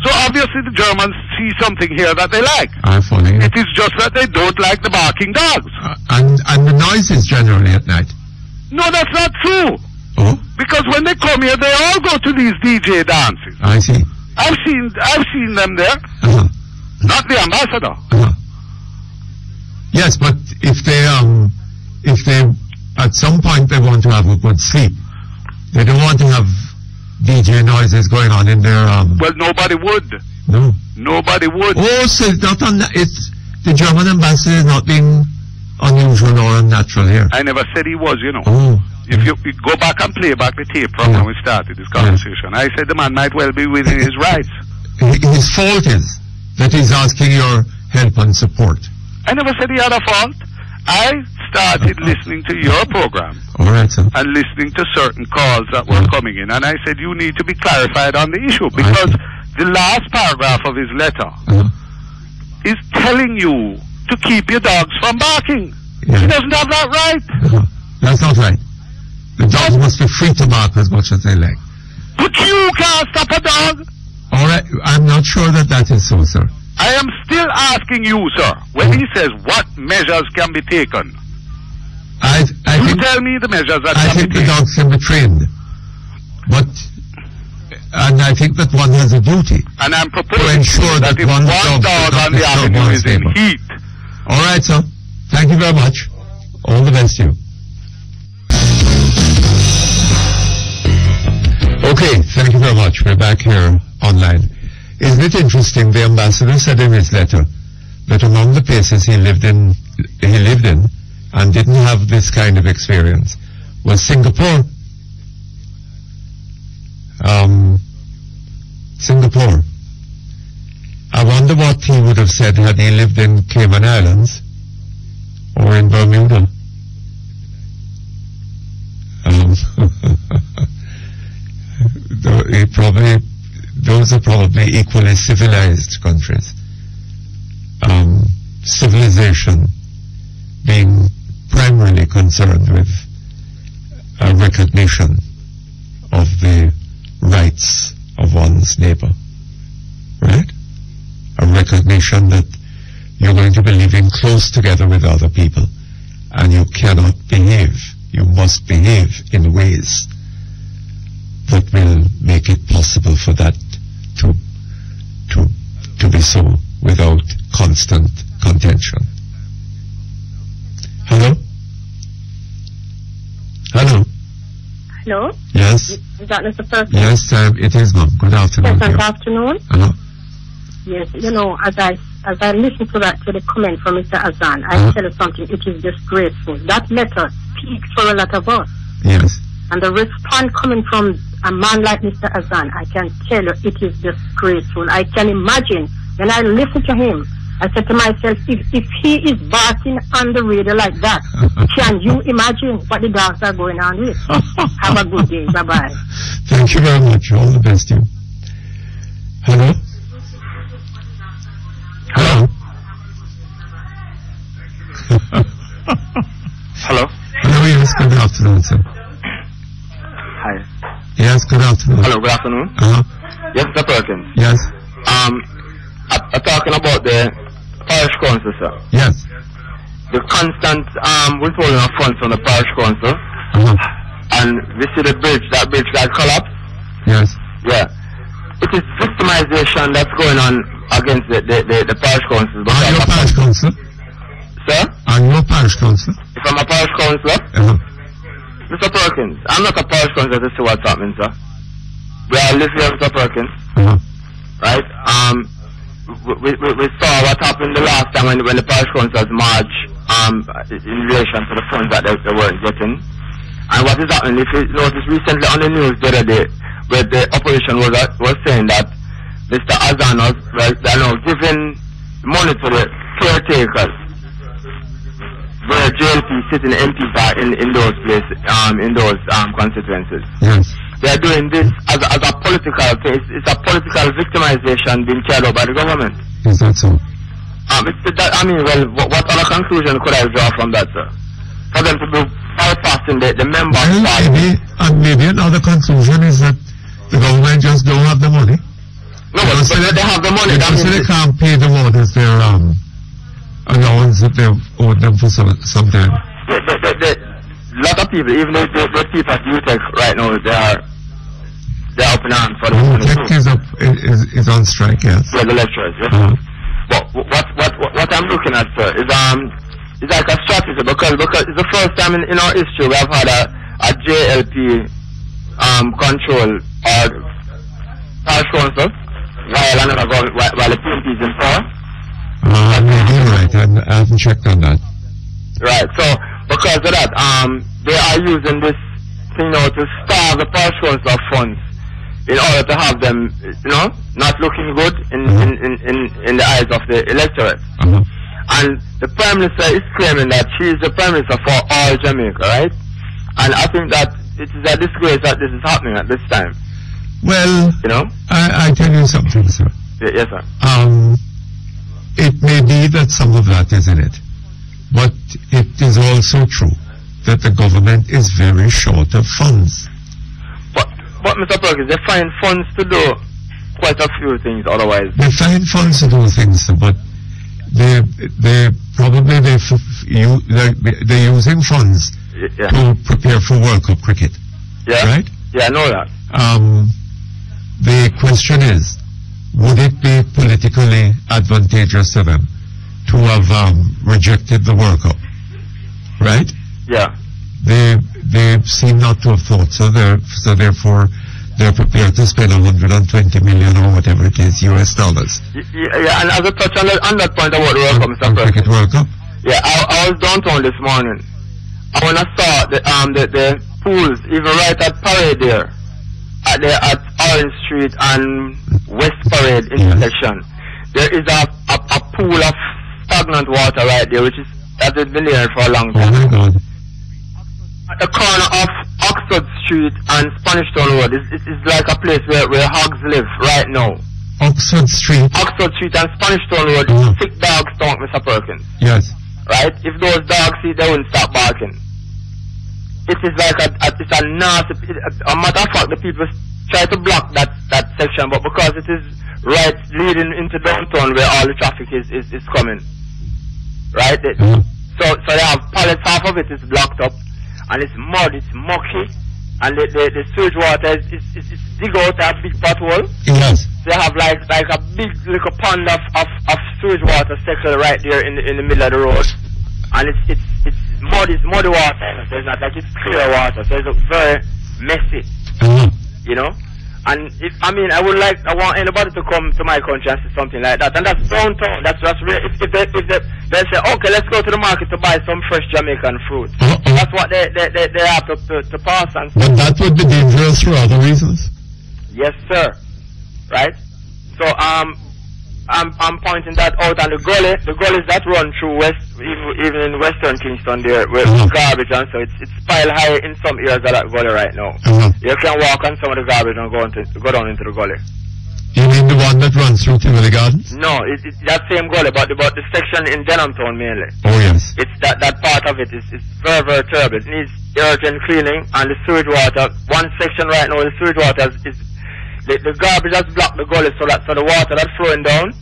Speaker 10: So obviously the Germans see something here that they like.
Speaker 2: Funny.
Speaker 10: It is just that they don't like the barking dogs.
Speaker 2: And the noises generally at night.
Speaker 10: No, that's not true.
Speaker 2: Oh?
Speaker 10: Because when they come here, they all go to these DJ dances.
Speaker 2: I see.
Speaker 10: I've seen them there. Not the ambassador.
Speaker 2: Yes, but if they at some point they want to have a good sleep, they don't want to have DJ noises going on in their
Speaker 10: Well, nobody would.
Speaker 2: No.
Speaker 10: Nobody would.
Speaker 2: Oh, so it's not it's the German ambassador is not being unusual or unnatural here.
Speaker 10: I never said he was, you know.
Speaker 2: Oh.
Speaker 10: If you go back and play back the tape from when we started this conversation, I said the man might well be within his rights.
Speaker 2: His fault is that he's asking your help and support.
Speaker 10: I never said he had a fault. I started listening to your program.
Speaker 2: All right, sir.
Speaker 10: And listening to certain calls that were coming in, and I said you need to be clarified on the issue, because the last paragraph of his letter is telling you to keep your dogs from barking. He doesn't have that right.
Speaker 2: That's not right. The dogs must be free to bark as much as they like.
Speaker 10: But you can't stop a dog.
Speaker 2: All right, I'm not sure that is so, sir.
Speaker 10: I am still asking you, sir, when he says what measures can be taken. You tell me the measures that
Speaker 2: I
Speaker 10: can
Speaker 2: think
Speaker 10: be
Speaker 2: the
Speaker 10: taken.
Speaker 2: dogs can be trained. And I think that one has a duty
Speaker 10: And I'm
Speaker 2: to
Speaker 10: proposing
Speaker 2: ensure that
Speaker 10: if
Speaker 2: one
Speaker 10: one dog on the avenue is in heat.
Speaker 2: All right, sir. Thank you very much. All the best to you. Okay, thank you very much. We're back here online. Isn't it interesting? The ambassador said in his letter that among the places he lived in and didn't have this kind of experience was Singapore. Singapore. I wonder what he would have said had he lived in Cayman Islands or in Bermuda. Those are probably equally civilized countries. Civilization being primarily concerned with a recognition of the rights of one's neighbor, right? A recognition that you're going to be living close together with other people, and you cannot behave, you must behave in ways that will make it possible for that to be so without constant contention. Hello? Hello?
Speaker 11: Hello?
Speaker 2: Yes?
Speaker 11: Is that Mr. Perkins?
Speaker 2: Yes, it is, ma'am. Good afternoon.
Speaker 11: Yes, good afternoon.
Speaker 2: Uh-huh.
Speaker 11: Yes, you know, as I listen to the comment from Mr. Azan, I tell you something, it is disgraceful. That letter speaks for a lot of us.
Speaker 2: Yes.
Speaker 11: And the response coming from a man like Mr. Azan, I can tell you it is disgraceful. I can imagine, when I listen to him, I said to myself, if he is barking on the radio like that, can you imagine what the dogs are going on with? Have a good day. Bye-bye.
Speaker 2: Thank you very much. All the best to you. Hello? Hello?
Speaker 12: Hello?
Speaker 2: Hello, yes, good afternoon, sir.
Speaker 12: Hi.
Speaker 2: Yes, good afternoon.
Speaker 12: Hello, good afternoon.
Speaker 2: Uh-huh.
Speaker 12: Yes, Mr. Perkins.
Speaker 2: Yes.
Speaker 12: I'm talking about the parish council, sir.
Speaker 2: Yes.
Speaker 12: The constant withholding of funds from the parish council. And we see the bridge that collapsed.
Speaker 2: Yes.
Speaker 12: Yeah. It is systemization that's going on against the parish council.
Speaker 2: Are you a parish council?
Speaker 12: Sir?
Speaker 2: Are you a parish council?
Speaker 12: If I'm a parish councillor? Mr. Perkins, I'm not a parish councillor to see what's happening, sir. We are live here, Mr. Perkins. Right? We saw what happened the last time when the parish councils marched in relation to the funds that they weren't getting. And what is happening, if you notice recently on the news the other day, where the opposition was saying that Mr. Azan was giving money to the caretakers. where JLP sitting MPs are in those places, in those constituencies.
Speaker 2: Yes.
Speaker 12: They are doing this as a political thing. It's a political victimization being carried out by the government.
Speaker 2: Is that so?
Speaker 12: What other conclusion could I draw from that, sir? For them to be bypassing the members.
Speaker 2: Well, maybe another conclusion is that the government just don't have the money.
Speaker 12: No, but they have the money.
Speaker 2: That means they can't pay the voters their allowance that they owed them for some time.
Speaker 12: A lot of people, even if the people at UTEC right now, they're up in arms for the money.
Speaker 2: UTEC is on strike, yes.
Speaker 12: Yeah, the lecturers, yes. But what I'm looking at, sir, is like a strategy because it's the first time in our history we have had a JLP control or parish council while the PNP is in power.
Speaker 2: You're right. I haven't checked on that.
Speaker 12: Right. So because of that, they are using this thing now to starve the parish council of funds in order to have them, not looking good in the eyes of the electorate. And the Prime Minister is claiming that she is the Prime Minister for all Jamaica, right? And I think that it is a disgrace that this is happening at this time.
Speaker 2: Well, I tell you something, sir.
Speaker 12: Yes, sir.
Speaker 2: It may be that some of that is in it, but it is also true that the government is very short of funds.
Speaker 12: But Mr. Perkins, they find funds to do quite a few things otherwise.
Speaker 2: They find funds to do things, but they're using funds to prepare for World Cup cricket.
Speaker 12: Yeah.
Speaker 2: Right?
Speaker 12: Yeah, I know that.
Speaker 2: The question is, would it be politically advantageous to them to have rejected the World Cup? Right?
Speaker 12: Yeah.
Speaker 2: They seem not to have thought so. Therefore, they're prepared to spend 120 million or whatever it is US dollars.
Speaker 12: Yeah, and as a touch on that point about the World Cup, Mr. President.
Speaker 2: Cricket World Cup.
Speaker 12: Yeah, I was downtown this morning. And when I saw the pools, even right at Parade there, at Orange Street and West Parade intersection, there is a pool of stagnant water right there, which has been there for a long time.
Speaker 2: Oh my God.
Speaker 12: At the corner of Oxford Street and Spanish Town Road, it's like a place where hogs live right now.
Speaker 2: Oxford Street
Speaker 12: and Spanish Town Road, sick dogs stunk, Mr. Perkins.
Speaker 2: Yes.
Speaker 12: Right? If those dogs see, they wouldn't stop barking. It is like it's a nasty. A matter of fact, the people try to block that section, but because it is right leading into downtown where all the traffic is coming, right? So they have pallets. Half of it is blocked up, and it's mud, it's mucky, and the sewage water is dig out a big pothole.
Speaker 2: Yes.
Speaker 12: They have like a big little pond of sewage water circle right there in the middle of the road, and it's muddy water. So it's not like it's clear water, so it's very messy, And I want anybody to come to my country and see something like that, and that's downtown. That's really, if they say, okay, let's go to the market to buy some fresh Jamaican fruit. That's what they have to pass and.
Speaker 2: But that would be dangerous for other reasons.
Speaker 12: Yes, sir. Right. So I'm pointing that out, and the gullies that run through even in Western Kingston there, with garbage, and so it's piled high in some areas of that gully right now. You can walk on some of the garbage and go down into the gully.
Speaker 2: You mean the one that runs through Tivoli Gardens?
Speaker 12: No, it's that same gully, but the section in Denhamtown mainly.
Speaker 2: Oh yes.
Speaker 12: It's that part of it is very, very terrible. It needs urgent cleaning, and the sewage water. One section right now, the sewage water is. The garbage has blocked the gully so the water that's flowing down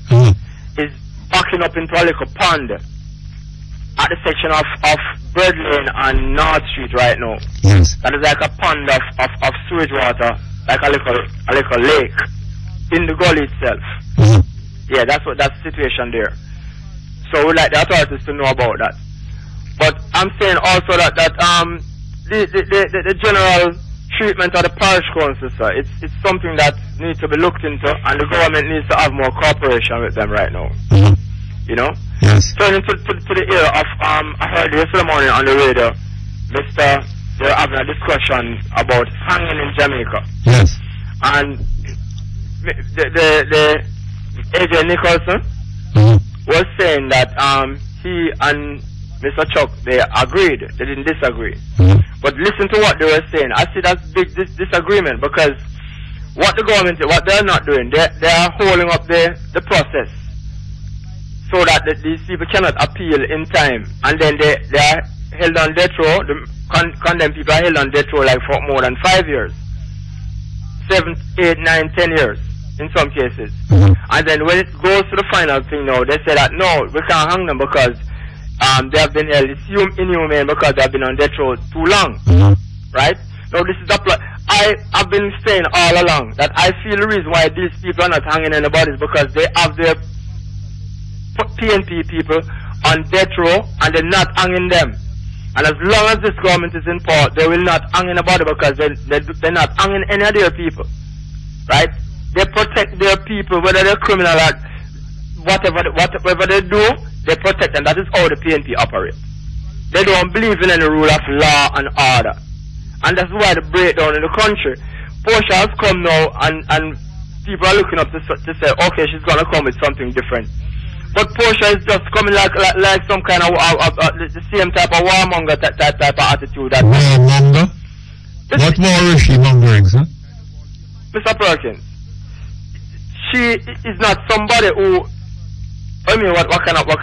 Speaker 12: is backing up into a little pond at the section of Bird Lane and North Street right now.
Speaker 2: Yes.
Speaker 12: That is like a pond of sewage water, like a little lake in the gully itself. Yeah, that's the situation there. So we'd like the authorities to know about that. But I'm saying also that the general treatment of the parish council, sir, it's something that needs to be looked into, and the government needs to have more cooperation with them right now.
Speaker 2: Yes.
Speaker 12: Turning to the era of I heard yesterday morning on the radio, they're having a discussion about hanging in Jamaica.
Speaker 2: Yes.
Speaker 12: And the AJ Nicholson was saying that he and Mr. Chuck, they agreed. They didn't disagree. But listen to what they were saying. I see that's big disagreement, because what the government, what they're not doing, they are holding up the process so that these people cannot appeal in time, and then they are held on death row. The condemned people are held on death row like for more than 5 years, 7, 8, 9, 10 years in some cases. And then when it goes to the final thing now, they say that no, we can't hang them because they have been held. It's inhumane because they have been on death row too long. Right? Now this is the plot. I have been saying all along that I feel the reason why these people are not hanging anybody is because they have their PNP people on death row and they're not hanging them. And as long as this government is in power, they will not hang anybody because they're not hanging any of their people. Right? They protect their people, whether they're criminal or whatever they do, they protect them. That is how the PNP operate. They don't believe in any rule of law and order. And that's why the breakdown in the country. Portia has come now and people are looking up to say, okay, she's going to come with something different. But Portia is just coming like some kind of the same type of warmonger type of attitude.
Speaker 2: Warmonger? What war is she mongering, sir?
Speaker 12: Mr. Perkins, she is not somebody who, I mean, what kind of war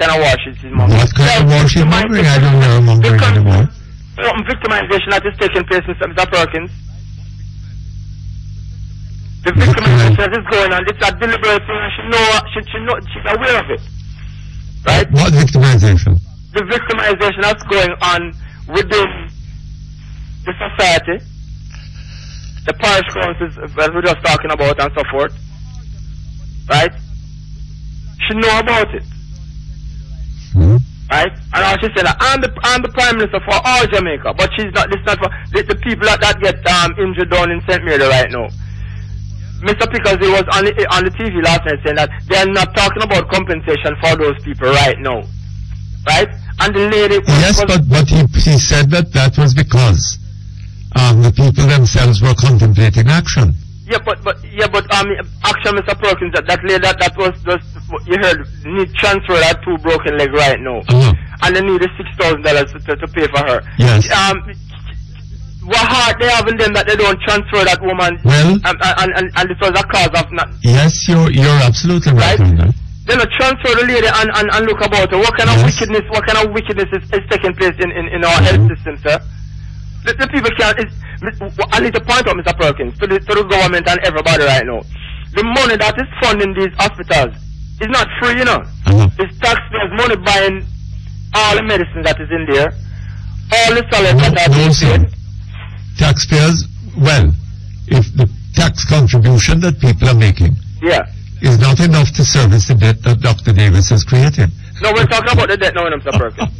Speaker 12: she's mongering?
Speaker 2: What kind of war she's mongering? I don't know mongering anymore.
Speaker 12: Victimization that is taking place, Mr. Perkins. The victimization that is going on, it's a deliberate thing, and she's aware of it. Right?
Speaker 2: What victimization?
Speaker 12: The victimization that's going on within the society, the parish councils that we're just talking about and so forth. Right? She know about it. Right? And now she said that I'm the Prime Minister for all Jamaica, but she's not. This not for the people that get injured down in St. Mary right now. Mr. Pickles, he was on the TV last night saying that they are not talking about compensation for those people right now, right? And the lady.
Speaker 2: Yes, but he said that was because the people themselves were contemplating action.
Speaker 12: Yeah, but action, Mr. Perkins, that lady that was just, you heard, need transfer that 2 broken leg right now. And they need $6,000 to pay for her.
Speaker 2: Yes.
Speaker 12: What heart they have in them that they don't transfer that woman?
Speaker 2: Well,
Speaker 12: and this was a cause of not.
Speaker 2: Yes, you're absolutely right.
Speaker 12: They don't transfer the lady and look about her. What kind of wickedness? What kind of wickedness is taking place in our health system, sir? The people can't. I need to point out, Mr. Perkins, to the government and everybody right now. The money that is funding these hospitals is not free, you know. It's taxpayers' money buying all the medicine that is in there, all the salaries that are being paid.
Speaker 2: Taxpayers, well, if the tax contribution that people are making is not enough to service the debt that Dr. Davis has created.
Speaker 12: No, we're talking about the debt now, Mr. Perkins.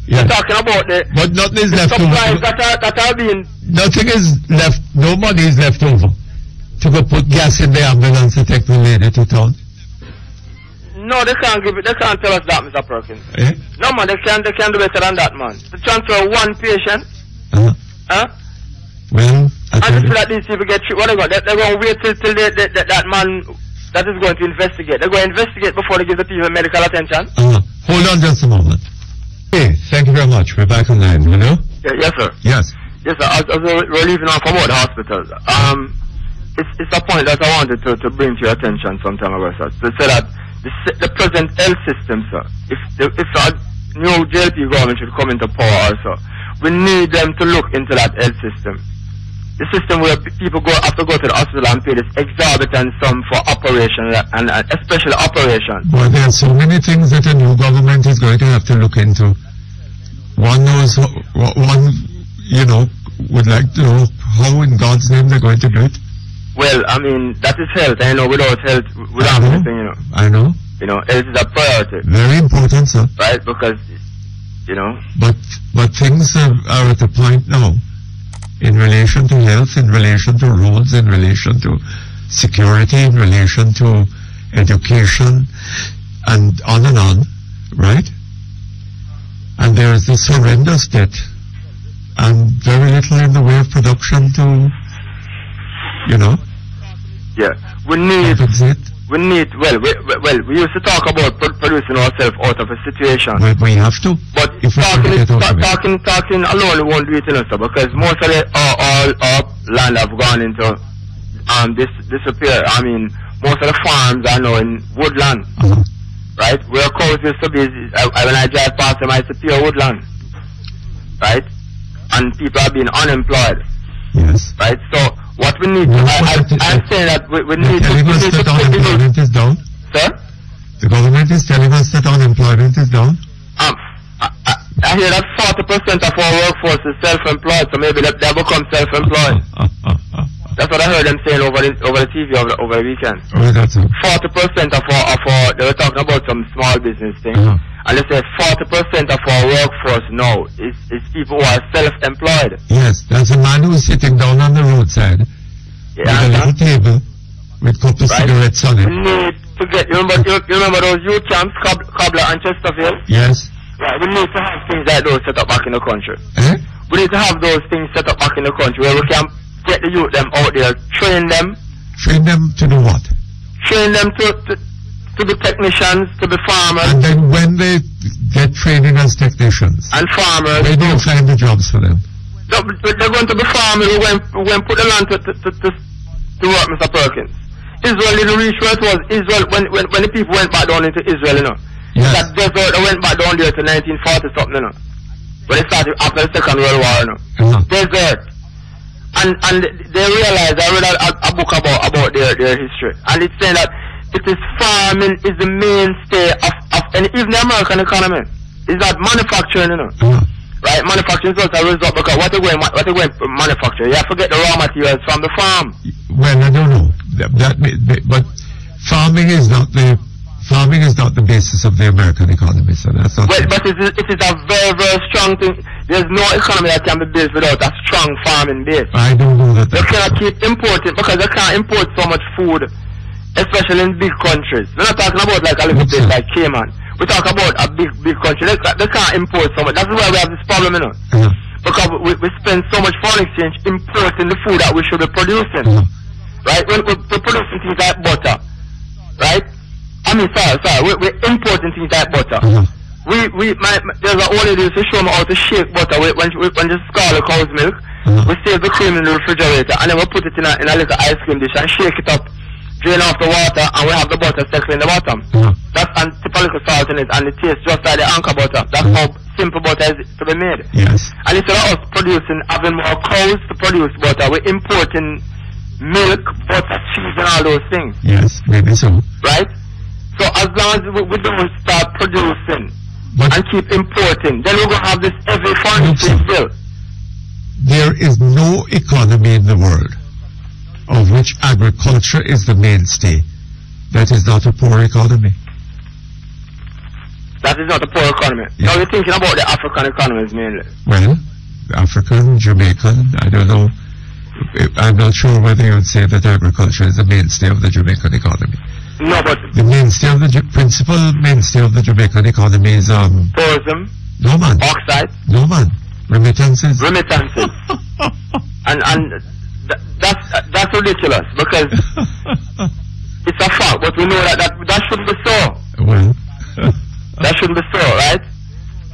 Speaker 12: We're talking about
Speaker 2: but nothing is left
Speaker 12: supplies
Speaker 2: over.
Speaker 12: that are being.
Speaker 2: Nothing is left. No money is left over to go put gas in the ambulance to take the lady to town.
Speaker 12: No, they can't give it. They can't tell us that, Mr. Perkins. No, man, they can't do better than that, man. To transfer one patient.
Speaker 2: Well,
Speaker 12: I just feel like these people get treated. What they got? They're going to wait till that man that is going to investigate. They're going to investigate before they give the people medical attention.
Speaker 2: Hold on just a moment. Hey, thank you very much. We're back online. Hello?
Speaker 12: Yes, sir.
Speaker 2: Yes.
Speaker 12: Yes, sir. As we're leaving off about the hospitals, it's a point that I wanted to bring to your attention some time ago, sir. To say that the present health system, sir, if a new JLP government should come into power also, we need them to look into that health system. The system where people have to go to the hospital and pay this exorbitant sum for operation, and especially operation.
Speaker 2: Well, there are so many things that a new government is going to have to look into. One knows, would like to know how in God's name they're going to do it.
Speaker 12: Well, I mean, that is health. I know without health, without anything, you know.
Speaker 2: I know.
Speaker 12: You know, health is a priority.
Speaker 2: Very important, sir.
Speaker 12: Right, because, you know.
Speaker 2: But things are at a point now, in relation to health, in relation to roads, in relation to security, in relation to education, and on, right? And there is this horrendous debt, and very little in the way of production to,
Speaker 12: Yeah, we need. we need, we used to talk about producing ourselves out of a situation.
Speaker 2: Well, we have to.
Speaker 12: But
Speaker 2: if
Speaker 12: talking alone won't do it, because most of our land have gone into disappear. I mean, most of the farms are now in woodland, right? Where cows used to be, when I drive past them, I see pure woodland, right? And people are being unemployed.
Speaker 2: Yes.
Speaker 12: Right? So, what we need I'm saying that we need to...
Speaker 2: that unemployment is down?
Speaker 12: Sir?
Speaker 2: The government is telling us that unemployment is down?
Speaker 12: I hear that 40% of our workforce is self-employed, so maybe they'll become self-employed. That's what I heard them saying over the TV over the weekend.
Speaker 2: Oh, that's
Speaker 12: 40% of our, they were talking about some small business thing. And they said 40% of our workforce now is people who are self-employed.
Speaker 2: Yes, there's a man who's sitting down on the roadside with a little table with a couple of cigarettes on it.
Speaker 12: We need to get, you remember those youth camps, Cobbler and Chesterfield?
Speaker 2: Yes.
Speaker 12: Right, we need to have things like those set up back in the country.
Speaker 2: Eh?
Speaker 12: We need to have those things set up back in the country where we can get the youth them out there, train them.
Speaker 2: Train them to do what?
Speaker 12: Train them to be technicians, to be farmers.
Speaker 2: And then when they get training as technicians
Speaker 12: and farmers,
Speaker 2: where do you find the jobs for them?
Speaker 12: They're going to be farmers who went put the land to work, Mr. Perkins. Israel didn't reach where it was. Israel, when the people went back down into Israel,
Speaker 2: yes.
Speaker 12: That desert, they went back down there to 1940 something, when they started after the Second World War, Desert. And they realized, I read a book about their history, and it's saying that it is farming is the mainstay of and even the American economy. Is that manufacturing, right? Manufacturing is also a result because what they going manufacture, you have to get the raw materials from the farm.
Speaker 2: Well, I don't know but farming is not the basis of the American economy, so that's not.
Speaker 12: Well, but it is a very, very strong thing. There's no economy that can be built without a strong farming base.
Speaker 2: I don't know that.
Speaker 12: They cannot keep importing because they can't import so much food, especially in big countries. We're not talking about like a little place like Cayman. We talk about a big country. They can't import so much. That's why we have this problem, because we spend so much foreign exchange importing the food that we should be producing. Right? We're producing things like butter. Right? I mean, sorry. We're importing things like butter. There's an old lady used to show me how to shake butter when you scald the cow's milk. We save the cream in the refrigerator and then we put it in a little ice cream dish and shake it up, drain off the water, and we have the butter settling in the bottom. That's and tip a little salt in it, and it tastes just like the anchor butter. That's how simple butter is to be made.
Speaker 2: Yes.
Speaker 12: And instead of us having more cows to produce butter, we're importing milk, butter, cheese, and all those things.
Speaker 2: Yes, maybe so.
Speaker 12: Right? So as long as we don't start producing and keep importing, then we're going to have this every foreign exchange bill.
Speaker 2: There is no economy in the world of which agriculture is the mainstay that is not a poor economy.
Speaker 12: That is not a poor economy. Yeah. Now you're thinking about the African economies mainly.
Speaker 2: Well, African, Jamaican, I don't know. I'm not sure whether you would say that agriculture is the mainstay of the Jamaican economy.
Speaker 12: No, but
Speaker 2: the mainstay of the principal mainstay of the Jamaican economy is
Speaker 12: tourism.
Speaker 2: No man.
Speaker 12: Bauxite.
Speaker 2: No man. Remittances.
Speaker 12: and that's ridiculous because it's a fact, but we know that shouldn't be so.
Speaker 2: Well,
Speaker 12: that shouldn't be so, right?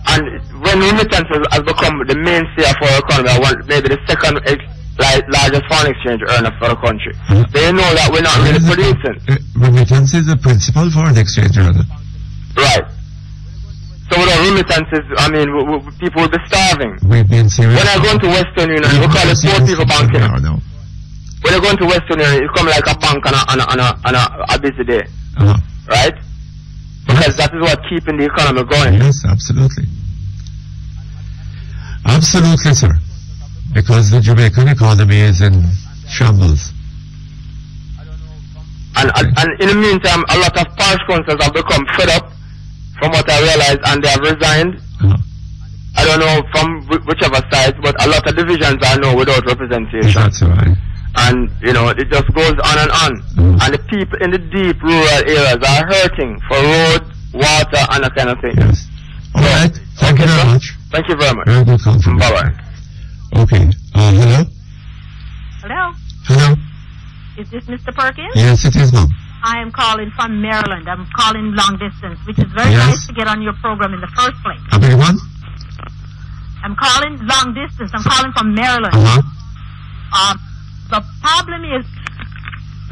Speaker 12: And when remittances has become the mainstay of our economy, maybe the second largest foreign exchange earner for the country, they know that we're not really producing.
Speaker 2: Remittance is the principal foreign exchange earner.
Speaker 12: Right. So without remittances, I mean, people will be starving.
Speaker 2: We've been serious.
Speaker 12: When I go into Western Union, we call it poor people banking.
Speaker 2: No.
Speaker 12: When I go into Western Union, it's come like a bank on a busy day. Right? Because that is what keeping the economy going.
Speaker 2: Yes, absolutely. Absolutely, sir. Because the Jamaican economy is in shambles.
Speaker 12: And in the meantime, a lot of parish councils have become fed up, from what I realized, and they have resigned. I don't know from whichever side, but a lot of divisions are now without representation.
Speaker 2: That's right.
Speaker 12: And, it just goes on and on. And the people in the deep rural areas are hurting for road, water, and that kind of thing.
Speaker 2: Yes. All right. Thank you very much.
Speaker 12: Thank you very much.
Speaker 2: Very good confirmation.
Speaker 12: Bye-bye.
Speaker 2: Okay. Hello?
Speaker 13: Hello?
Speaker 2: Hello?
Speaker 13: Is this Mr. Perkins?
Speaker 2: Yes, it is, ma'am.
Speaker 13: I am calling from Maryland. I'm calling long distance, which is very nice to get on your program in the first place.
Speaker 2: I beg your pardon?
Speaker 13: I'm calling long distance. I'm calling from Maryland. The problem is,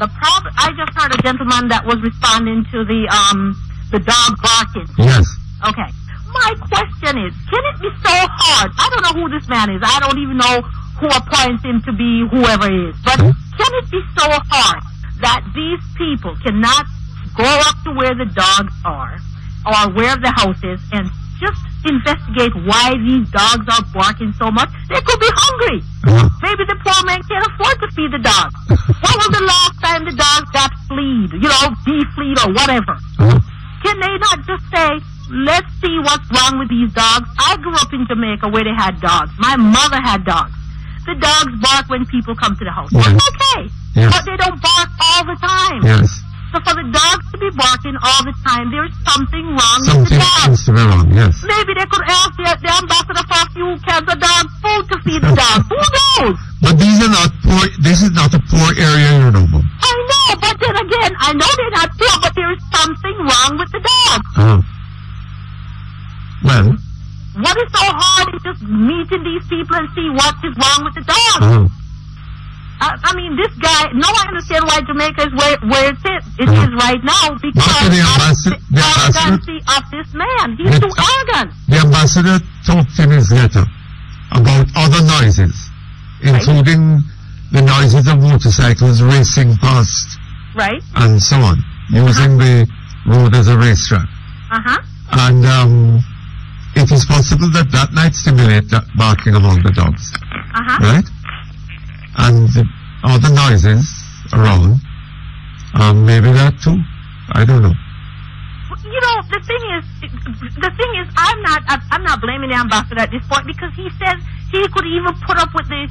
Speaker 13: I just heard a gentleman that was responding to the dog barking.
Speaker 2: Yes.
Speaker 13: Okay. My question is, can it be so hard? I don't know who this man is. I don't even know who appoints him to be whoever it is. But can it be so hard that these people cannot go up to where the dogs are or where the house is and just investigate why these dogs are barking so much? They could be hungry. Maybe the poor man can't afford to feed the dogs. When was the last time the dogs got fleed? De-fleed or whatever. Can they not just say, let's see what's wrong with these dogs? I grew up in Jamaica where they had dogs. My mother had dogs. The dogs bark when people come to the house. That's okay. But they don't bark all the time. So for the dogs to be barking all the time, there's something wrong with the dogs.
Speaker 2: Something seems to be wrong, yes.
Speaker 13: Maybe they could ask the ambassador for a few cans of dog food to feed the dogs. Who knows?
Speaker 2: But these are not poor. This is not a poor area, you know, Mom.
Speaker 13: I know, but then again, I know they're not poor, but there is something wrong with the dogs.
Speaker 2: Well,
Speaker 13: what is so hard in just meeting these people and see what is wrong with the dogs? I mean, this guy, I understand why Jamaica is where it is right now because of the arrogancy of this man. He's too arrogant.
Speaker 2: The ambassador talked in his letter about other noises, including the noises of motorcycles racing past, and so on, using the road as a racetrack. And it is possible that might stimulate that barking among the dogs, right? And the other noises around, maybe that too. I don't know.
Speaker 13: You know, the thing is, I'm not blaming the ambassador at this point because he says he could even put up with the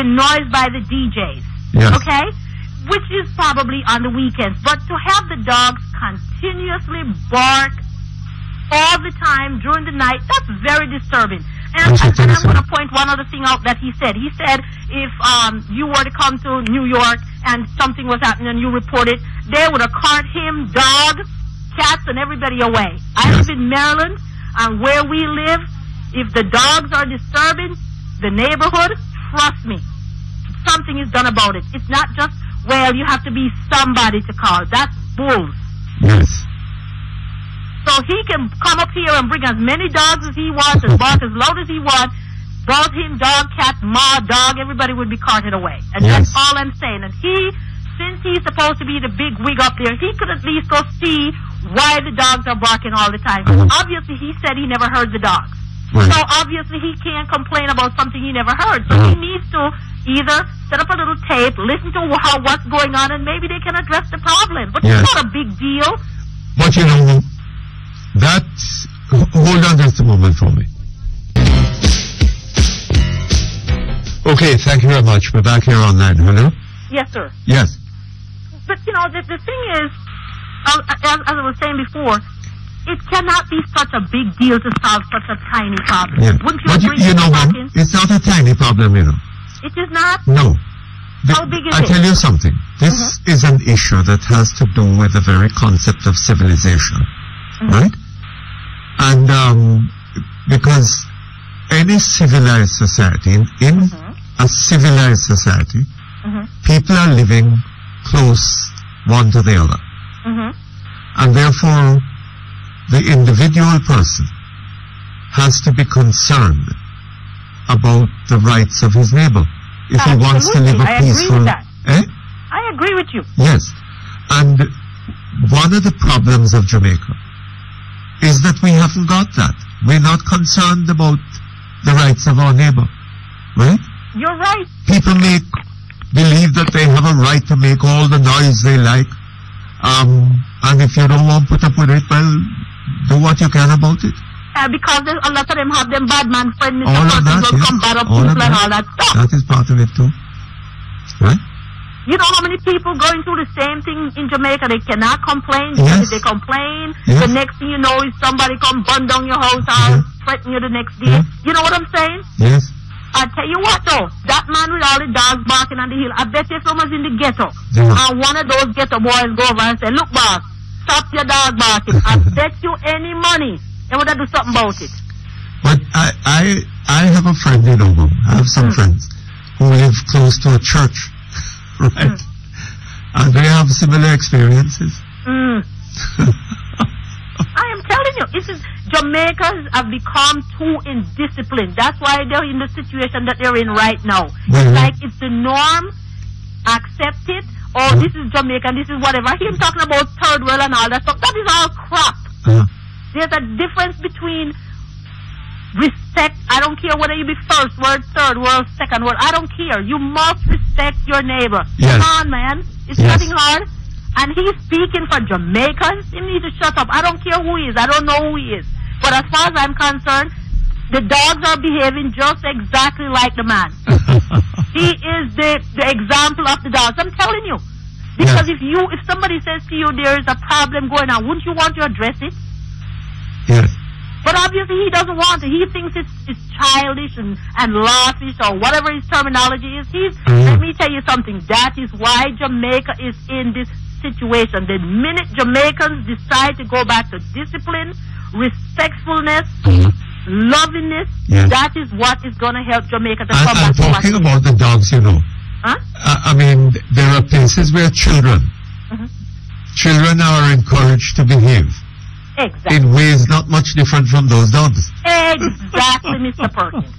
Speaker 13: noise by the DJs. Okay, which is probably on the weekends. But to have the dogs continuously bark all the time during the night, that's very disturbing. And I'm going to point one other thing out that he said. He said if you were to come to New York and something was happening and you reported, they would have cart him, dogs, cats, and everybody away. I live in Maryland, and where we live, if the dogs are disturbing the neighborhood, trust me, something is done about it. It's not just, well, you have to be somebody to call. That's bulls. So he can come up here and bring as many dogs as he wants and bark as loud as he wants. Brought him dog, cat, ma, dog, everybody would be carted away. And that's all I'm saying. And since he's supposed to be the big wig up there, he could at least go see why the dogs are barking all the time. Obviously, he said he never heard the dogs. So obviously, he can't complain about something he never heard. So he needs to either set up a little tape, listen to what's going on, and maybe they can address the problem. But it's not a big deal.
Speaker 2: But you know, hold on just a moment for me. Okay, thank you very much. We're back here online. Hello?
Speaker 13: Yes, sir.
Speaker 2: Yes.
Speaker 13: But, you know, the thing is, as I was saying before, it cannot be such a big deal to solve such a tiny problem. Wouldn't you agree?
Speaker 2: You know, Mom, it's not a tiny problem, you know.
Speaker 13: It is not?
Speaker 2: No.
Speaker 13: How big is it?
Speaker 2: I'll tell you something. This is an issue that has to do with the very concept of civilization. Right? And because any civilized society, in a civilized society, people are living close one to the other. And therefore, the individual person has to be concerned about the rights of his neighbor. If he wants to live a peaceful...
Speaker 13: I agree with you.
Speaker 2: Yes. And one of the problems of Jamaica is that we haven't got that. We're not concerned about the rights of our neighbor. Right?
Speaker 13: You're right.
Speaker 2: People believe that they have a right to make all the noise they like. And if you don't want to put up with it, well, do what you can about it.
Speaker 13: Because a lot of them have them bad man friends,
Speaker 2: all of that,
Speaker 13: will come bad up people and all that stuff.
Speaker 2: That is part of it too. Right?
Speaker 13: You know how many people going through the same thing in Jamaica? They cannot complain. If they complain, the next thing you know is somebody come burn down your house or threaten you the next day. You know what I'm saying?
Speaker 2: Yes.
Speaker 13: I tell you what though, that man with all the dogs barking on the hill, I bet if someone's in the ghetto, and one of those ghetto boys go over and say, look boss, stop your dog barking, I bet you any money, they would have do something about it.
Speaker 2: But I have a friend, you know, I have some friends who live close to a church, right? And they have similar experiences.
Speaker 13: I am telling you, Jamaicans have become too indisciplined. That's why they're in the situation that they're in right now. It's like it's the norm, accept it, or this is Jamaica, this is whatever. Him talking about third world and all that stuff, that is all crap. There's a difference between respect. I don't care whether you be first world, third world, second world. I don't care. You must respect your neighbor.
Speaker 2: Yes.
Speaker 13: Come on, man. It's nothing hard. And he's speaking for Jamaicans. He needs to shut up. I don't care who he is. I don't know who he is. But as far as I'm concerned, the dogs are behaving just exactly like the man. He is the example of the dogs. I'm telling you. Because if somebody says to you there is a problem going on, wouldn't you want to address it?
Speaker 2: Yes.
Speaker 13: But obviously he doesn't want to. He thinks it's childish and lavish or whatever his terminology is. Let me tell you something. That is why Jamaica is in this situation. The minute Jamaicans decide to go back to discipline, respectfulness, lovingness, that is what is going to help Jamaica to come back.
Speaker 2: I'm talking about the dogs, you know. I mean, there are places where children are encouraged to behave.
Speaker 13: Exactly.
Speaker 2: In ways not much different from those dogs.
Speaker 13: Exactly, Mr. Perkins.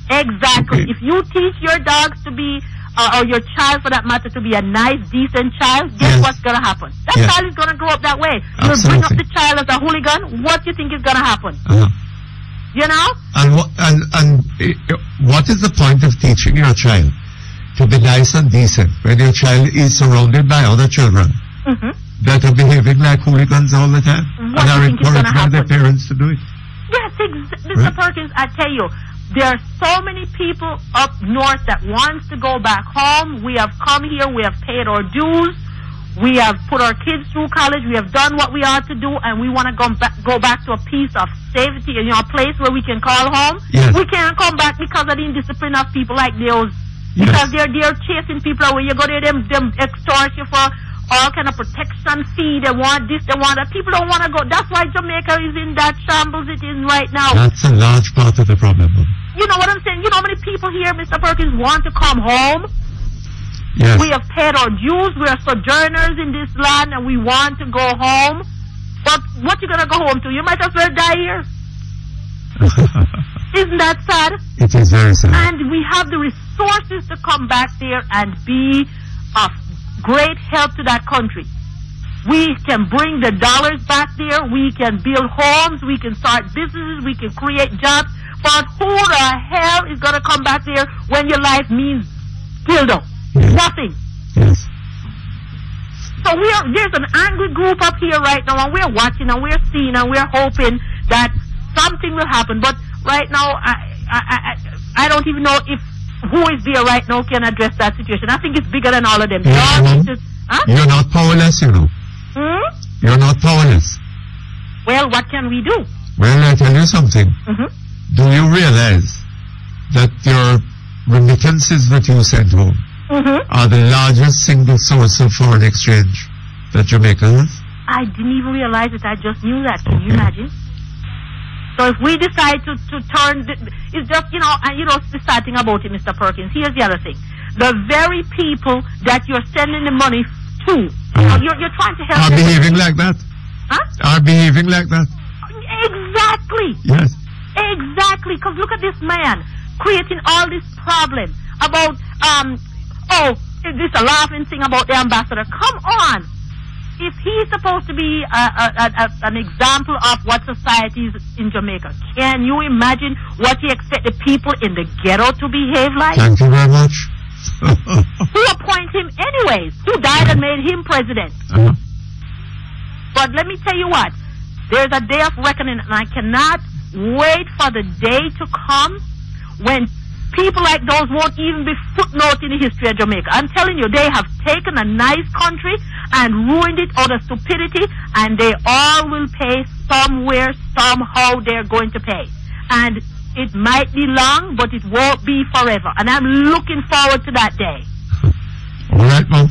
Speaker 13: Exactly. Okay. If you teach your dogs to be, or your child for that matter, to be a nice, decent child, guess what's going to happen? That child is going to grow up that way. You'll bring up the child as a hooligan, what do you think is going to happen? You know?
Speaker 2: And what is the point of teaching your child to be nice and decent when your child is surrounded by other children that are behaving like hooligans all the time and are encouraged by their parents to do it?
Speaker 13: Yes, Mr. Perkins, I tell you, there are so many people up north that wants to go back home. We have come here, we have paid our dues, we have put our kids through college, we have done what we ought to do, and we want to go back to a piece of safety, a place where we can call home. Yes. We can't come back because of the indiscipline of people like those. Because they're chasing people away. You go there, them extort you for all kind of protection fee. They want this, they want that. People don't want to go. That's why Jamaica is in that shambles it is right now.
Speaker 2: That's a large part of the problem.
Speaker 13: You know what I'm saying? You know how many people here, Mr. Perkins, want to come home?
Speaker 2: Yes.
Speaker 13: We have paid our dues. We are sojourners in this land and we want to go home. But what you going to go home to? You might as well die here. Isn't that sad?
Speaker 2: It is very sad.
Speaker 13: And we have the resources to come back there and be of great help to that country. We can bring the dollars back there. We can build homes. We can start businesses. We can create jobs. But who the hell is going to come back there when your life means dildo? Nothing.
Speaker 2: Yes.
Speaker 13: So there's an angry group up here right now, and we're watching and we're seeing and we're hoping that something will happen. But right now, I don't even know if who is there right now can address that situation. I think it's bigger than all of them.
Speaker 2: You're not powerless, you know. You're not powerless.
Speaker 13: Well, what can we do?
Speaker 2: Well, I tell you something. Do you realize that your remittances that you send home are the largest single source of foreign exchange that Jamaica has?
Speaker 13: I didn't even realize it. I just knew that. Can you imagine? So if we decide to turn, it's just, the sad thing about it, Mr. Perkins, here's the other thing. The very people that you're sending the money to, you're trying to help
Speaker 2: them. Are behaving like that? Are behaving like that?
Speaker 13: Exactly.
Speaker 2: Yes.
Speaker 13: Exactly. Because look at this man creating all this problem about, is this a laughing thing about the ambassador? Come on. If he's supposed to be an example of what society is in Jamaica, can you imagine what he expect the people in the ghetto to behave like?
Speaker 2: Thank you very much.
Speaker 13: Who appointed him anyways? Who died and made him president? But let me tell you what, there's a day of reckoning, and I cannot wait for the day to come when people like those won't even be footnoted in the history of Jamaica. I'm telling you, they have taken a nice country and ruined it out of stupidity, and they all will pay somewhere, somehow they're going to pay. And It might be long, but it won't be forever. And I'm looking forward to that day.
Speaker 2: All right, Mom.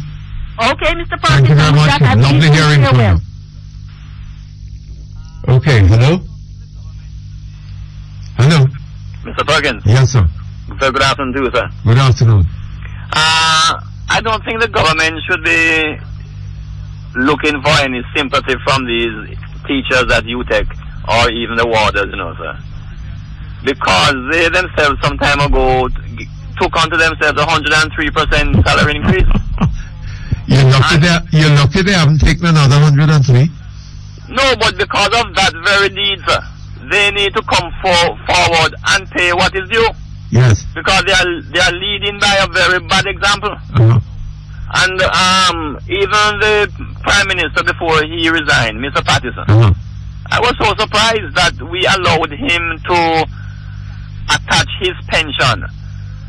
Speaker 13: Okay, Mr. Perkins.
Speaker 2: Thank you very much. Lovely hearing from you. Okay, hello? Hello?
Speaker 14: Mr. Perkins.
Speaker 2: Yes, sir.
Speaker 14: Very good afternoon to you, sir.
Speaker 2: Good afternoon.
Speaker 14: I don't think the government should be looking for any sympathy from these teachers at UTEC or even the warders, you know, sir. Because they themselves some time ago took onto themselves 103% salary increase.
Speaker 2: You're lucky they haven't taken another 103.
Speaker 14: No, but because of that very deed, sir, they need to come forward and pay what is due.
Speaker 2: Yes.
Speaker 14: Because they are leading by a very bad example. And even the Prime Minister before he resigned, Mr. Pattison, I was so surprised that we allowed him to attach his pension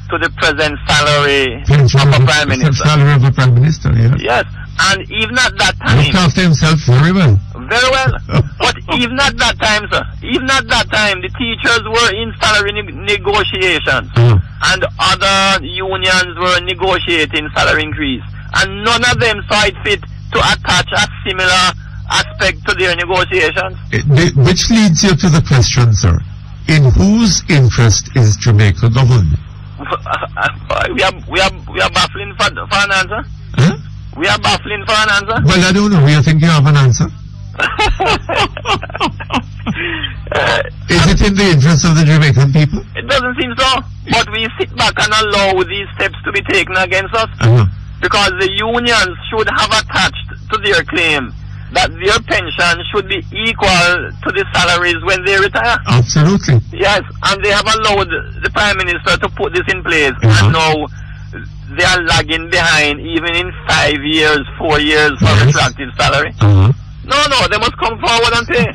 Speaker 14: to the present salary of a Prime Minister.
Speaker 2: Salary of a Prime Minister, yeah.
Speaker 14: Yes, and even at that time...
Speaker 2: Looked after himself very well.
Speaker 14: Very well. But even at that time, sir, even at that time, the teachers were in salary negotiations. And other unions were negotiating salary increase. And none of them saw it fit to attach a similar aspect to their negotiations.
Speaker 2: Which leads you to the question, sir. In whose interest is Jamaica governed?
Speaker 14: We are baffling for an answer.
Speaker 2: Huh?
Speaker 14: We are baffling for an answer.
Speaker 2: Well, I don't know. You think you have an answer? Is it in the interest of the Jamaican people?
Speaker 14: It doesn't seem so. But we sit back and allow these steps to be taken against us. Because the unions should have attached to their claim that their pension should be equal to the salaries when they retire.
Speaker 2: Absolutely.
Speaker 14: Yes, and they have allowed the Prime Minister to put this in place. And now they are lagging behind even in 5 years, 4 years for retroactive salary. No, they must come forward and pay.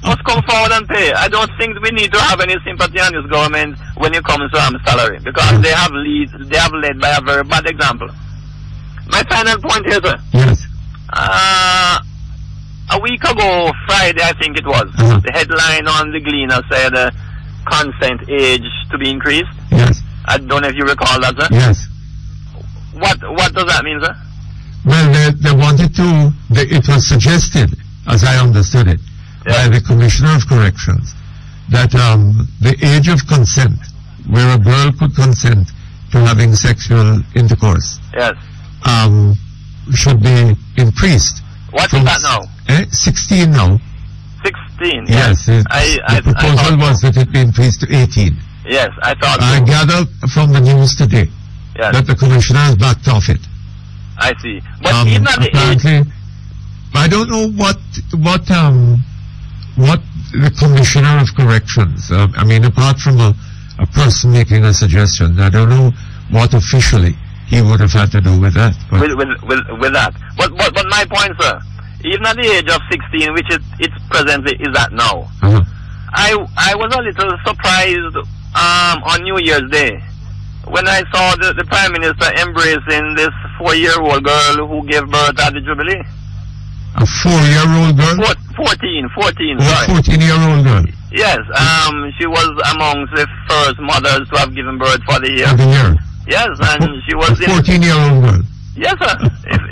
Speaker 14: Must come forward and pay. I don't think we need to have any sympathy on this government when it comes to salary, because they have led by a very bad example. My final point here, sir.
Speaker 2: Yes.
Speaker 14: A week ago, Friday, I think it was, the headline on the Gleaner said consent age to be increased.
Speaker 2: Yes.
Speaker 14: I don't know if you recall that, sir.
Speaker 2: Yes.
Speaker 14: What does that mean, sir?
Speaker 2: Well, they wanted to, it was suggested, as I understood it, by the Commissioner of Corrections, that the age of consent, where a girl could consent to having sexual intercourse, should be increased.
Speaker 14: What is that now?
Speaker 2: 16 now.
Speaker 14: 16?
Speaker 2: Yes. The proposal was that it be increased to 18.
Speaker 14: Yes, I thought
Speaker 2: I gathered from the news today that the Commissioner has backed off it.
Speaker 14: I see. But even at the
Speaker 2: apparently, I don't know what the Commissioner of Corrections, I mean, apart from a person making a suggestion, I don't know what officially he would have had to do with that.
Speaker 14: With that. But my point, sir, even at the age of 16, which it's presently is at now, I was a little surprised on New Year's Day when I saw the Prime Minister embracing this 4-year-old girl who gave birth at the Jubilee.
Speaker 2: A 4-year-old girl?
Speaker 14: 14, sorry.
Speaker 2: 14-year-old girl?
Speaker 14: Yes, she was amongst the first mothers to have given birth for the year.
Speaker 2: For the year?
Speaker 14: Yes, and she was
Speaker 2: a 14-year-old girl?
Speaker 14: Yes, sir.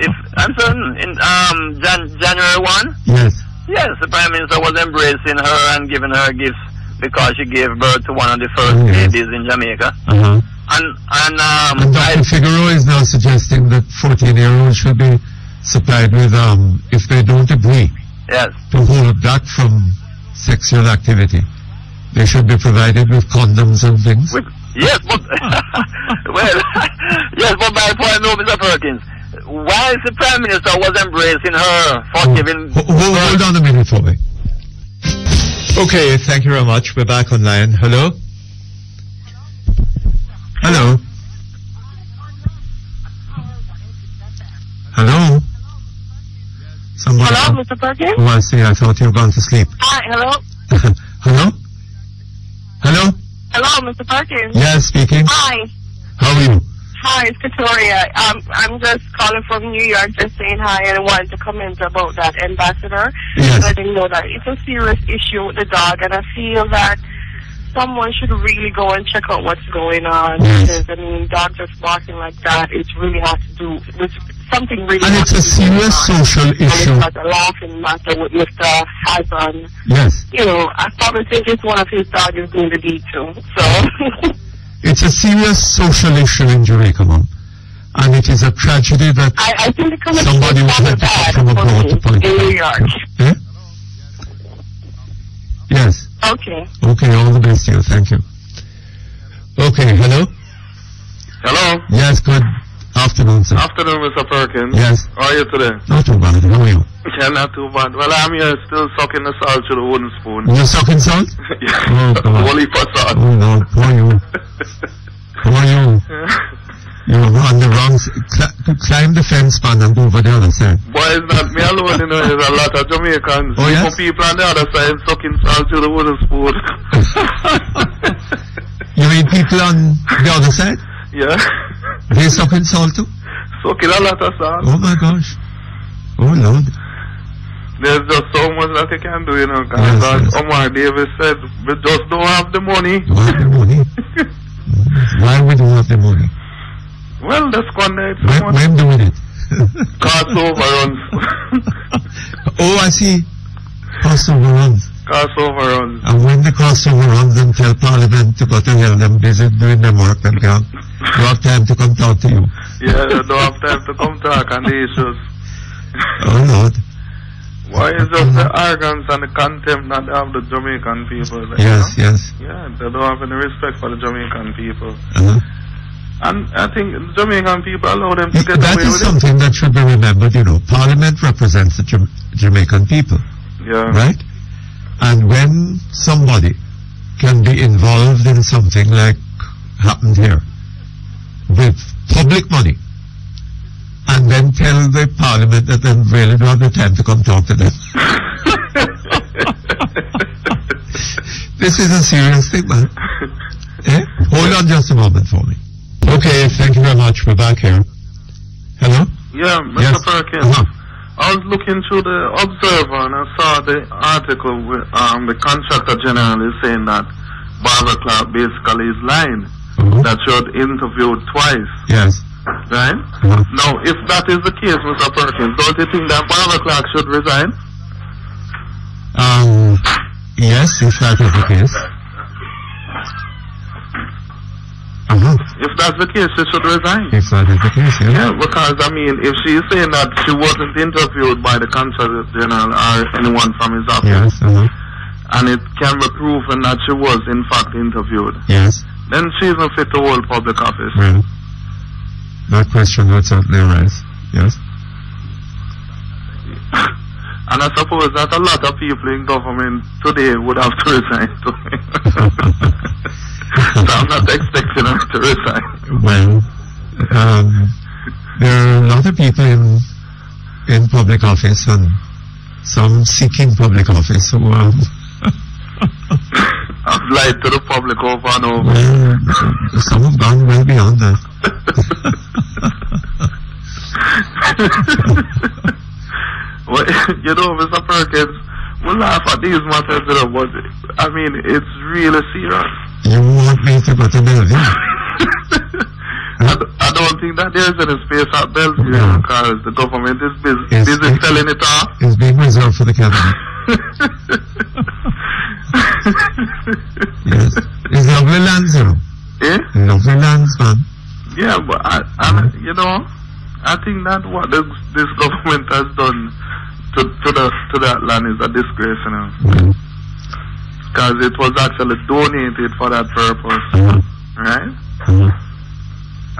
Speaker 14: if I'm certain, in January 1?
Speaker 2: Yes.
Speaker 14: Yes, the Prime Minister was embracing her and giving her gifts because she gave birth to one of the first babies in Jamaica. And
Speaker 2: Dr. Figueroa is now suggesting that 14-year-olds should be supplied with, if they don't agree to hold back from sexual activity, they should be provided with condoms and things.
Speaker 14: Yes, but but my point, no, Mr. Perkins, while the Prime Minister was embracing her for giving...
Speaker 2: Hold on a minute for me. Okay, thank you very much. We're back online. Hello? Hello? Hello? Somebody
Speaker 15: Hello, Mr. Perkins?
Speaker 2: Oh, I see. I thought you were gone to sleep.
Speaker 15: Hi, hello?
Speaker 2: Hello? Hello?
Speaker 15: Hello, Mr. Perkins?
Speaker 2: Yes, speaking.
Speaker 15: Hi.
Speaker 2: How are you?
Speaker 15: Hi, it's Victoria. I'm just calling from New York, just saying hi, and I wanted to comment about that ambassador.
Speaker 2: Yes.
Speaker 15: Letting know that it's a serious issue with the dog, and I feel that someone should really go and check out what's going on.
Speaker 2: Yes.
Speaker 15: Because, I mean, dogs just barking like that, it really has to do with something really.
Speaker 2: And it's a serious social issue.
Speaker 15: And it's not a laughing matter with Mr. Hassan.
Speaker 2: Yes.
Speaker 15: You know, I probably think it's one of his dogs is doing the deed too. So.
Speaker 2: It's a serious social issue in Jamaica, Mom. And it is a tragedy that
Speaker 15: I think it
Speaker 2: somebody would have to come from abroad to point
Speaker 15: in New York.
Speaker 2: Eh? Yes.
Speaker 15: Okay.
Speaker 2: Okay, all the best to you. Thank you. Okay, hello?
Speaker 16: Hello?
Speaker 2: Yes, good afternoon, sir.
Speaker 16: Afternoon, Mr. Perkins.
Speaker 2: Yes.
Speaker 16: How are you today?
Speaker 2: Not too bad. How are you?
Speaker 16: Yeah, not too bad. Well, I'm here still sucking the salt through the wooden spoon.
Speaker 2: You're sucking salt?
Speaker 16: Yeah.
Speaker 2: Oh, God.
Speaker 16: Whole heap of salt.
Speaker 2: Oh, Lord. Poor you. Poor you. You're on the wrong climb the fence man and go over the other side.
Speaker 16: Boy, it's not me alone, you know. There's a lot of Jamaicans.
Speaker 2: Oh, yes?
Speaker 16: People on the other side sucking salt through the wooden spoon.
Speaker 2: You mean people on the other side?
Speaker 16: Yeah.
Speaker 2: They sucking salt too?
Speaker 16: Sucking a lot of salt.
Speaker 2: Oh, my gosh. Oh, Lord.
Speaker 16: There's just so much that you can do, you know. Because
Speaker 2: Yes.
Speaker 16: Omar Davis said, we just don't have the money.
Speaker 2: Don't have the money? Why we don't have the money?
Speaker 16: Well, that's squander it.
Speaker 2: When doing it?
Speaker 16: Cost overruns.
Speaker 2: Oh, I see. Cost overruns.
Speaker 16: Cost overruns.
Speaker 2: And when the cost overruns, them tell Parliament to go to hell, them busy doing them work, them can't. You have time to come talk to you.
Speaker 16: Yeah, they don't have time to come talk on the issues.
Speaker 2: Oh, Lord.
Speaker 16: Why is just the arrogance and the contempt that they have the Jamaican people? Like,
Speaker 2: Yes,
Speaker 16: you know?
Speaker 2: yes.
Speaker 16: Yeah, they don't have any respect for the Jamaican people.
Speaker 2: Uh-huh.
Speaker 16: And I think the Jamaican people allow them to get
Speaker 2: That
Speaker 16: away
Speaker 2: is
Speaker 16: with
Speaker 2: something that should be remembered, you know. Parliament represents the Jamaican people.
Speaker 16: Yeah.
Speaker 2: Right? And when somebody can be involved in something like happened here, with public money, and then tell the Parliament that they really don't have the time to come talk to them. This is a serious thing, man. Eh? Hold on just a moment for me. Okay, thank you very much. We're back here. Hello?
Speaker 16: Yeah, Mr.
Speaker 2: Yes.
Speaker 16: Perkins. I was looking through the Observer and I saw the article where the contractor general is saying that Barbara Clark basically is lying. That she had interviewed twice.
Speaker 2: Yes.
Speaker 16: Right? Now, if that is the case, Mr. Perkins, don't you think that Barbara Clark should resign?
Speaker 2: Yes, if that is the case.
Speaker 16: If that's the case, she should resign.
Speaker 2: If that is the case, yes.
Speaker 16: Yeah, because, I mean, if she is saying that she wasn't interviewed by the contractor general or anyone from his office,
Speaker 2: Yes,
Speaker 16: and it can be proven that she was, in fact, interviewed,
Speaker 2: Yes.
Speaker 16: then she isn't fit to hold public office.
Speaker 2: Well, that question would certainly arise. Yes.
Speaker 16: And I suppose that a lot of people in government today would have to resign to So I'm not expecting her to resign.
Speaker 2: Well, there are a lot of people in public office and some seeking public office who
Speaker 16: I've lied to the public over and over.
Speaker 2: well, some have gone well beyond that.
Speaker 16: Well, you know, Mr. Perkins, we laugh at these matters, you know, but I mean, it's really serious.
Speaker 2: You want me to go to Bellevue?
Speaker 16: I don't think that there's any space at Bellevue because the government is busy selling it off.
Speaker 2: It's being reserved for the cabinet. Yes. It's lovely lands, you know.
Speaker 16: Eh?
Speaker 2: Lovely lands, man.
Speaker 16: Yeah, but you know, I think that what this government has done to that land is a disgrace, you know. Because it was actually donated for that purpose, right?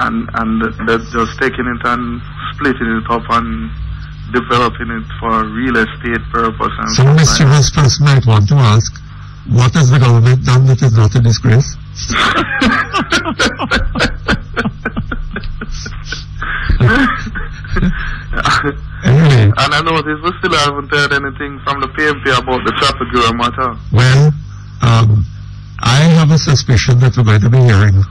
Speaker 16: And they're just taking it and splitting it up and developing it for real estate purpose. And
Speaker 2: Some mischievous person might want to ask, what has the government done that is not a disgrace? Anyway.
Speaker 16: And I noticed we still haven't heard anything from the PMP about the traffic bureau matter.
Speaker 2: Well, I have a suspicion that we're going to be hearing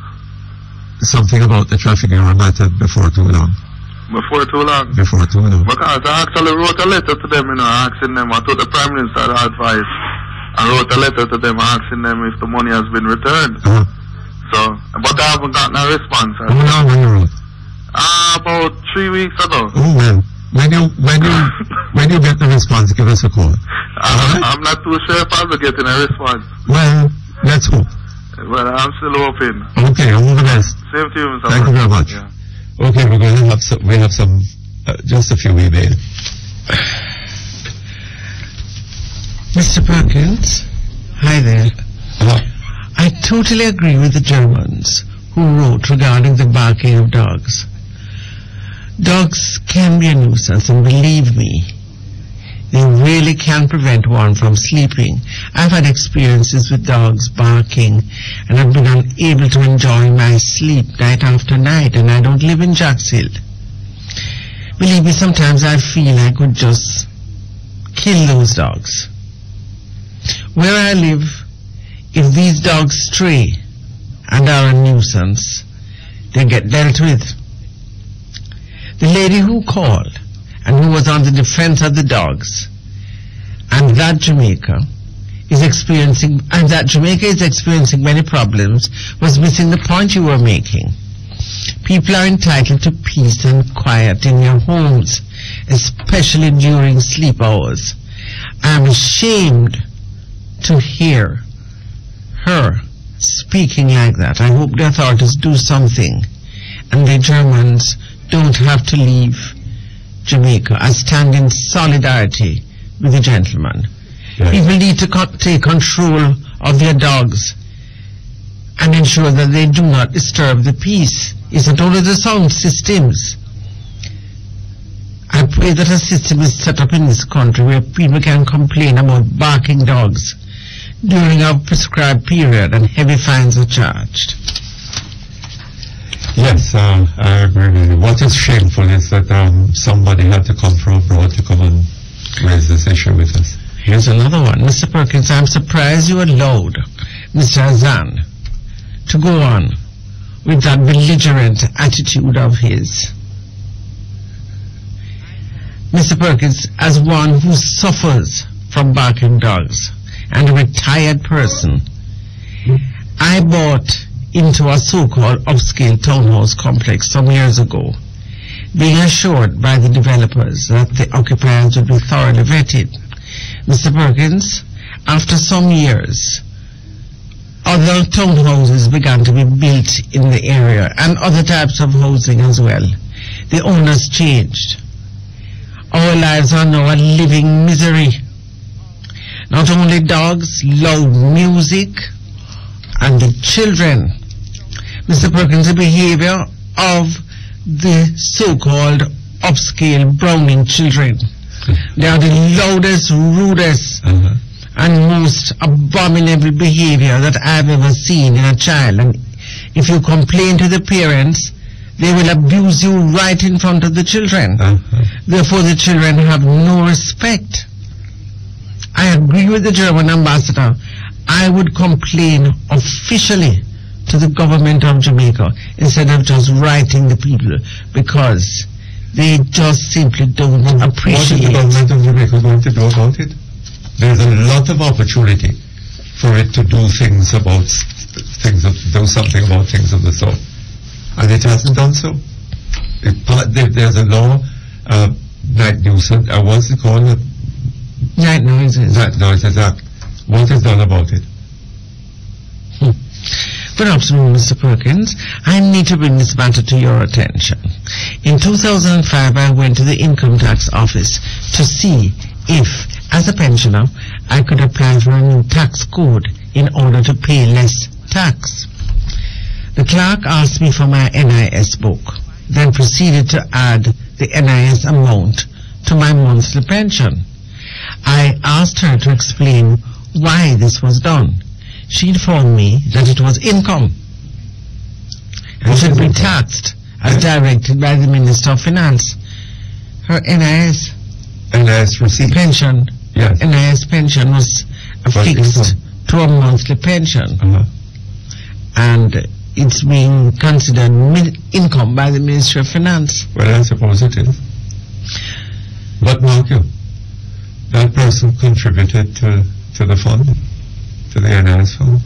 Speaker 2: something about the traffic bureau matter before too long.
Speaker 16: Before too long?
Speaker 2: Before too long.
Speaker 16: Because I actually wrote a letter to them, you know, asking them, I took the Prime Minister's advice I wrote a letter to them asking them if the money has been returned. So, but I haven't gotten a response.
Speaker 2: How long when you wrote?
Speaker 16: About 3 weeks ago.
Speaker 2: Oh well, when you get the response, give us a call.
Speaker 16: I'm not too sure if I'll be getting a response.
Speaker 2: Well, let's hope.
Speaker 16: Well, I'm still hoping.
Speaker 2: Okay, all the best.
Speaker 16: Same to you, Mr.
Speaker 2: Thank you very much.
Speaker 16: Yeah.
Speaker 2: Okay, we're going to have some. We have some. Just a few emails.
Speaker 17: Mr. Perkins, hi there. I totally agree with the Germans who wrote regarding the barking of dogs. Dogs can be a nuisance, and believe me, they really can prevent one from sleeping. I've had experiences with dogs barking, and I've been unable to enjoy my sleep night after night, and I don't live in Jacks Hill. Believe me, sometimes I feel I could just kill those dogs. Where I live, if these dogs stray and are a nuisance, they get dealt with. The lady who called and who was on the defense of the dogs, and that Jamaica is experiencing many problems, was missing the point you were making. People are entitled to peace and quiet in their homes, especially during sleep hours. I am ashamed to hear her speaking like that. I hope the authorities do something, and the Germans don't have to leave Jamaica. I stand in solidarity with the gentleman. Yes. People need to take control of their dogs and ensure that they do not disturb the peace. It's not only the sound systems. I pray that a system is set up in this country where people can complain about barking dogs during a prescribed period and heavy fines are charged.
Speaker 2: Yes, I agree with you. What is shameful is that somebody had to come from abroad to come and raise this issue with us.
Speaker 17: Here's another one. Mr. Perkins, I'm surprised you allowed Mr. Azan to go on with that belligerent attitude of his. Mr. Perkins, as one who suffers from barking dogs and a retired person, I bought into a so-called upscale townhouse complex some years ago, being assured by the developers that the occupiers would be thoroughly vetted. Mr. Perkins, after some years, other townhouses began to be built in the area and other types of housing as well. The owners changed. Our lives are now a living misery. Not only dogs, loud music, and the children. Mr. Perkins, the behavior of the so-called upscale Browning children. They are the loudest, rudest, and most abominable behavior that I've ever seen in a child. And if you complain to the parents, they will abuse you right in front of the children. Therefore, the children have no respect. I agree with the German ambassador. I would complain officially to the government of Jamaica instead of just writing the people, because they just simply don't appreciate.
Speaker 2: What is the government of Jamaica going to do about it? There's a lot of opportunity for it to do things about do something about things of the sort, and it hasn't done so. There's a law, night nuisance. What's it called?
Speaker 17: Night noises.
Speaker 2: Night noises Act. What is done about it?
Speaker 17: Good afternoon, Mr. Perkins. I need to bring this matter to your attention. In 2005, I went to the income tax office to see if, as a pensioner, I could apply for a new tax code in order to pay less tax. The clerk asked me for my NIS book, then proceeded to add the NIS amount to my monthly pension. I asked her to explain why this was done. She informed me that it was income and should be taxed as directed by the Minister of Finance. Her NIS
Speaker 2: receipt
Speaker 17: pension, yes. NIS pension was affixed to a monthly pension, and it's being considered income by the Ministry of Finance.
Speaker 2: Well, I suppose it is. But mark you, that person contributed to to the fund, to the NIS fund.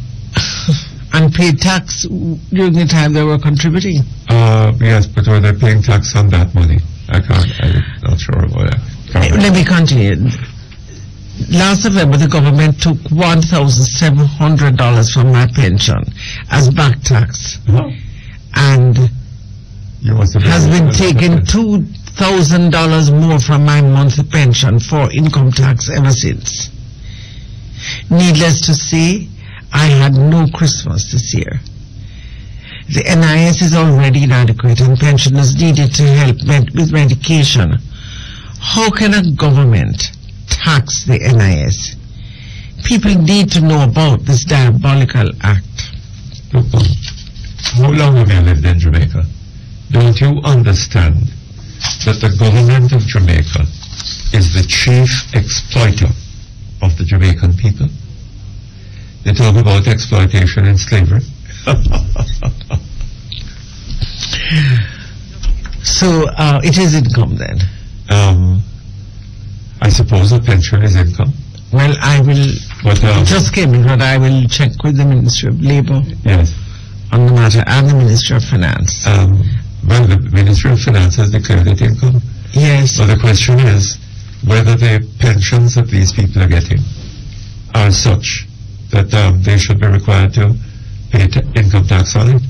Speaker 17: And paid tax during the time they were contributing?
Speaker 2: Yes, but were they paying tax on that money? I'm not sure about that.
Speaker 17: Let me continue. Last November, the government took $1,700 from my pension as back tax. And has been taking $2,000 more from my monthly pension for income tax ever since. Needless to say, I had no Christmas this year. The NIS is already inadequate and pensioners needed to help with medication. How can a government tax the NIS? People need to know about this diabolical act.
Speaker 2: How long have you lived in Jamaica? Don't you understand that the government of Jamaica is the chief exploiter of the Jamaican people? They talk about exploitation and slavery.
Speaker 17: So it is income then?
Speaker 2: I suppose a pension is income.
Speaker 17: Well, I will, it just came in, but I will check with the Ministry of Labour.
Speaker 2: Yes.
Speaker 17: On the matter, and the Ministry of Finance.
Speaker 2: Well, the Ministry of Finance has declared it income.
Speaker 17: Yes.
Speaker 2: So the question is whether the pensions that these people are getting are such that they should be required to pay income tax on it.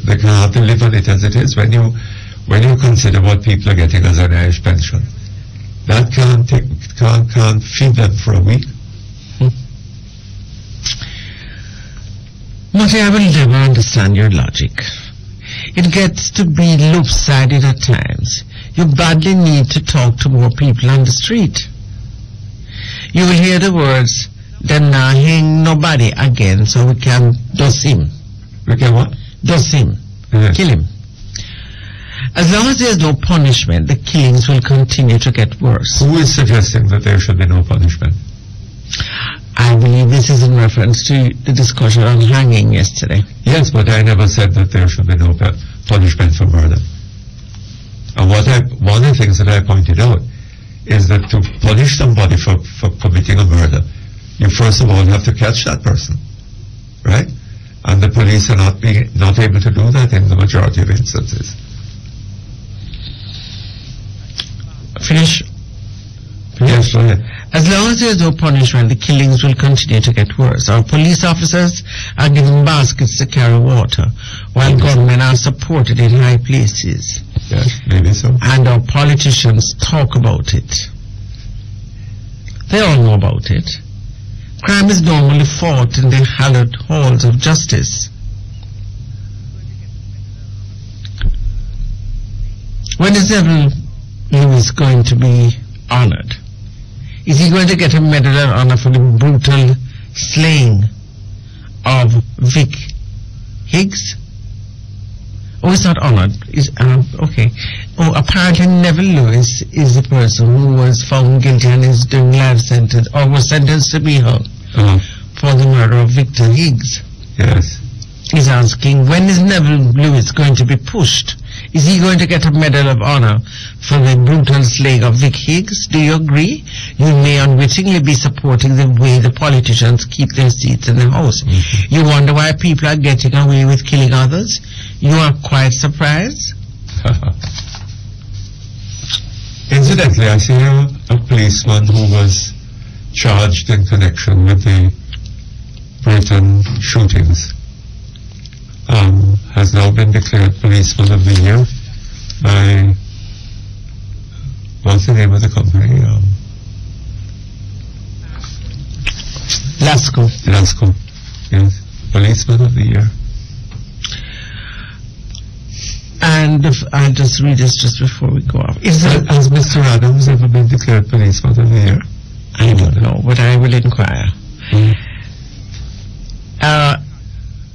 Speaker 2: They cannot live on it as it is. When you consider what people are getting as an Irish pension, that can't feed them for a week.
Speaker 17: Mutty, I will never understand your logic. It gets to be lopsided at times. You badly need to talk to more people on the street. You will hear the words, "Them nah hang nobody again, so we can dust him."
Speaker 2: We can what?
Speaker 17: Dust him. Kill him. As long as there is no punishment, the killings will continue to get worse.
Speaker 2: Who is suggesting that there should be no punishment?
Speaker 17: I believe this is in reference to the discussion on hanging yesterday.
Speaker 2: Yes, but I never said that there should be no punishment for murder. And one of the things that I pointed out is that to punish somebody for committing a murder, you first of all have to catch that person, right? And the police are not able to do that in the majority of instances.
Speaker 17: Finish.
Speaker 2: Yes, go ahead.
Speaker 17: As long as there is no punishment, the killings will continue to get worse. Our police officers are given baskets to carry water, while gunmen are supported in high places.
Speaker 2: Yes, maybe so.
Speaker 17: And our politicians talk about it. They all know about it. Crime is normally fought in the hallowed halls of justice. When is Neville Lewis going to be honored? Is he going to get a medal of honor for the brutal slaying of Vic Higgs? Oh, it's not honored. Okay. Oh, apparently Neville Lewis is the person who was found guilty and is doing life sentence, or was sentenced to be hung for the murder of Victor Higgs.
Speaker 2: Yes.
Speaker 17: He's asking, when is Neville Lewis going to be pushed? Is he going to get a medal of honor for the brutal slaying of Vic Higgs? Do you agree? You may unwittingly be supporting the way the politicians keep their seats in the House. You wonder why people are getting away with killing others? You are quite surprised?
Speaker 2: Incidentally, I see a policeman who was charged in connection with the Brighton shootings has now been declared Policeman of the Year by, what's the name of the company?
Speaker 17: Lasco.
Speaker 2: Lasco, yes. Policeman of the Year.
Speaker 17: And I'll just read this just before we go off.
Speaker 2: Has Mr. Adams ever been declared Policeman of the Year?
Speaker 17: I don't know, but I will inquire.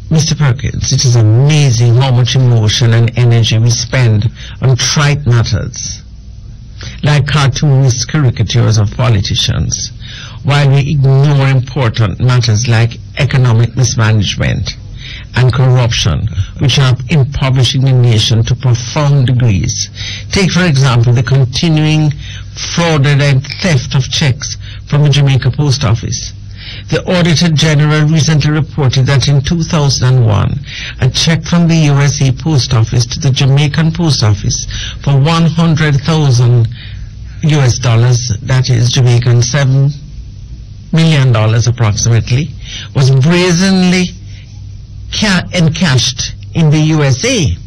Speaker 17: Mr. Perkins, it is amazing how much emotion and energy we spend on trite matters, like cartoonist caricatures of politicians, while we ignore important matters like economic mismanagement and corruption, which are impoverishing the nation to profound degrees. Take, for example, the continuing fraudulent theft of checks from the Jamaica Post Office. The Auditor General recently reported that in 2001, a check from the USA Post Office to the Jamaican Post Office for $100,000 US, that is Jamaican $7 million approximately, was brazenly encashed in the USA.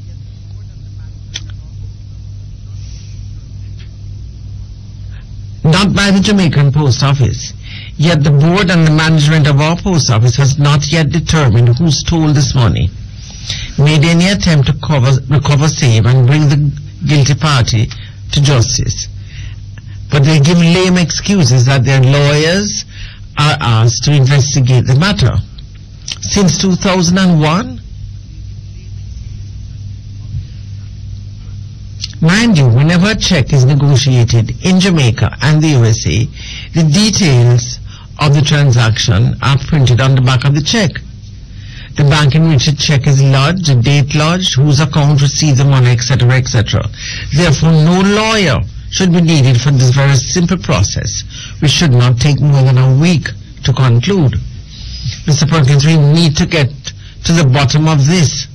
Speaker 17: Not by the Jamaican Post Office. Yet the board and the management of our post office has not yet determined who stole this money, made any attempt to recover same and bring the guilty party to justice. But they give lame excuses that their lawyers are asked to investigate the matter. Since 2001, mind you, whenever a check is negotiated in Jamaica and the USA, the details of the transaction are printed on the back of the check. The bank in which a check is lodged, the date lodged, whose account received the money, etc., etc. Therefore, no lawyer should be needed for this very simple process, which should not take more than a week to conclude. Mr. Perkins, we need to get to the bottom of this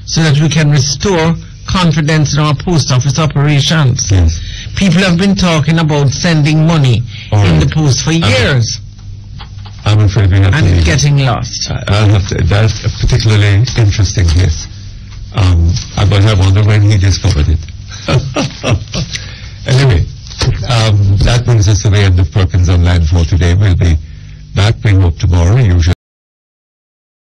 Speaker 17: so that we can restore confidence in our post office operations.
Speaker 2: Yes.
Speaker 17: People have been talking about sending money in the post for years.
Speaker 2: I'm afraid we have to leave.
Speaker 17: And getting lost.
Speaker 2: I'll have to, that's a particularly interesting case. But I wonder when he discovered it. Anyway, that brings us to the end of Perkins Online for today. We'll be back, we hope, tomorrow, usually.